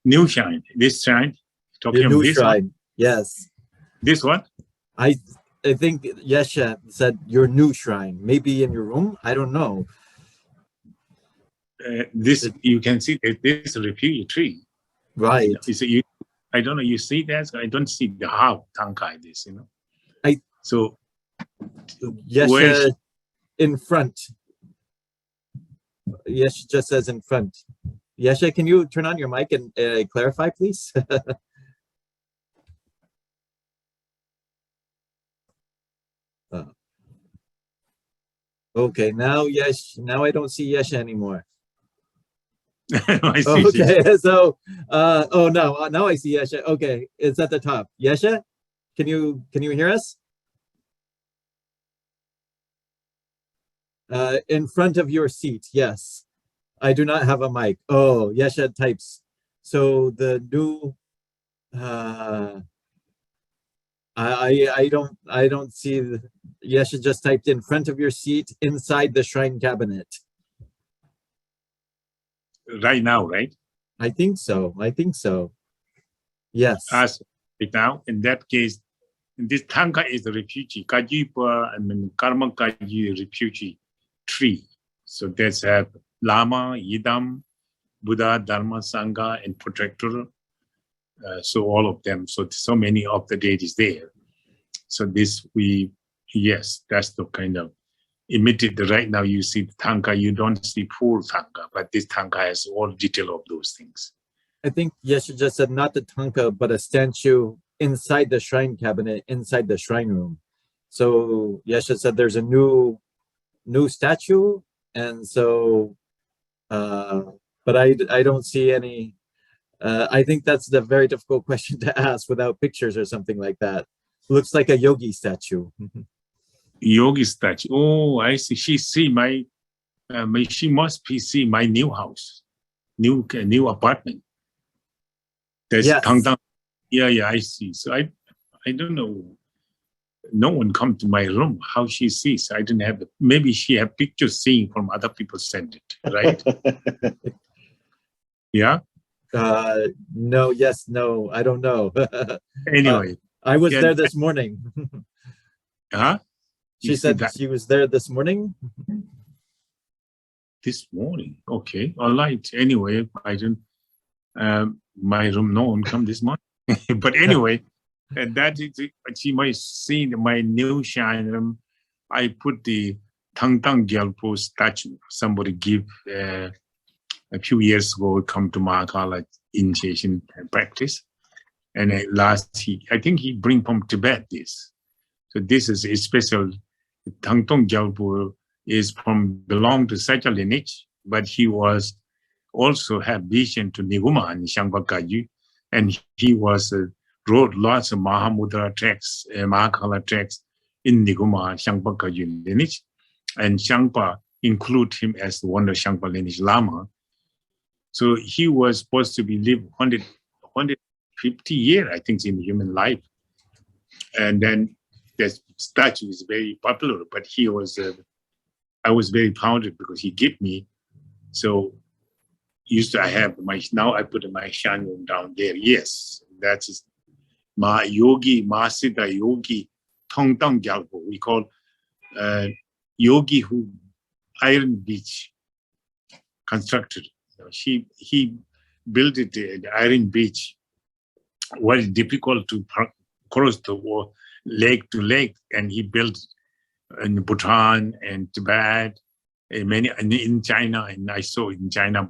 New shrine. This shrine? Talking Your new this shrine. One? Yes. This one? I think Yesha said your new shrine. Maybe in your room? I don't know. This you can see this refugee tree. Right. I don't know. You see that? I don't see the how Tankai this. So Yesha in front. Yesha just says in front. Yesha, can you turn on your mic and clarify, please? Okay, now I don't see Yesha anymore. I see. Okay, so oh no, now I see Yesha. Okay, it's at the top. Yesha, can you hear us? In front of your seat, yes. I do not have a mic. Oh, Yesha types. So the new I don't see Yesha just typed in front of your seat inside the shrine cabinet. Right now, right? I think so. Yes. As right now, in that case, this Tanka is the refugee. Kajipa and Karma Kaji refugee tree. So there's Lama, Yidam, Buddha, Dharma, Sangha, and protector. So all of them. So many of the deities there. So this yes, that's the kind of imitate. Right now you see the Tanka, you don't see full Tanka, but this Tanka has all detail of those things. I think Yesha just said not the Tanka, but a statue inside the shrine cabinet, inside the shrine room. So Yesha said there's a new statue, and so but I don't see any. I think that's the very difficult question to ask without pictures or something like that. Looks like a yogi statue. Yogi statue. Oh, I see. She see my she must be see my new house. new apartment. There's Yes. Tangtang. Yeah, I see. So I don't know. No one come to my room. How she sees? I didn't have. Maybe she have pictures seeing from other people send it, right? Yeah. No, yes, no, I don't know. Anyway, I was there this morning. Huh? She said that she was there this morning. This morning. Okay. All right. Anyway, I didn't. My room. No one come this morning. But anyway, and that is. She might see my new shrine. I put the Tangtang Gyalpo statue. Somebody give a few years ago. Come to Mahakala initiation practice, and I think he bring from Tibet this. So this is a special. Tangtong Gyalpo is belong to such a lineage, but he was also had vision to Niguma and Shangpa Kagyu, and he was wrote lots of Mahamudra texts, Mahakala texts in Niguma Shangpa Kagyu lineage, and Shangpa include him as the one of Shangpa lineage Lama. So he was supposed to be live 150 years, I think, in human life, and then the statue is very popular. But he was, I was very proud because he gave me. So I have now I put my shrine room down there. Yes, that's Ma Siddha Yogi Tongtang Gyalpo. We call Yogi who Iron Beach constructed. He built it the Iron Beach. Was difficult to cross the lake to lake, and he built in Bhutan and Tibet, many in China, and I saw in China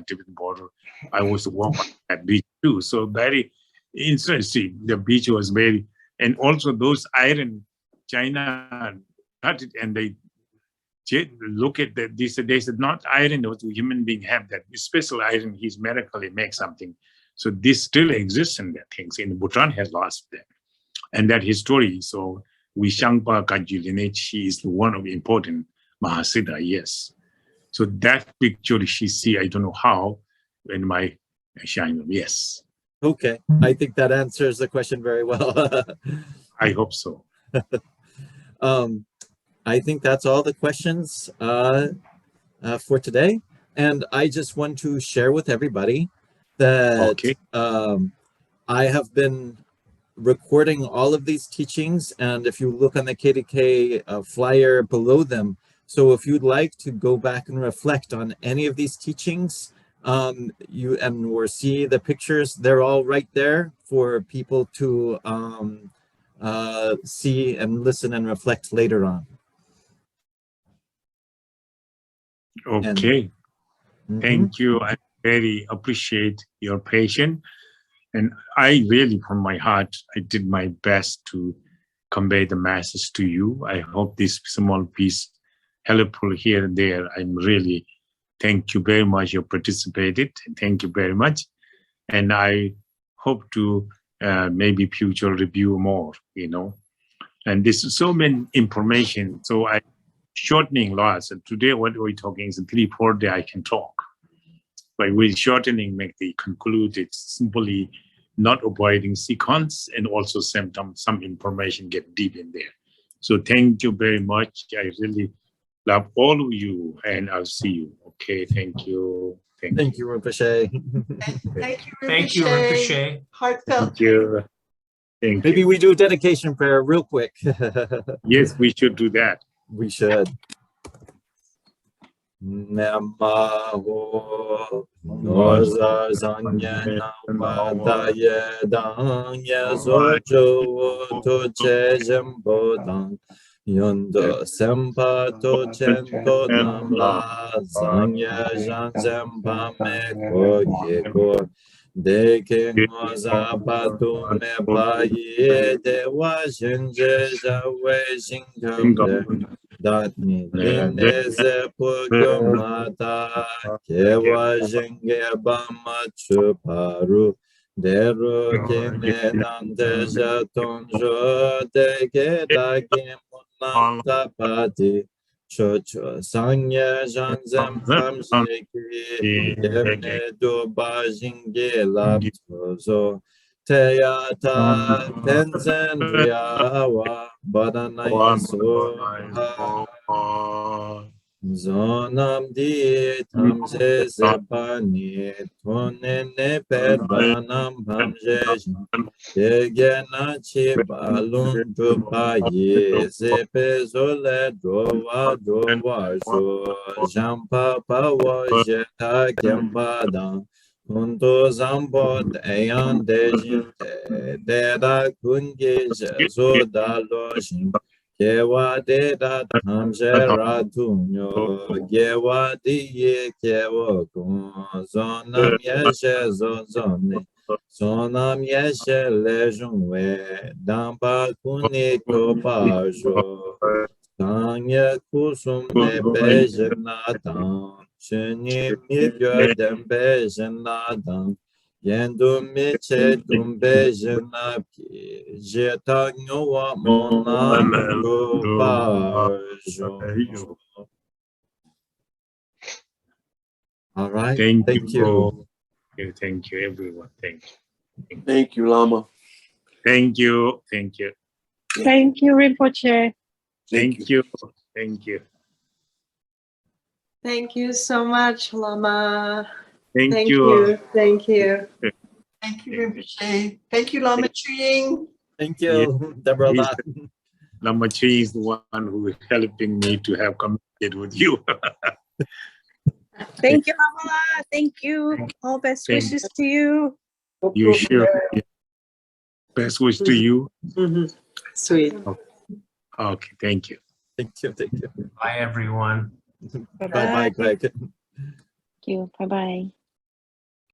Tibetan border. I was walking on that beach too. So very interesting. The beach was very, and also those iron China cut it, and they look at that. They said not iron. What the human being have that special iron. He's medically make something. So this still exists in that things. In Bhutan has lost that, and that history. So we Shangpa Kagyu lineage. She is one of the important Mahasiddha. Yes. So that picture she see. I don't know how in my shrine. Yes. Okay, I think that answers the question very well. I hope so. I think that's all the questions for today. And I just want to share with everybody that I have been recording all of these teachings. And if you look on the KDK flyer below them, so if you'd like to go back and reflect on any of these teachings, or see the pictures, they're all right there for people to see and listen and reflect later on. Okay. Thank you. I very appreciate your patience. And I really, from my heart, I did my best to convey the message to you. I hope this small piece helpful here and there. I'm really thank you very much. You participated. Thank you very much. And I hope to maybe future review more, And this is so many information. So I shortening lots. And today what we're talking is 3-4 days I can talk. But with shortening, make the conclude it's simply not avoiding sequence, and also some information get deep in there. So thank you very much. I really love all of you, and I'll see you. Okay, thank you. Thank you, Rinpoche. Thank you, Rinpoche. Heartfelt. Thank you. Maybe we do a dedication prayer real quick. Yes, we should do that. We should. Namaho Noza Zanya Namadaye Danya Zojo To Chejambodang Yondo Sempa To Chento Namla Zanya Janzempa Meko Yeko Deke Noza Patu Me Paye Dewa Shinje Jawe Shinkampe Datni Ineze Pugyomata Kewa Jenge Bama Chuparu Deru Kine Nandeja Tonjo Deke Dagi Munanta Pati Cho cho sanya janzam pamjiki yevne do bajinge lap tozo teyata tenzen riawa badanai soha zonam di tamze zepani tonene pedranam pamje Yegena chi balun drupa ye zepe zole drova drova jo jampa pawa jeta kempa dan kunto zambo dayan dejin te deda kungi jezo dalo jin kewa deda tamje radunyo gewa diye kewa kun zonam yeshe zone Sonam yeshe lejungwe, dampa kuni kopajo, sanya kusum ne bejenadan, shini mibyo dem bejenadan, yendu miche dum bejenapi, jeta nyowa monam kopajo. All right, Thank you. Thank you, everyone. Thank you. Thank you, Lama. Thank you. Thank you, Rinpoche. Thank you. Thank you. Thank you so much, Lama. Thank you. Thank you. Thank you, Rinpoche. Thank you, Lama Ching. Thank you, Deborah. Lama Chi is the one who is helping me to have communicated with you. Thank you, Lama. Thank you. All best wishes to you. You sure? Best wish to you. Sweet. Okay, thank you. Thank you. Bye, everyone. Bye-bye, Greg. Thank you. Bye-bye.